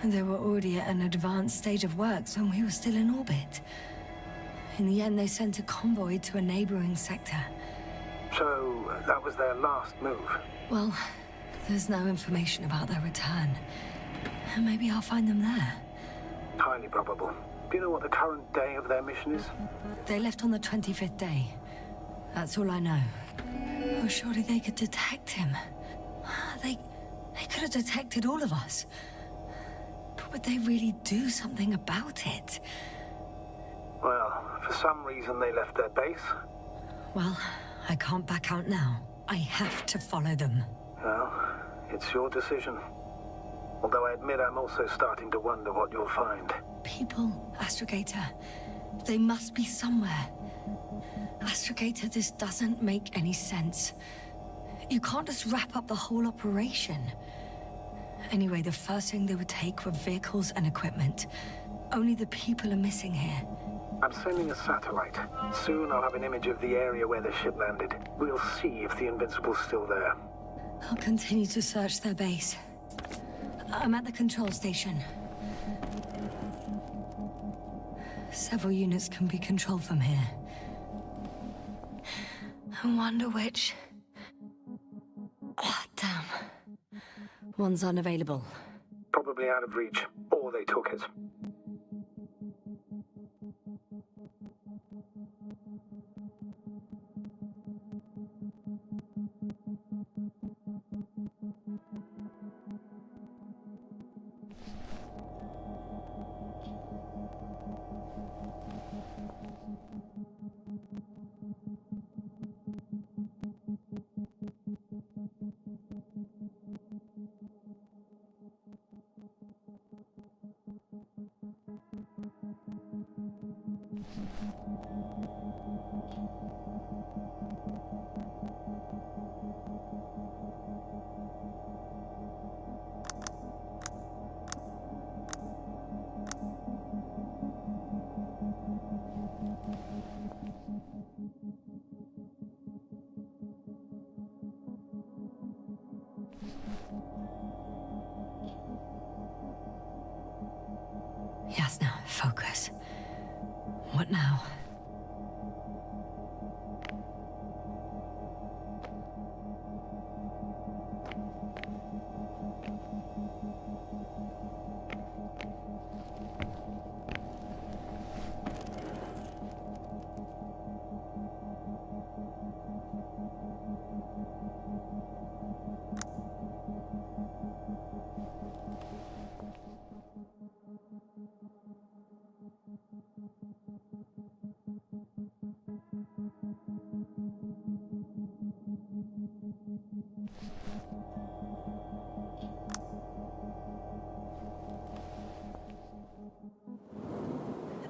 And they were already at an advanced stage of works when we were still in orbit. In the end, they sent a convoy to a neighboring sector. So, that was their last move? Well, there's no information about their return. Maybe I'll find them there. Highly probable. Do you know what the current day of their mission is? They left on the 25th day. That's all I know. Oh, surely they could detect him. They could have detected all of us. But would they really do something about it? Well, for some reason they left their base. Well, I can't back out now. I have to follow them. Well, it's your decision. Although I admit I'm also starting to wonder what you'll find. People, Astrogator. They must be somewhere. Astrogator, this doesn't make any sense. You can't just wrap up the whole operation. Anyway, the first thing they would take were vehicles and equipment. Only the people are missing here. I'm sending a satellite. Soon I'll have an image of the area where the ship landed. We'll see if the Invincible's still there. I'll continue to search their base. I'm at the control station. Several units can be controlled from here. I wonder which... Oh, damn. One's unavailable. Probably out of reach, or they took it. Yes, now, focus. What now?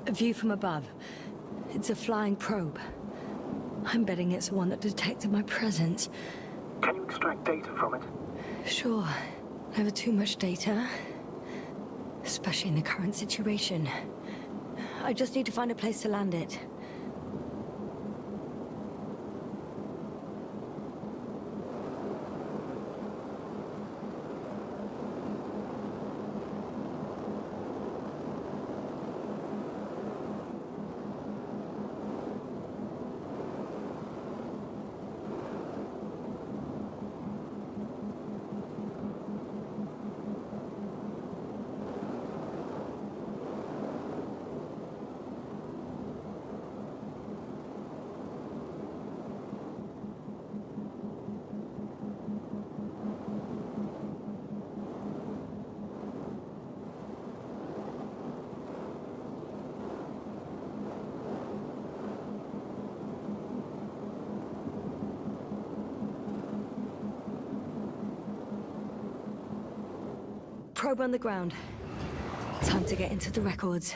A view from above. It's a flying probe. I'm betting it's the one that detected my presence. Can you extract data from it? Sure. Never too much data. Especially in the current situation. I just need to find a place to land it. Probe on the ground. Time to get into the records.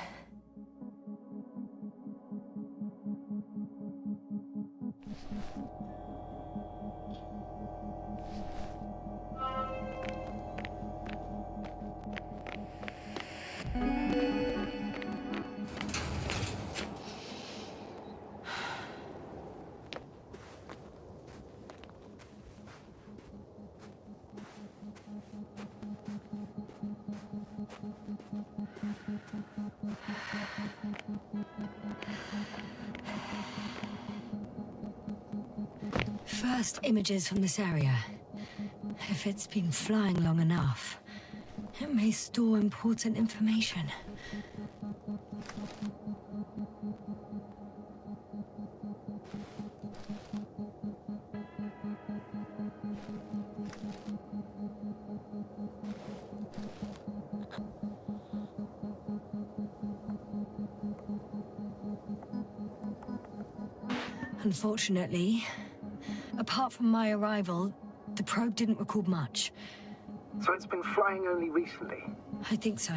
First images from this area. If it's been flying long enough, it may store important information. Unfortunately, apart from my arrival, the probe didn't record much. So it's been flying only recently. I think so.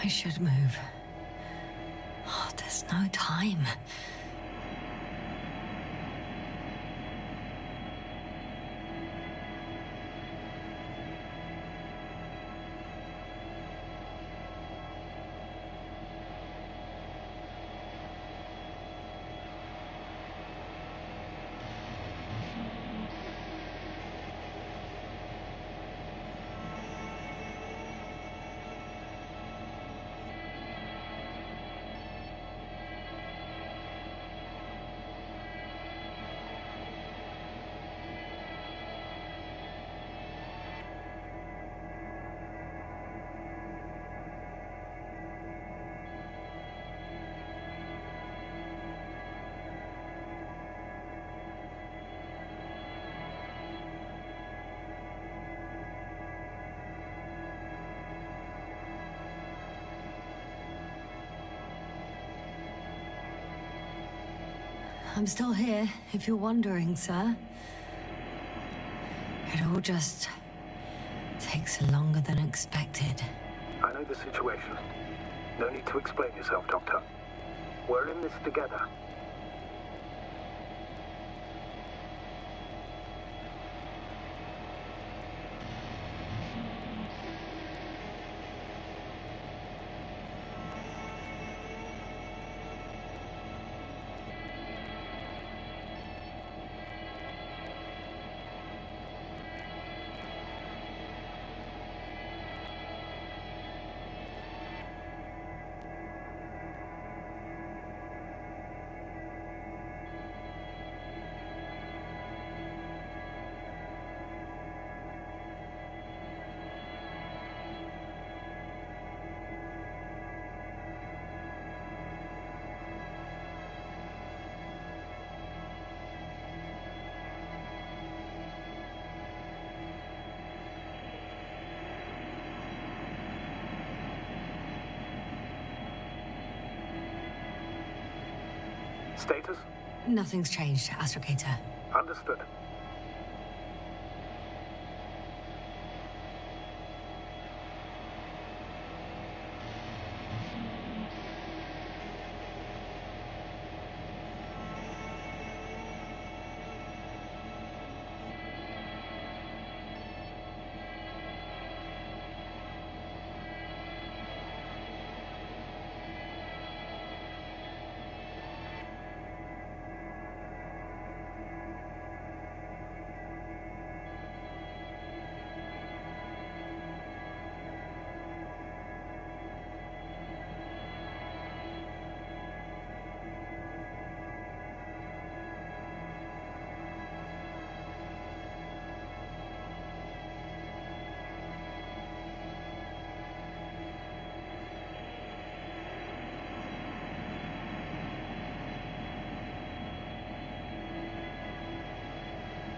I should move. Oh, there's no time. I'm still here, if you're wondering, sir. It all just takes longer than expected. I know the situation. No need to explain yourself, Doctor. We're in this together. Status? Nothing's changed, Astrogator. Understood.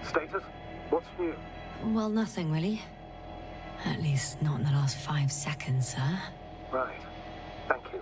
Status? What's new? Well, nothing really. At least not in the last 5 seconds, sir. Right. Thank you.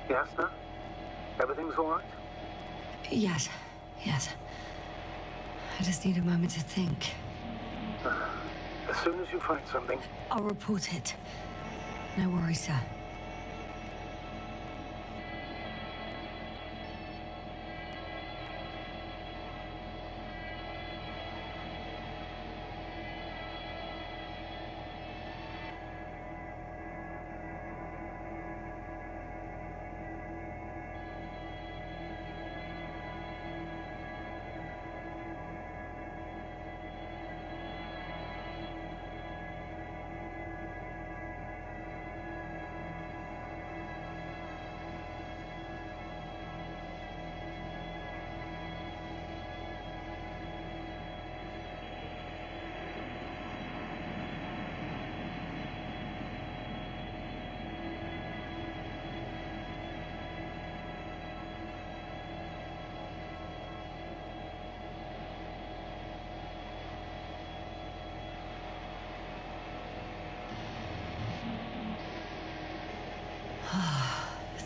Yasna? Everything's all right? Yes, yes. I just need a moment to think. As soon as you find something, I'll report it. No worries, sir.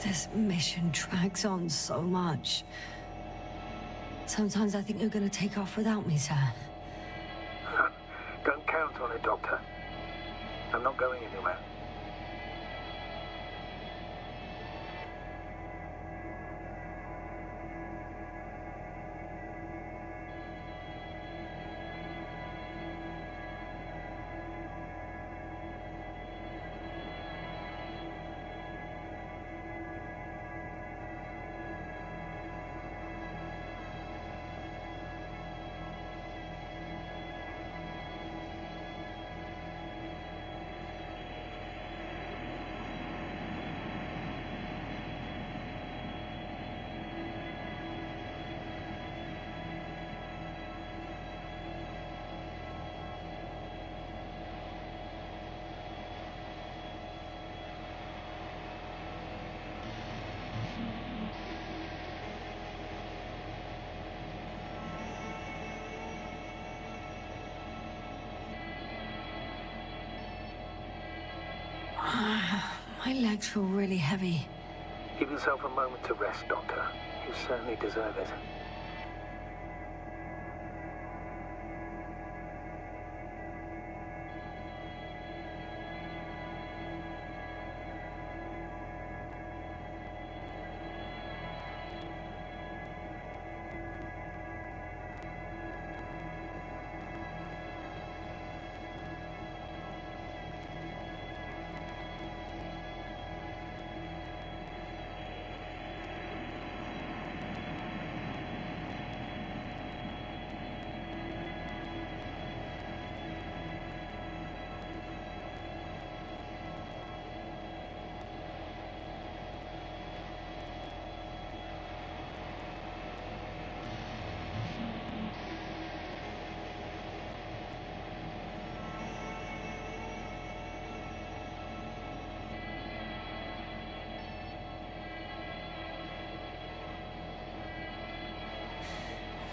This mission drags on so much. Sometimes I think you're gonna take off without me, sir. don't count on it, Doctor. I'm not going anywhere. My legs feel really heavy. Give yourself a moment to rest, Doctor. You certainly deserve it.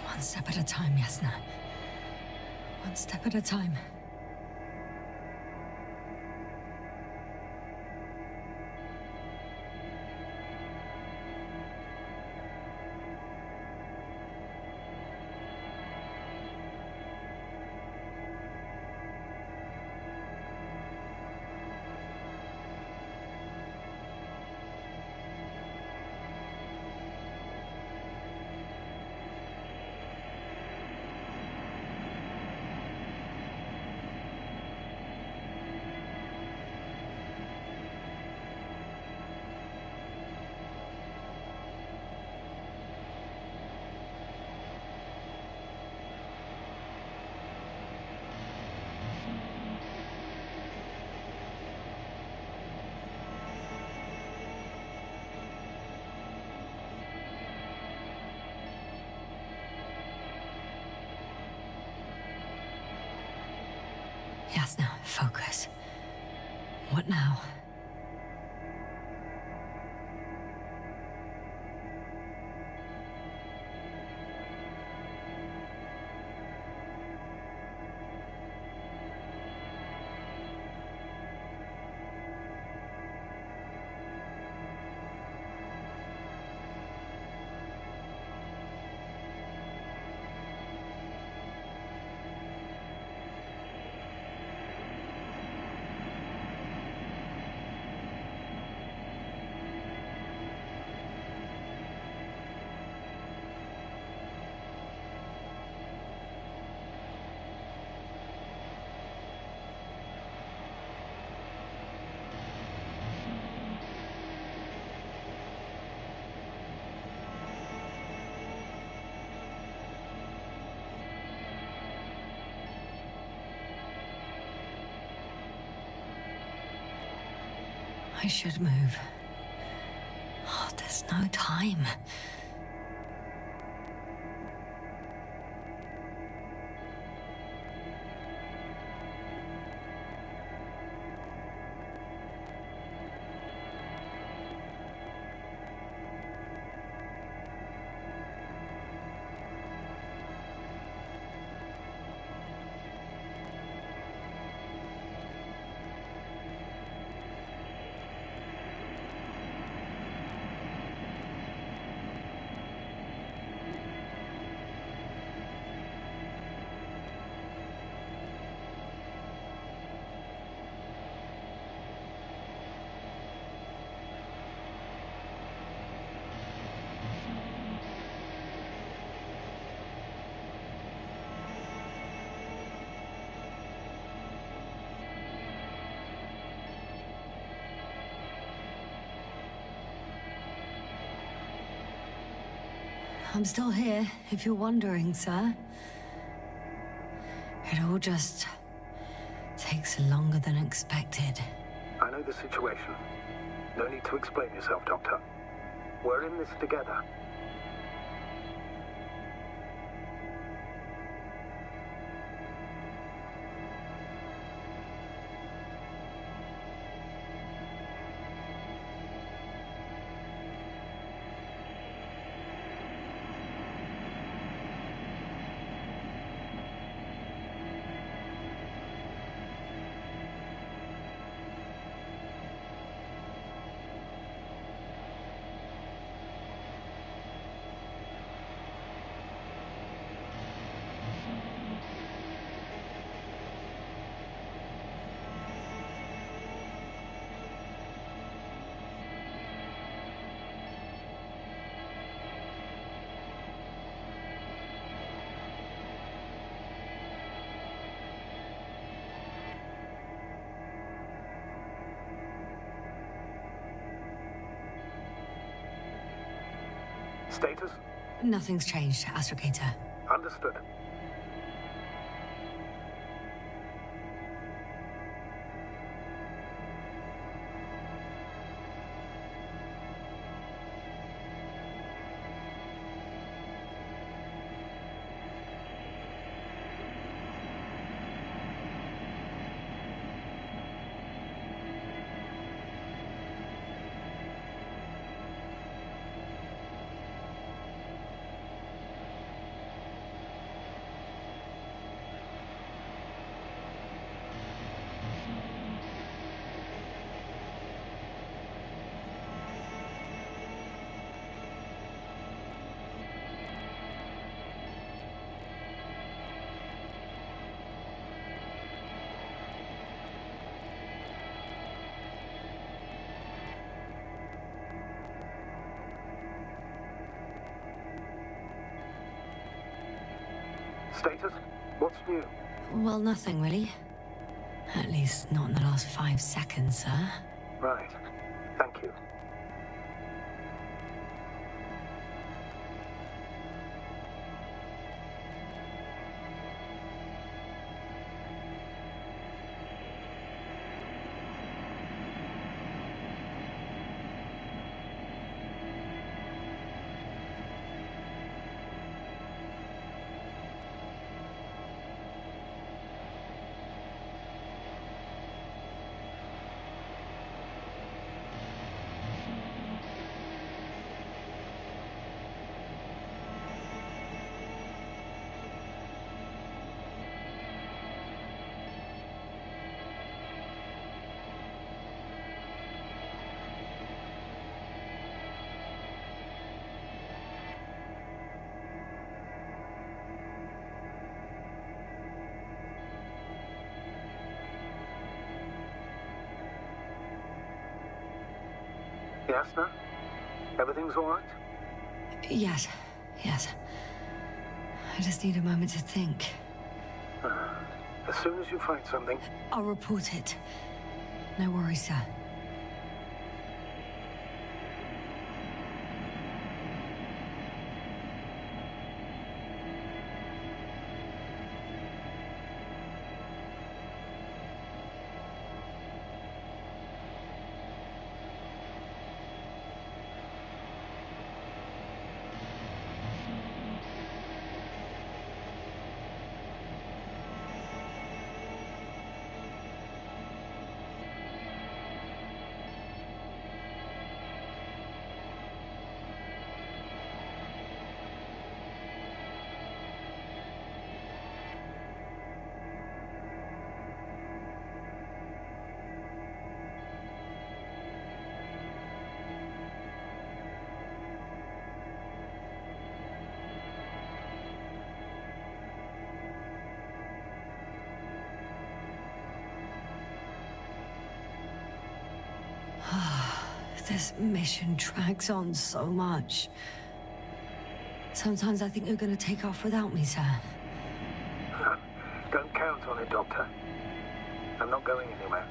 One step at a time, Yasna. One step at a time. Yasna, focus. What now? I should move. Oh, there's no time. I'm still here, if you're wondering, sir. It all just takes longer than expected. I know the situation. No need to explain yourself, Doctor. We're in this together. Status? Nothing's changed, Astrogator. Understood. Status? What's new? Well, nothing really. At least not in the last 5 seconds, sir. Right. Thank you. Yasna? Everything's all right? Yes. I just need a moment to think. As soon as you find something... I'll report it. No worries, sir. This mission drags on so much. Sometimes I think you're gonna take off without me, sir. Don't count on it, Doctor. I'm not going anywhere.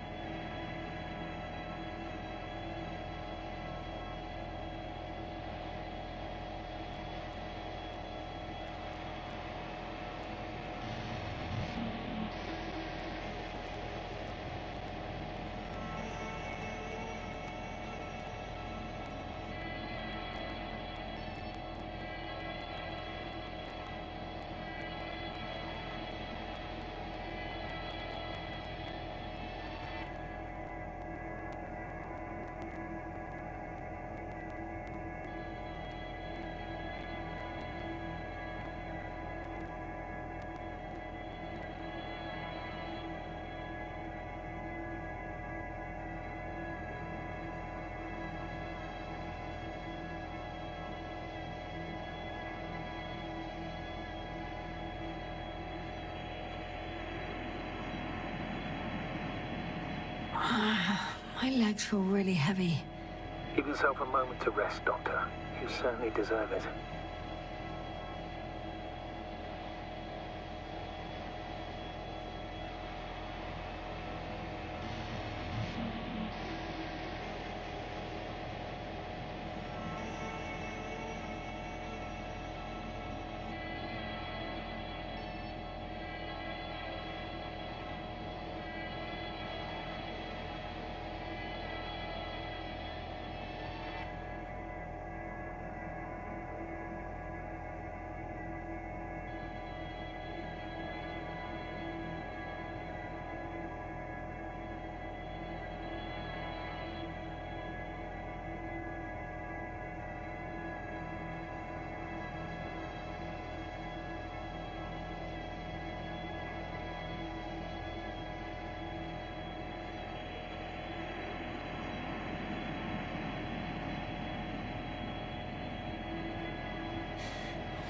My legs feel really heavy. Give yourself a moment to rest, Doctor. You certainly deserve it.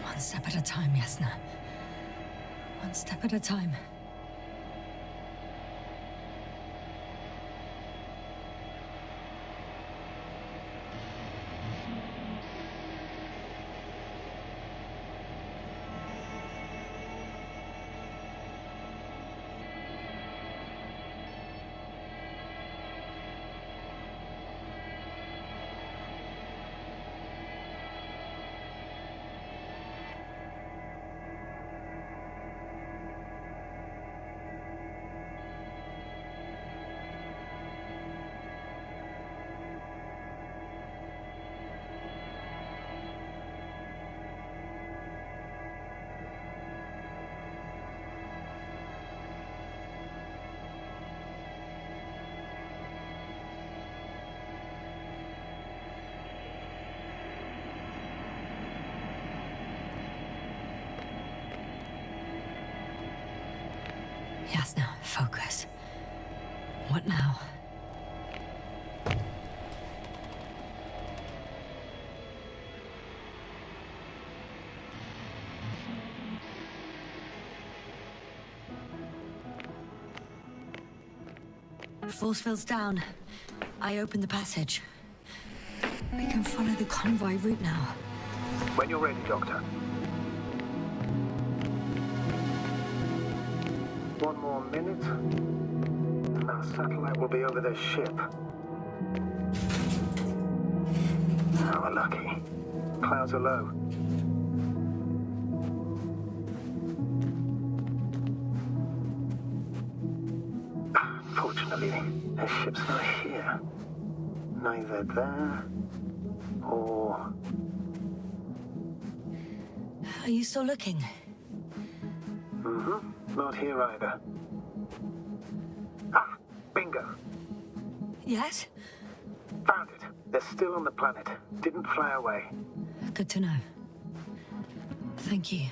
One step at a time, Yasna. One step at a time. Yasna, focus. What now? Force field's down. I opened the passage. We can follow the convoy route now. When you're ready, Doctor. One more minute, and our satellite will be over their ship. Oh, we're lucky. Clouds are low. Fortunately, their ship's not here. Neither there or... Are you still looking? Not here either. Ah, bingo. Yes? Found it. They're still on the planet. Didn't fly away. Good to know. Thank you.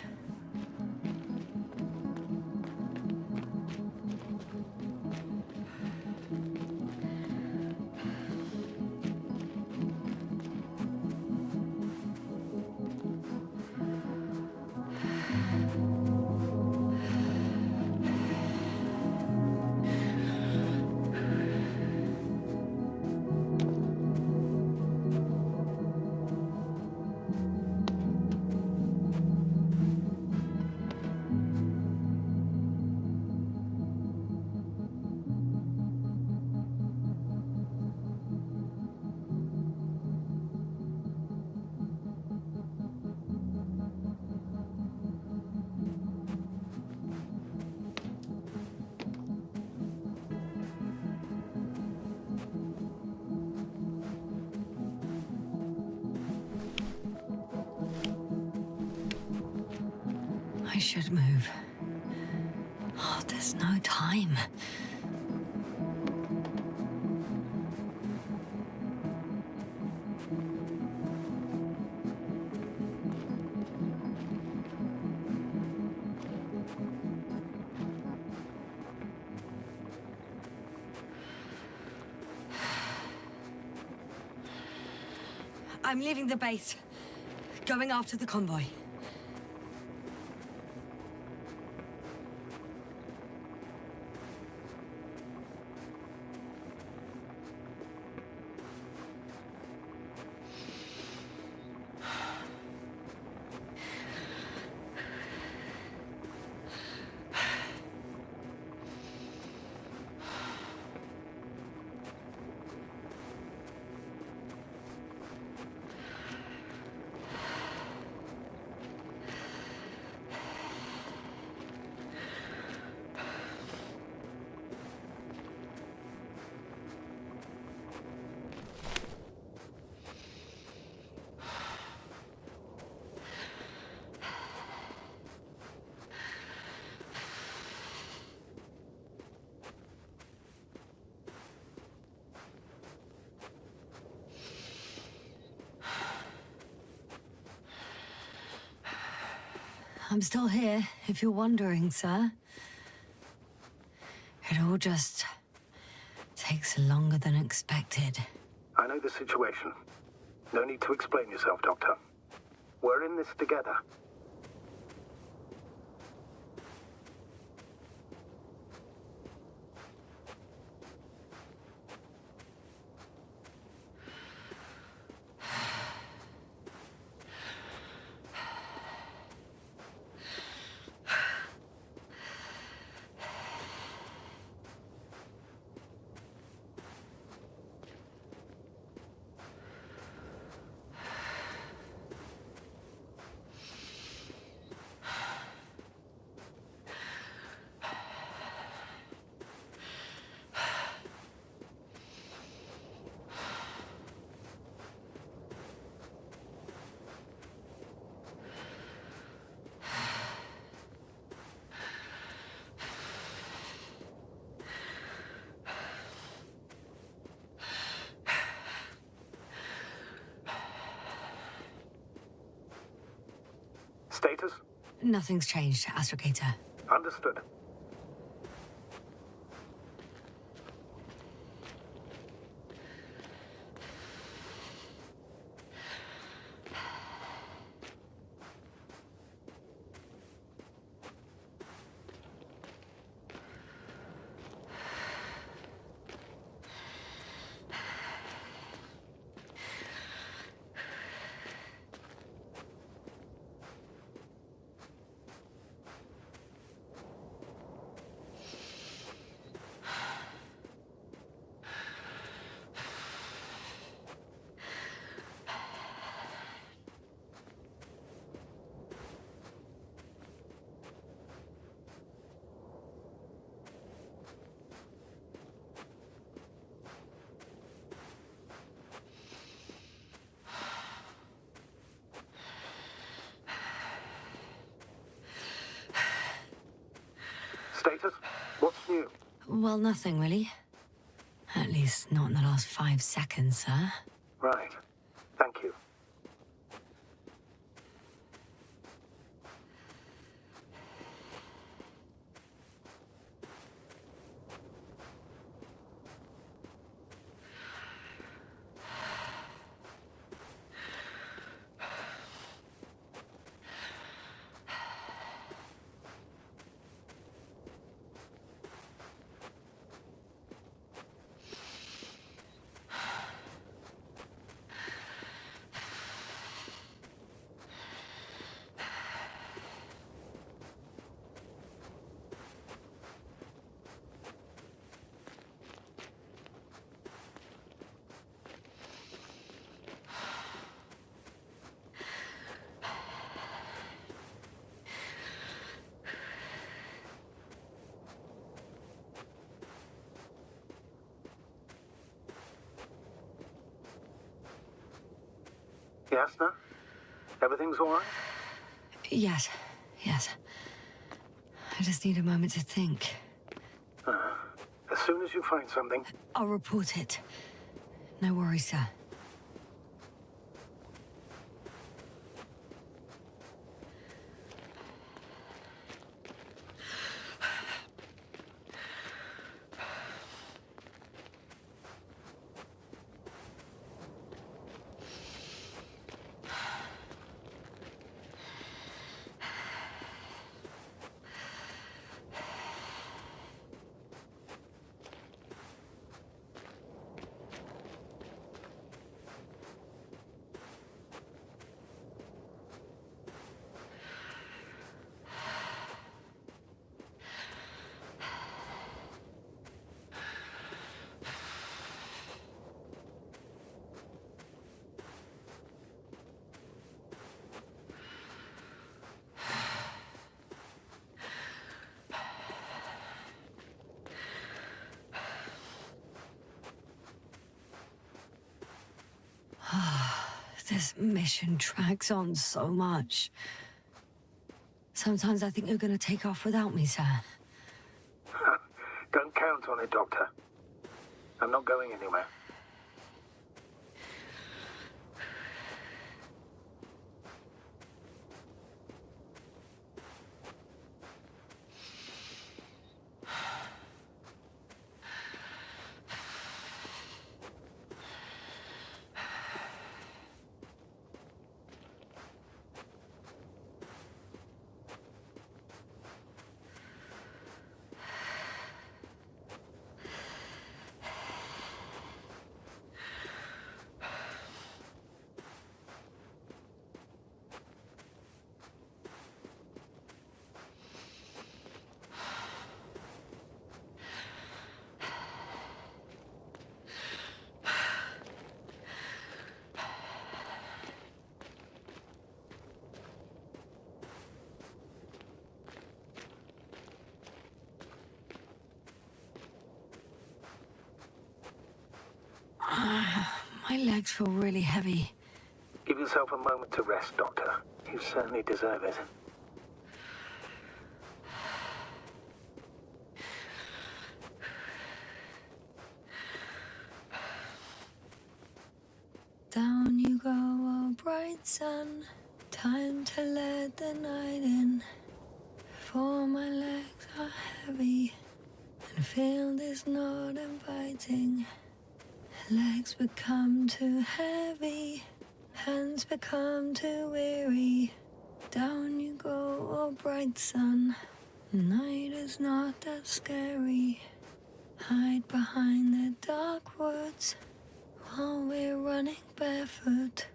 I should move. Oh, there's no time. I'm leaving the base. Going after the convoy. I'm still here, if you're wondering, sir. It all just takes longer than expected. I know the situation. No need to explain yourself, Doctor. We're in this together. Status? Nothing's changed, Astrogator. Understood. Status? What's new? Well, nothing, really. At least not in the last 5 seconds, sir. Right. Thank you. Yes, no? Everything's all right? Yes, yes. I just need a moment to think. As soon as you find something, I'll report it. No worries, sir. This mission drags on so much. Sometimes I think you're gonna take off without me, sir. don't count on it, Doctor. I'm not going anywhere. My legs feel really heavy. Give yourself a moment to rest, Doctor. You certainly deserve it. Down you go, oh bright sun. Time to let the night in. For my legs are heavy, and field is not inviting. Legs become too heavy, hands become too weary. Down you go, oh bright sun. Night is not that scary. Hide behind the dark woods while we're running barefoot.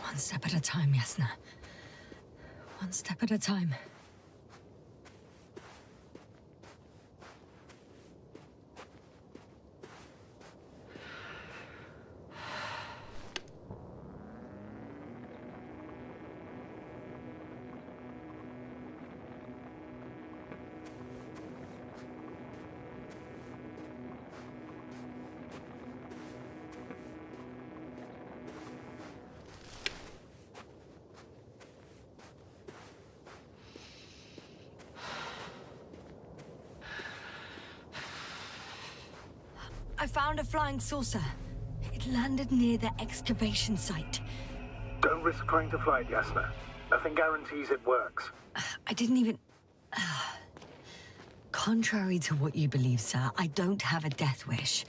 One step at a time, Yasna. One step at a time. I found a flying saucer. It landed near the excavation site. Don't risk trying to fly it, Yasna. Nothing guarantees it works. I didn't even... Contrary to what you believe, sir, I don't have a death wish.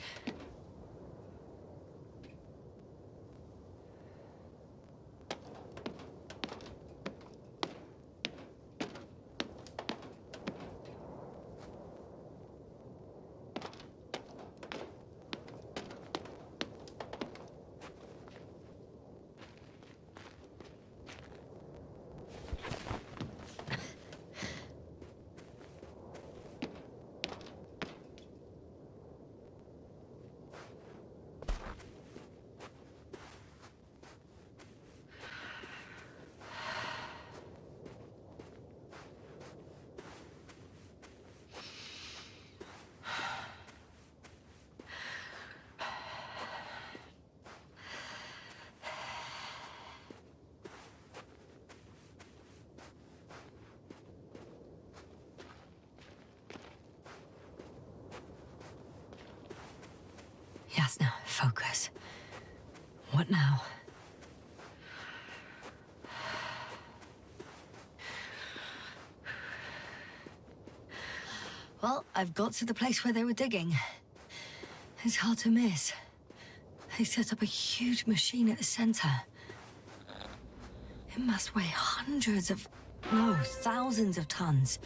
Yasna, focus. What now? Well, I've got to the place where they were digging. It's hard to miss. They set up a huge machine at the center. It must weigh hundreds of... no, thousands of tons.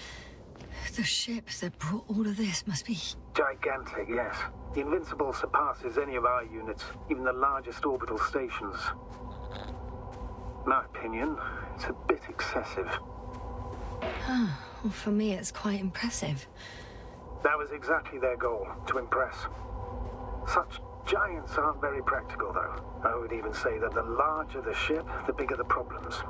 The ship that brought all of this must be... Gigantic, yes. The Invincible surpasses any of our units, even the largest orbital stations. In my opinion, it's a bit excessive. Oh, well, for me it's quite impressive. That was exactly their goal, to impress. Such giants aren't very practical, though. I would even say that the larger the ship, the bigger the problems.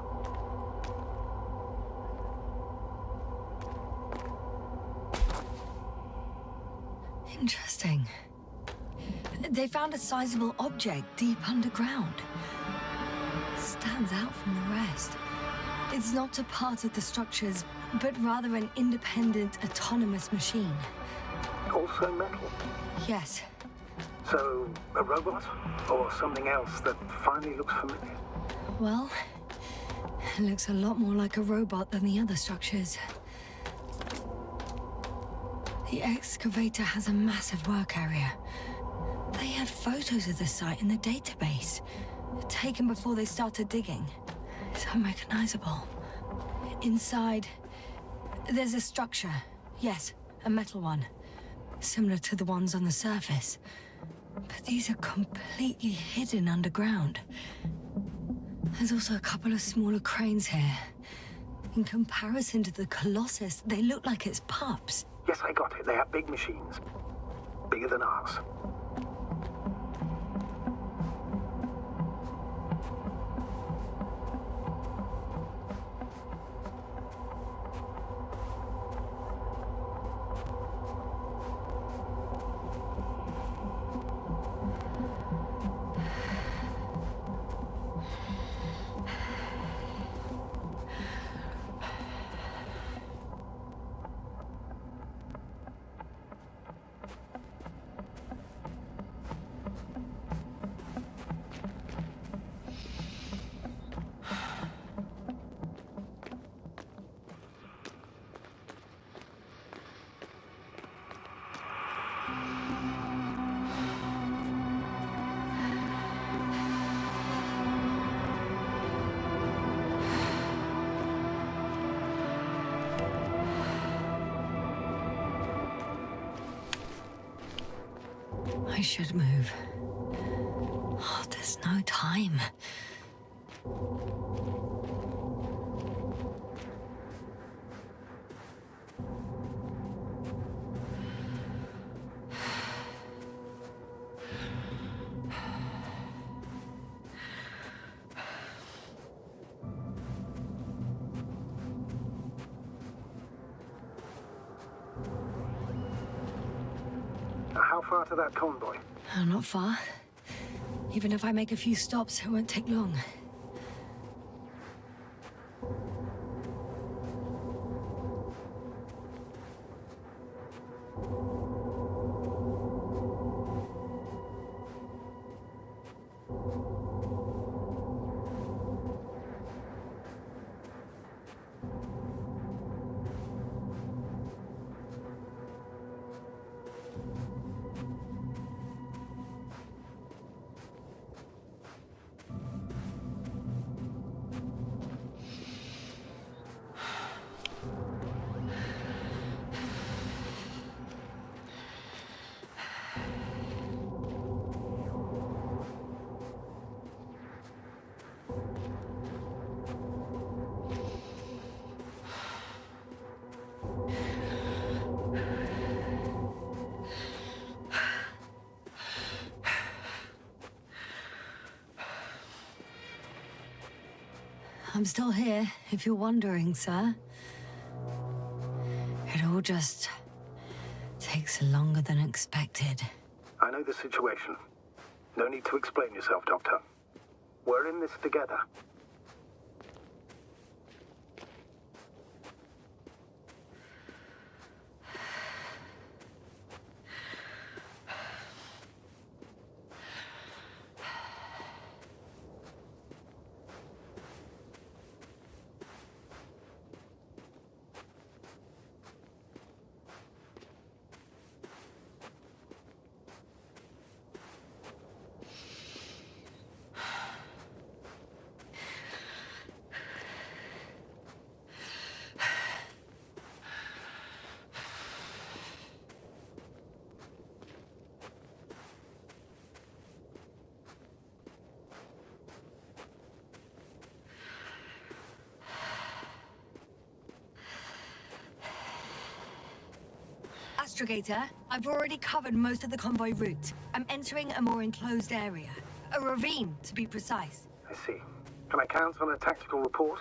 Interesting. They found a sizable object deep underground. Stands out from the rest. It's not a part of the structures, but rather an independent, autonomous machine. Also metal. Yes. So, a robot? Or something else that finally looks familiar? Well, it looks a lot more like a robot than the other structures. The excavator has a massive work area. They had photos of the site in the database, taken before they started digging. It's unrecognizable. Inside, there's a structure. Yes, a metal one. Similar to the ones on the surface. But these are completely hidden underground. There's also a couple of smaller cranes here. In comparison to the Colossus, they look like it's pups. Yes, I got it. They have big machines. Bigger than ours. I should move. Oh, there's no time. How far to that convoy? Oh, not far. Even if I make a few stops, it won't take long. I'm still here, if you're wondering, sir. It all just takes longer than expected. I know the situation. No need to explain yourself, Doctor. We're in this together. Astrogator, I've already covered most of the convoy route. I'm entering a more enclosed area. A ravine, to be precise. I see. Can I count on a tactical report?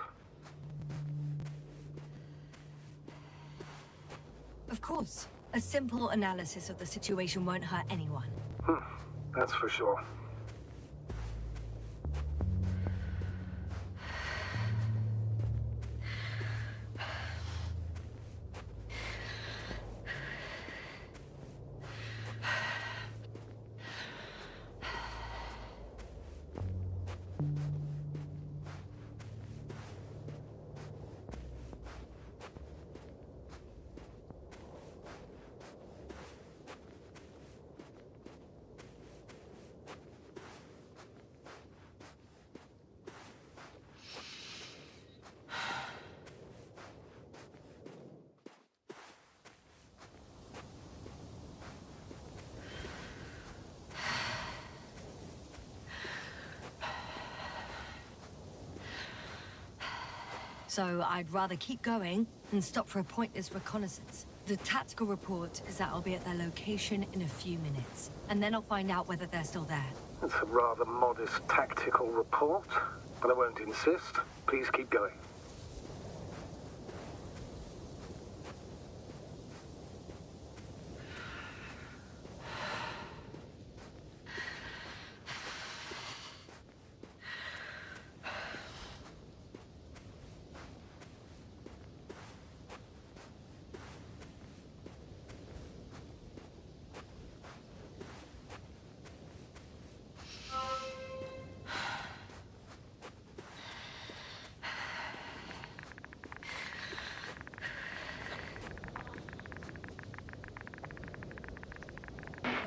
Of course. A simple analysis of the situation won't hurt anyone. That's for sure. So I'd rather keep going and stop for a pointless reconnaissance. The tactical report is that I'll be at their location in a few minutes, and then I'll find out whether they're still there. It's a rather modest tactical report, but I won't insist. Please keep going.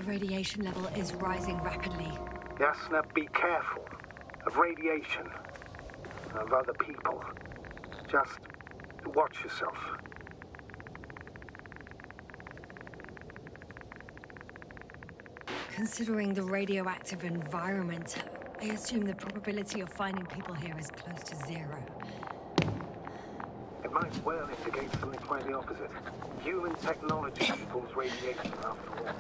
The radiation level is rising rapidly. Yes, now be careful. Of radiation. Of other people. Just watch yourself. Considering the radioactive environment, I assume the probability of finding people here is close to zero. It might well indicate something quite the opposite. Human technology equals radiation after all.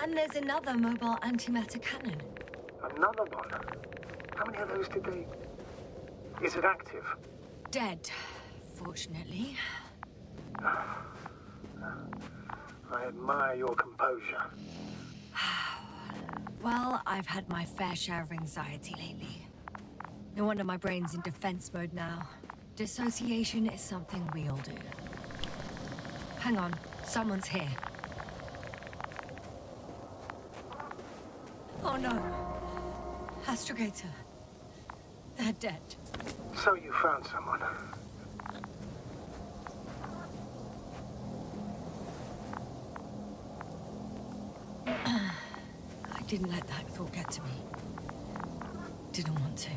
And there's another mobile antimatter cannon. Another one? How many of those did they... Is it active? Dead, fortunately. I admire your composure. Well, I've had my fair share of anxiety lately. No wonder my brain's in defense mode now. Dissociation is something we all do. Hang on, someone's here. Oh no. Astrogator. They're dead. So you found someone. I didn't let that thought get to me. Didn't want to.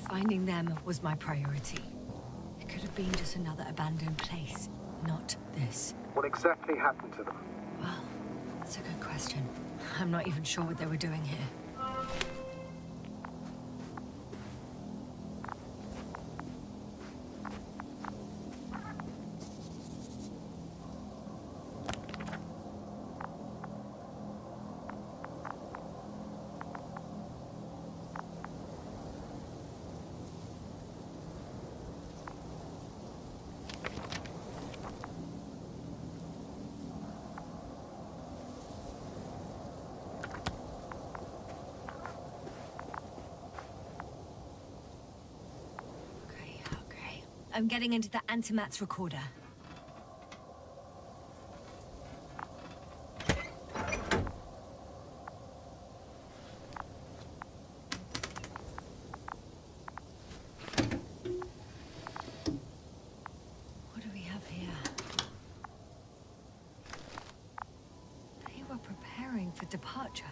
Finding them was my priority. It could have been just another abandoned place, not this. What exactly happened to them? Well, that's a good question. I'm not even sure what they were doing here. I'm getting into the antimat's recorder. What do we have here? They were preparing for departure.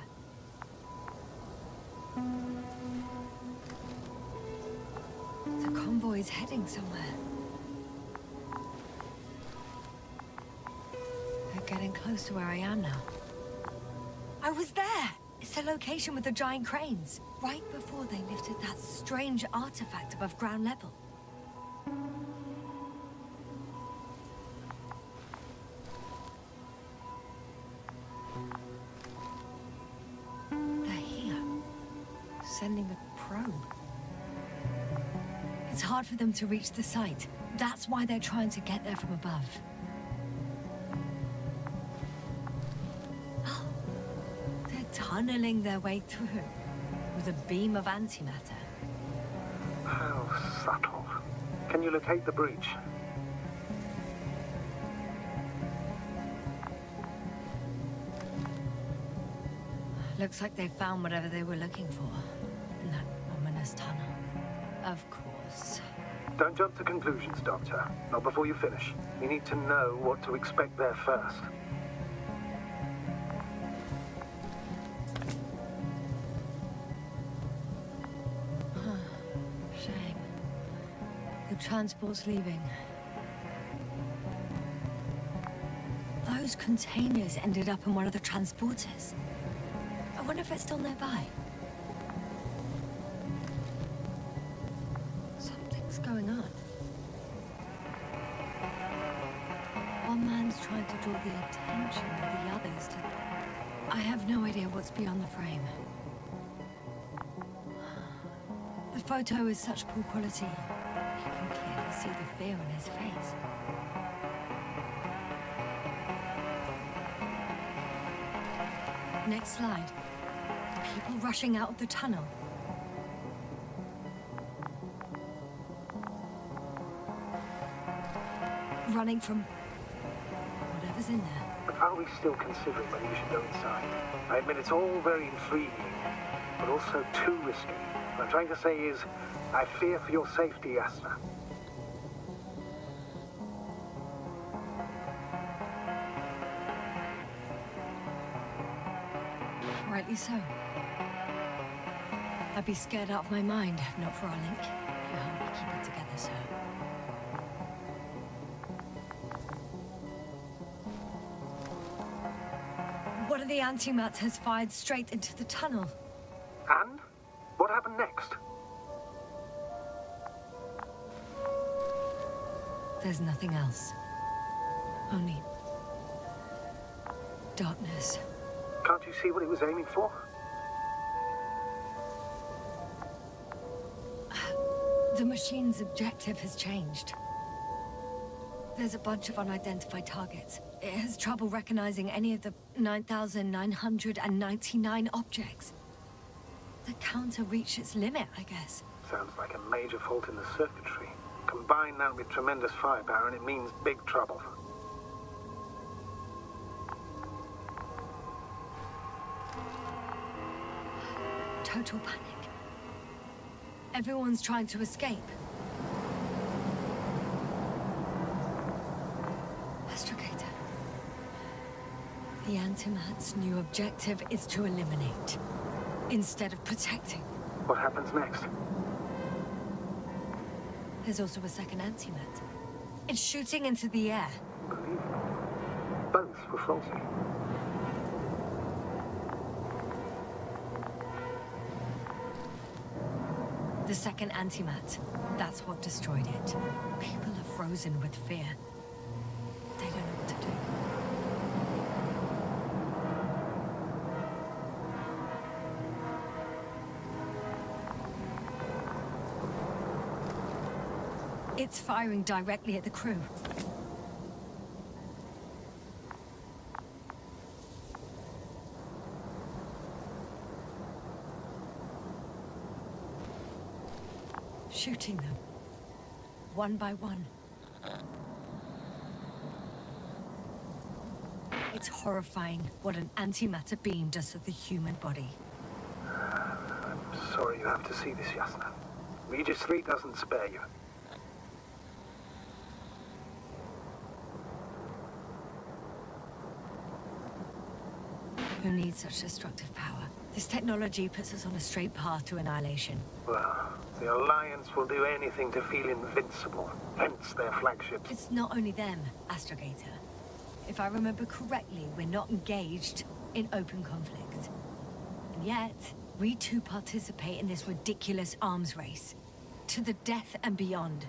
The convoy's heading somewhere. They're getting close to where I am now. I was there! It's the location with the giant cranes. Right before they lifted that strange artifact above ground level. They're here. Sending a probe. It's hard for them to reach the site. That's why they're trying to get there from above. Oh, they're tunneling their way through with a beam of antimatter. How subtle. Can you locate the breach? Looks like they found whatever they were looking for in that ominous tunnel. Of course. Don't jump to conclusions, Doctor. Not before you finish. You need to know what to expect there first. Shame. The transport's leaving. Those containers ended up in one of the transporters. I wonder if they're still nearby. Something's going on. One man's trying to draw the attention of the others to... I have no idea what's beyond the frame. The photo is such poor quality. You can clearly see the fear on his face. Next slide. People rushing out of the tunnel. Running from whatever's in there. But are we still considering whether you should go inside? I admit it's all very intriguing, but also too risky. What I'm trying to say is, I fear for your safety, Yasna. Rightly so. I'd be scared out of my mind if not for our link. You help me keep it together, sir. One of the antimats has fired straight into the tunnel. And? What happened next? There's nothing else. Only... darkness. Can't you see what it was aiming for? The machine's objective has changed. There's a bunch of unidentified targets. It has trouble recognizing any of the 9,999 objects. The counter reached its limit, I guess. Sounds like a major fault in the circuitry. Combine that with tremendous firepower and it means big trouble. Total panic. Everyone's trying to escape. Astrogator. The Antimat's new objective is to eliminate, instead of protecting. What happens next? There's also a second Antimat. It's shooting into the air. Unbelievable. Both were faulty. The second Antimat. That's what destroyed it. People are frozen with fear. They don't know what to do. It's firing directly at the crew. Shooting them. one by one. It's horrifying what an antimatter beam does to the human body. I'm sorry you have to see this, Yasna. Regis 3 doesn't spare you. Who needs such destructive power? This technology puts us on a straight path to annihilation. Well, the Alliance will do anything to feel invincible, hence their flagships. It's not only them, Astrogator. If I remember correctly, we're not engaged in open conflict. And yet, we too participate in this ridiculous arms race. To the death and beyond.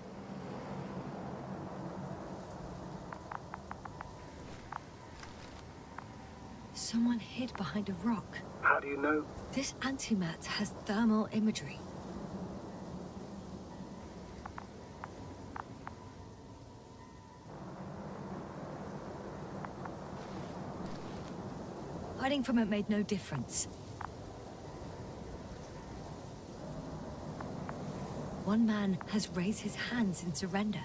Someone hid behind a rock. How do you know? This antimat has thermal imagery. Hiding from it made no difference. One man has raised his hands in surrender.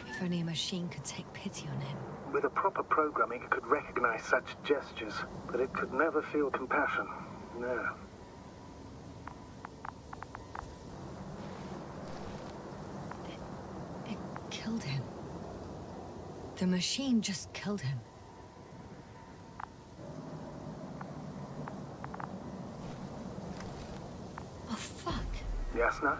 If only a machine could take pity on him. With a proper programming, it could recognize such gestures, but it could never feel compassion. No. It killed him. The machine just killed him. Oh, fuck. Yasna?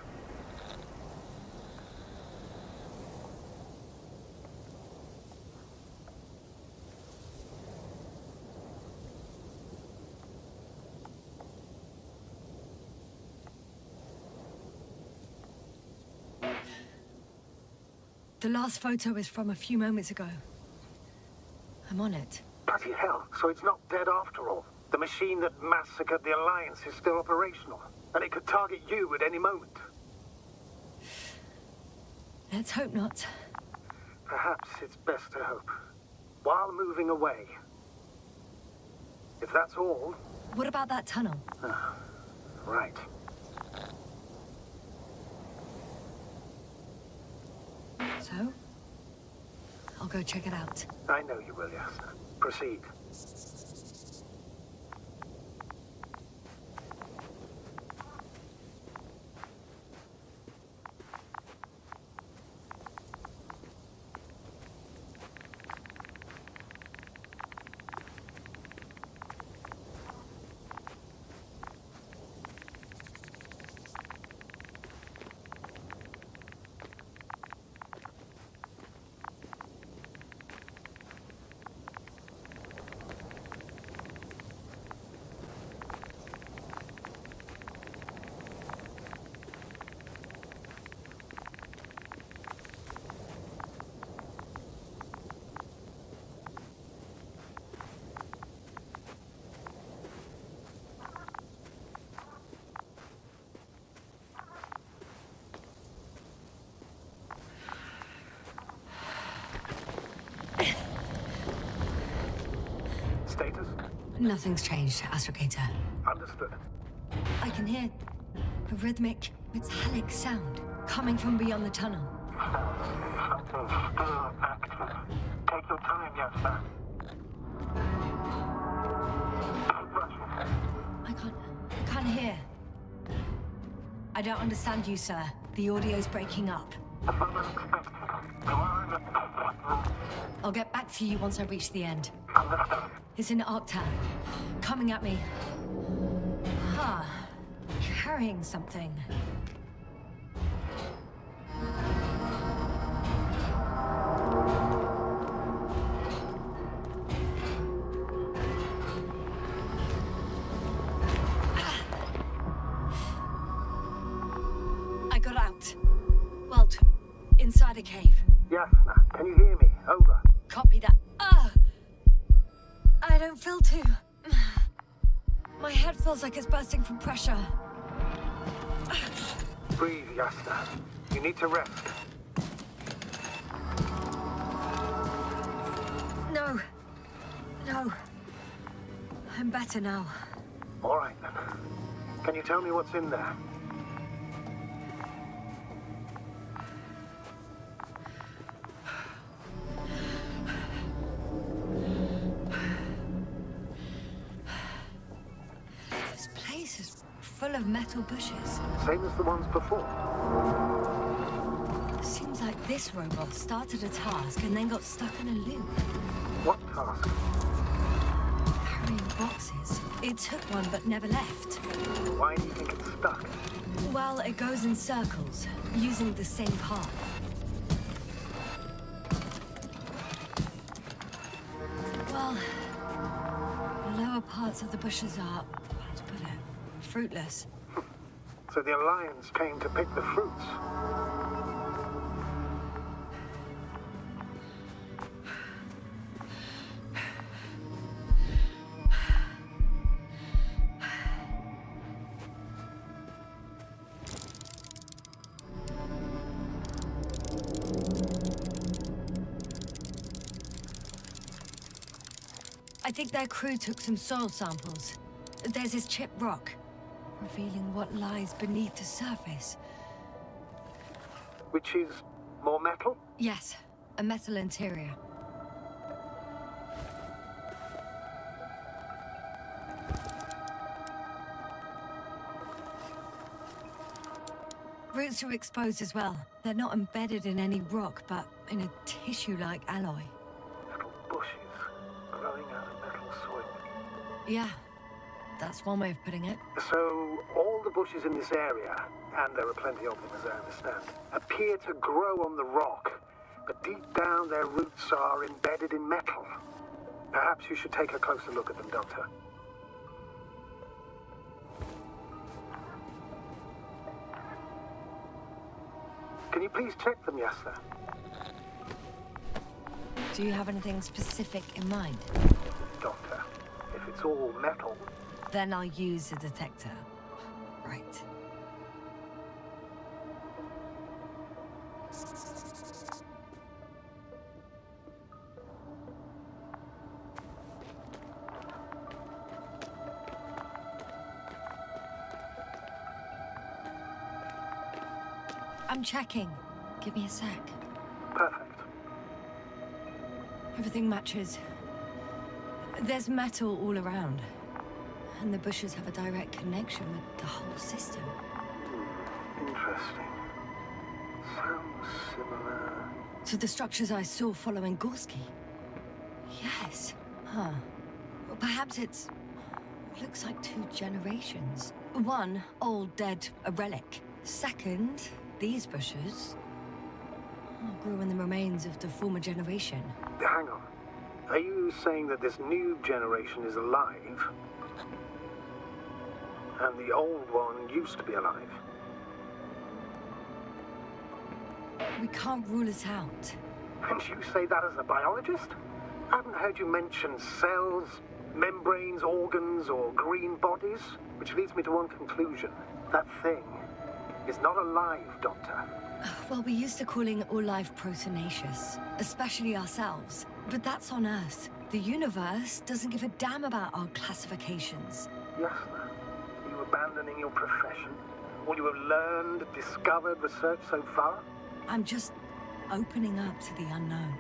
The last photo is from a few moments ago. I'm on it. Bloody hell, so it's not dead after all. The machine that massacred the Alliance is still operational, and it could target you at any moment. Let's hope not. Perhaps it's best to hope. While moving away. If that's all... What about that tunnel? Right. So? I'll go check it out. I know you will, Yasna. Proceed. Status? Nothing's changed, Astrogator. Understood. I can hear a rhythmic, metallic sound coming from beyond the tunnel. Something's still active. Take your time, Yasna. Don't rush it. I can't hear. I don't understand you, sir. The audio's breaking up. As I was expecting. You are in a... I'll get back to you once I reach the end. Understood. It's in Arctan. Coming at me. Carrying something. I got out. Well, inside a cave. Yasna, can you hear me? Over. Copy that. I don't feel too... My head feels like it's bursting from pressure. Breathe, Yasna. You need to rest. No. No. I'm better now. All right, then. Can you tell me what's in there? This place is full of metal bushes. Same as the ones before. Seems like this robot started a task and then got stuck in a loop. What task? Carrying boxes. It took one but never left. Why do you think it's stuck? Well, it goes in circles, using the same path. Well, the lower parts of the bushes are, how to put it, fruitless. So the Alliance came to pick the fruits. I think their crew took some soil samples. There's this chipped rock, revealing what lies beneath the surface. Which is more metal? Yes, a metal interior. Roots are exposed as well. They're not embedded in any rock, but in a tissue-like alloy. Little bushes growing out of metal soil. Yeah, that's one way of putting it. So all the bushes in this area, and there are plenty of them as I understand, appear to grow on the rock, but deep down their roots are embedded in metal. Perhaps you should take a closer look at them, Doctor. Can you please check them, yes, sir? Do you have anything specific in mind? Doctor, if it's all metal, Then I'll use a detector. Right. I'm checking. Give me a sec. perfect. Everything matches. There's metal all around. And the bushes have a direct connection with the whole system. Interesting. Sounds similar. To the structures I saw following Gorski. Yes. Huh. Well, perhaps it's... looks like 2 generations. One, old, dead, a relic. Second, these bushes grew in the remains of the former generation. Hang on. Are you saying that this new generation is alive? And the old one used to be alive? We can't rule it out. And you say that as a biologist? I haven't heard you mention cells, membranes, organs, or green bodies. Which leads me to one conclusion. That thing is not alive, Doctor. Well, we used to calling all life proteinaceous, especially ourselves. But that's on Earth. The universe doesn't give a damn about our classifications. Yes, ma'am. Are you abandoning your profession? All you have learned, discovered, researched so far? I'm just opening up to the unknown.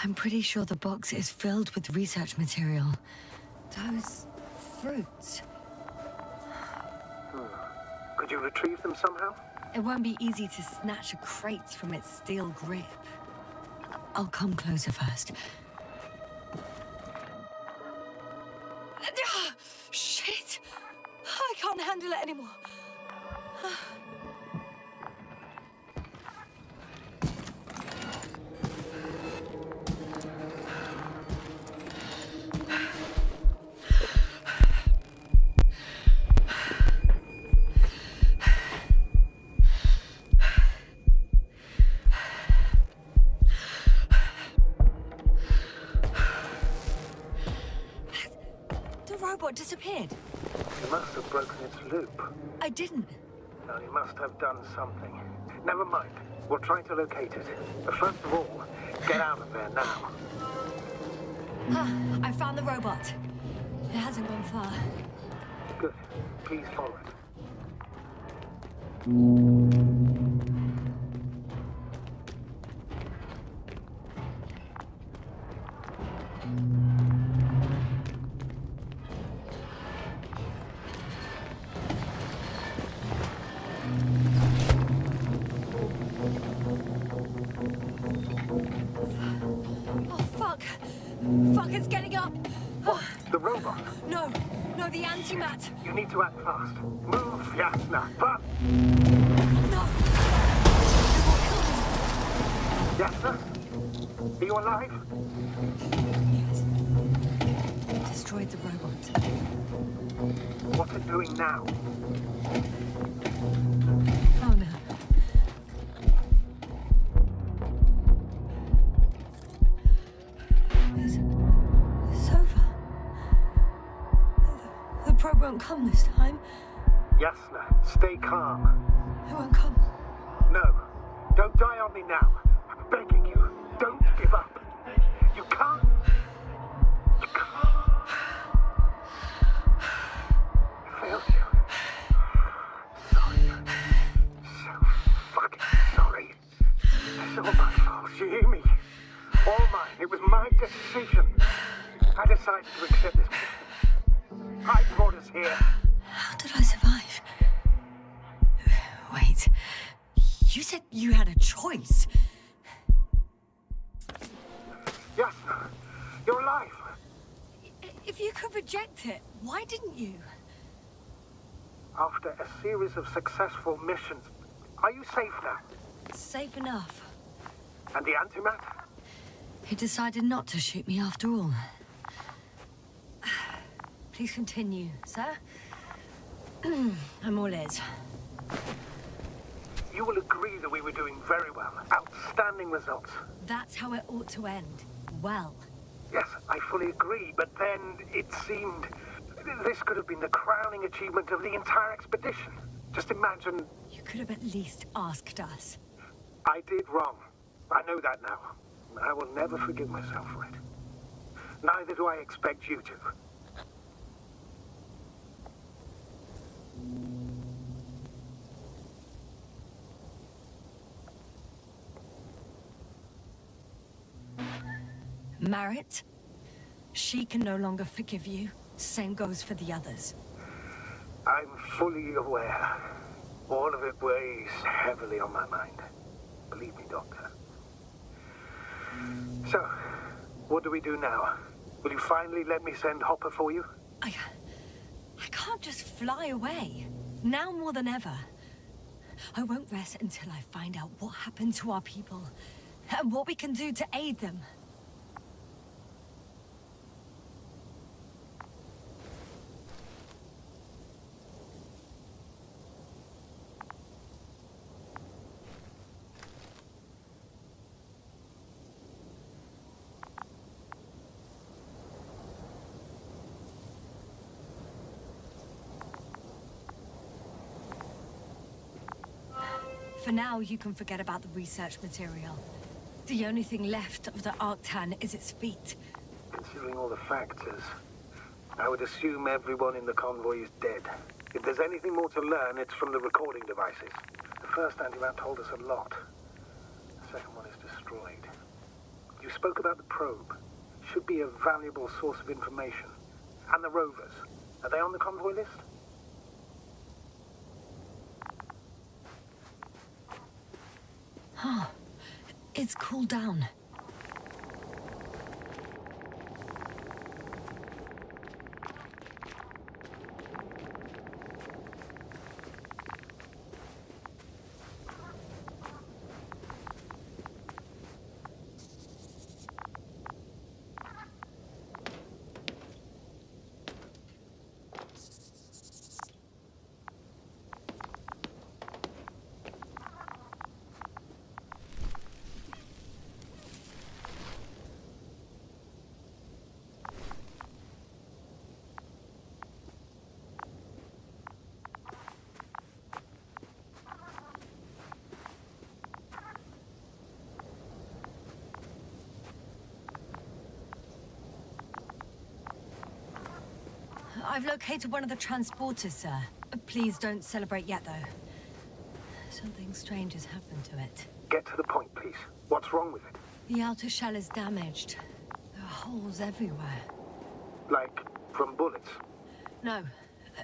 I'm pretty sure the box is filled with research material. Those fruits. Could you retrieve them somehow? It won't be easy to snatch a crate from its steel grip. I'll come closer first. Shit! I can't handle it anymore. robot disappeared. You must have broken its loop. I didn't. Now, you must have done something. Never mind. We'll try to locate it. But first of all, get out of there now. I found the robot. It hasn't gone far. Good. Please follow it. Oh, fuck. Fuck, it's getting up. What? The robot? No, the antimat. You need to act fast. Move, Yasna. But... No. It will kill me. Yasna? Are you alive? Yes. It destroyed the robot. What's it doing now? Oh, no. It's over. The probe won't come this time. Yasna, stay calm. It won't come. No, don't die on me now. I'm begging you. Don't give up. You can't. You can't. I failed you. Sorry. So fucking sorry. It's all my fault. You hear me? All mine. It was my decision. I decided to accept this mission. I brought us here. How did I survive? Wait. You said you had a choice. Yasna, you're alive. If you could reject it, why didn't you? After a series of successful missions, are you safe now? Safe enough. And the antimat? He decided not to shoot me after all. Please continue, sir. I'm all ears. You will agree that we were doing very well. Outstanding results. That's how it ought to end. Well. Yes, I fully agree, but then it seemed this could have been the crowning achievement of the entire expedition. Just imagine... You could have at least asked us. I did wrong. I know that now. I will never forgive myself for it. Neither do I expect you to. Marit, she can no longer forgive you. Same goes for the others. I'm fully aware. All of it weighs heavily on my mind. Believe me, Doctor. So, what do we do now? Will you finally let me send Hopper for you? I can't just fly away. Now more than ever. I won't rest until I find out what happened to our people and what we can do to aid them. For now, you can forget about the research material. The only thing left of the Arctan is its feet. Considering all the factors, I would assume everyone in the convoy is dead. If there's anything more to learn, it's from the recording devices. The first antimat told us a lot. The second one is destroyed. You spoke about the probe. Should be a valuable source of information. And the rovers. Are they on the convoy list? Huh. It's cooled down. I've located one of the transporters, sir. Please don't celebrate yet, though. Something strange has happened to it. Get to the point, please. What's wrong with it? The outer shell is damaged. There are holes everywhere. Like, from bullets? No,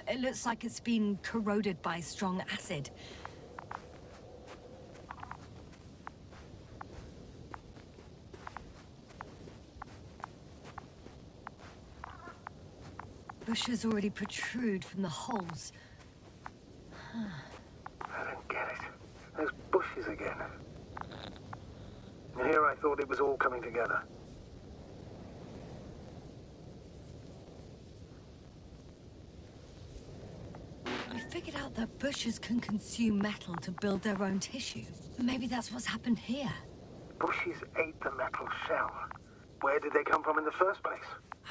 it looks like it's been corroded by strong acid. Bushes already protrude from the holes. I don't get it. Those bushes again. And here I thought it was all coming together. I figured out that bushes can consume metal to build their own tissue. Maybe that's what's happened here. Bushes ate the metal shell. Where did they come from in the first place?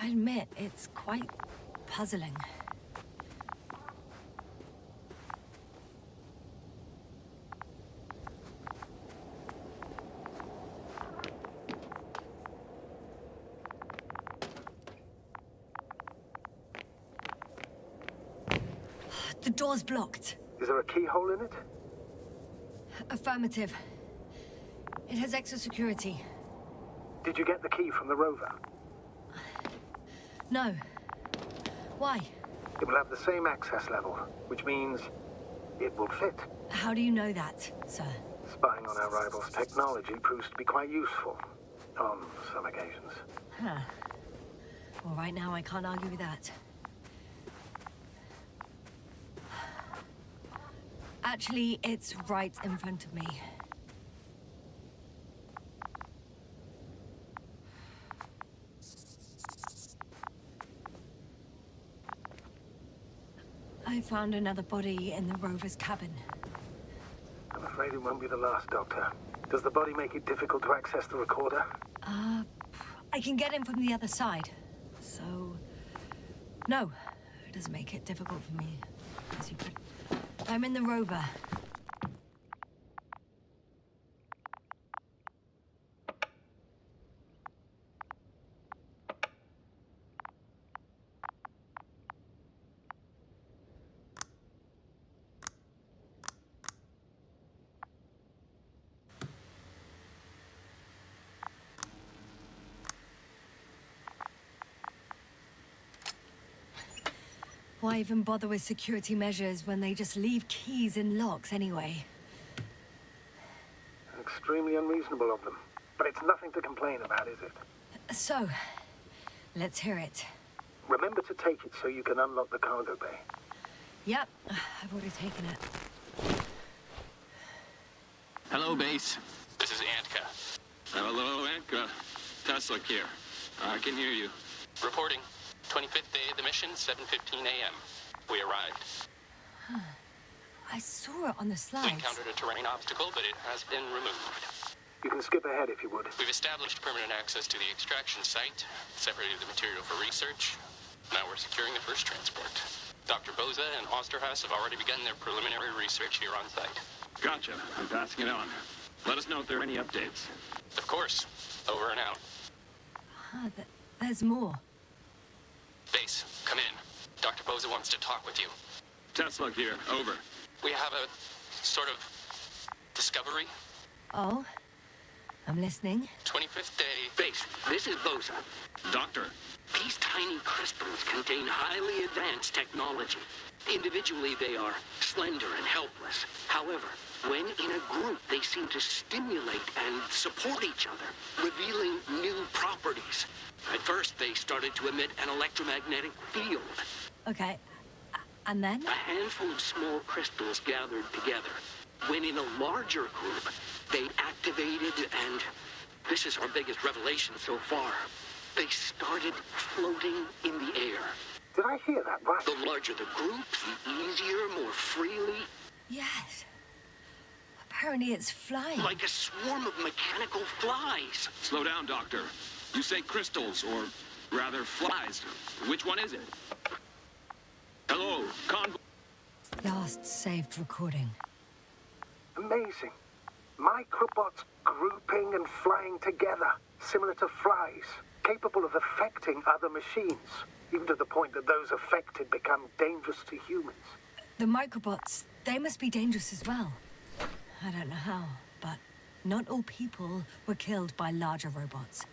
I admit, it's quite puzzling. The door's blocked. Is there a keyhole in it? Affirmative. It has extra security. Did you get the key from the rover? No. Why? It will have the same access level, which means it will fit. How do you know that, sir? Spying on our rivals' technology proves to be quite useful. On some occasions. Huh. Well, right now I can't argue with that. Actually, it's right in front of me. I found another body in the rover's cabin. I'm afraid it won't be the last, Doctor. Does the body make it difficult to access the recorder? I can get in from the other side. So... No, it doesn't make it difficult for me, as you put it. I'm in the rover. Why even bother with security measures when they just leave keys in locks anyway? Extremely unreasonable of them. But it's nothing to complain about, is it? So, let's hear it. Remember to take it so you can unlock the cargo bay. Yep, I've already taken it. Hello, base. This is Antka. Hello, Antka. Tesla here. I can hear you. Reporting. 25th day of the mission, 7:15 a.m. We arrived. I saw it on the We slides. encountered a terrain obstacle, but it has been removed. You can skip ahead if you would. We've established permanent access to the extraction site, separated the material for research. Now we're securing the first transport. Dr. Boza and Osterhaus have already begun their preliminary research here on site. Gotcha. I'm passing it on. Let us know if there are any updates. Of course. Over and out. There's more. Base, come in. Dr. Boza wants to talk with you. Tesla here. Over. We have a sort of discovery. Oh? I'm listening. 25th day. Base, this is Boza. Doctor. These tiny crystals contain highly advanced technology. Individually, they are slender and helpless. However, when in a group, they seem to stimulate and support each other, revealing new properties. At first, they started to emit an electromagnetic field. Okay. And then? A handful of small crystals gathered together. When in a larger group, they activated and... this is our biggest revelation so far. They started floating in the air. Did I hear that right? The larger the group, the easier, more freely. Yes. Apparently it's flying. Like a swarm of mechanical flies. Slow down, Doctor. You say crystals, or rather flies. Which one is it? Hello, convoy. Last saved recording. Amazing. Microbots grouping and flying together, similar to flies. capable of affecting other machines, even to the point that those affected become dangerous to humans. The microbots, they must be dangerous as well. I don't know how, but not all people were killed by larger robots.